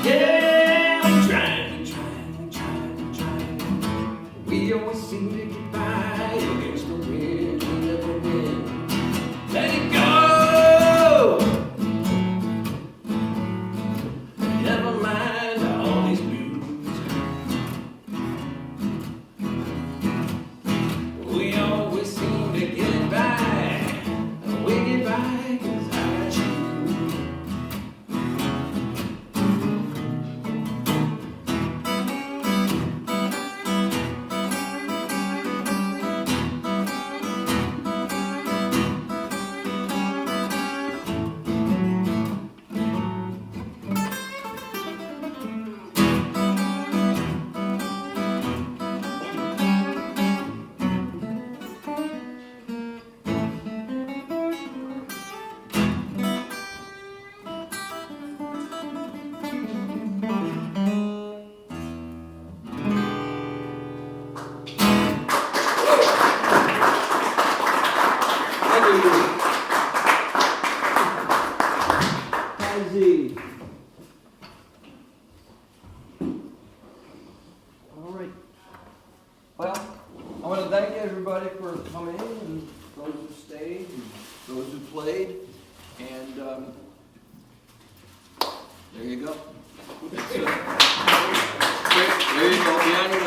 H: Yeah, I'm trying. We always seem to get by against the wind, we never win. Let it go! Never mind all these blues. We always seem to get by, and we get by 'cause I got you.
G: Z. All right. Well, I want to thank everybody for coming, and those who stayed, and those who played, and there you go. There you go. Beyond your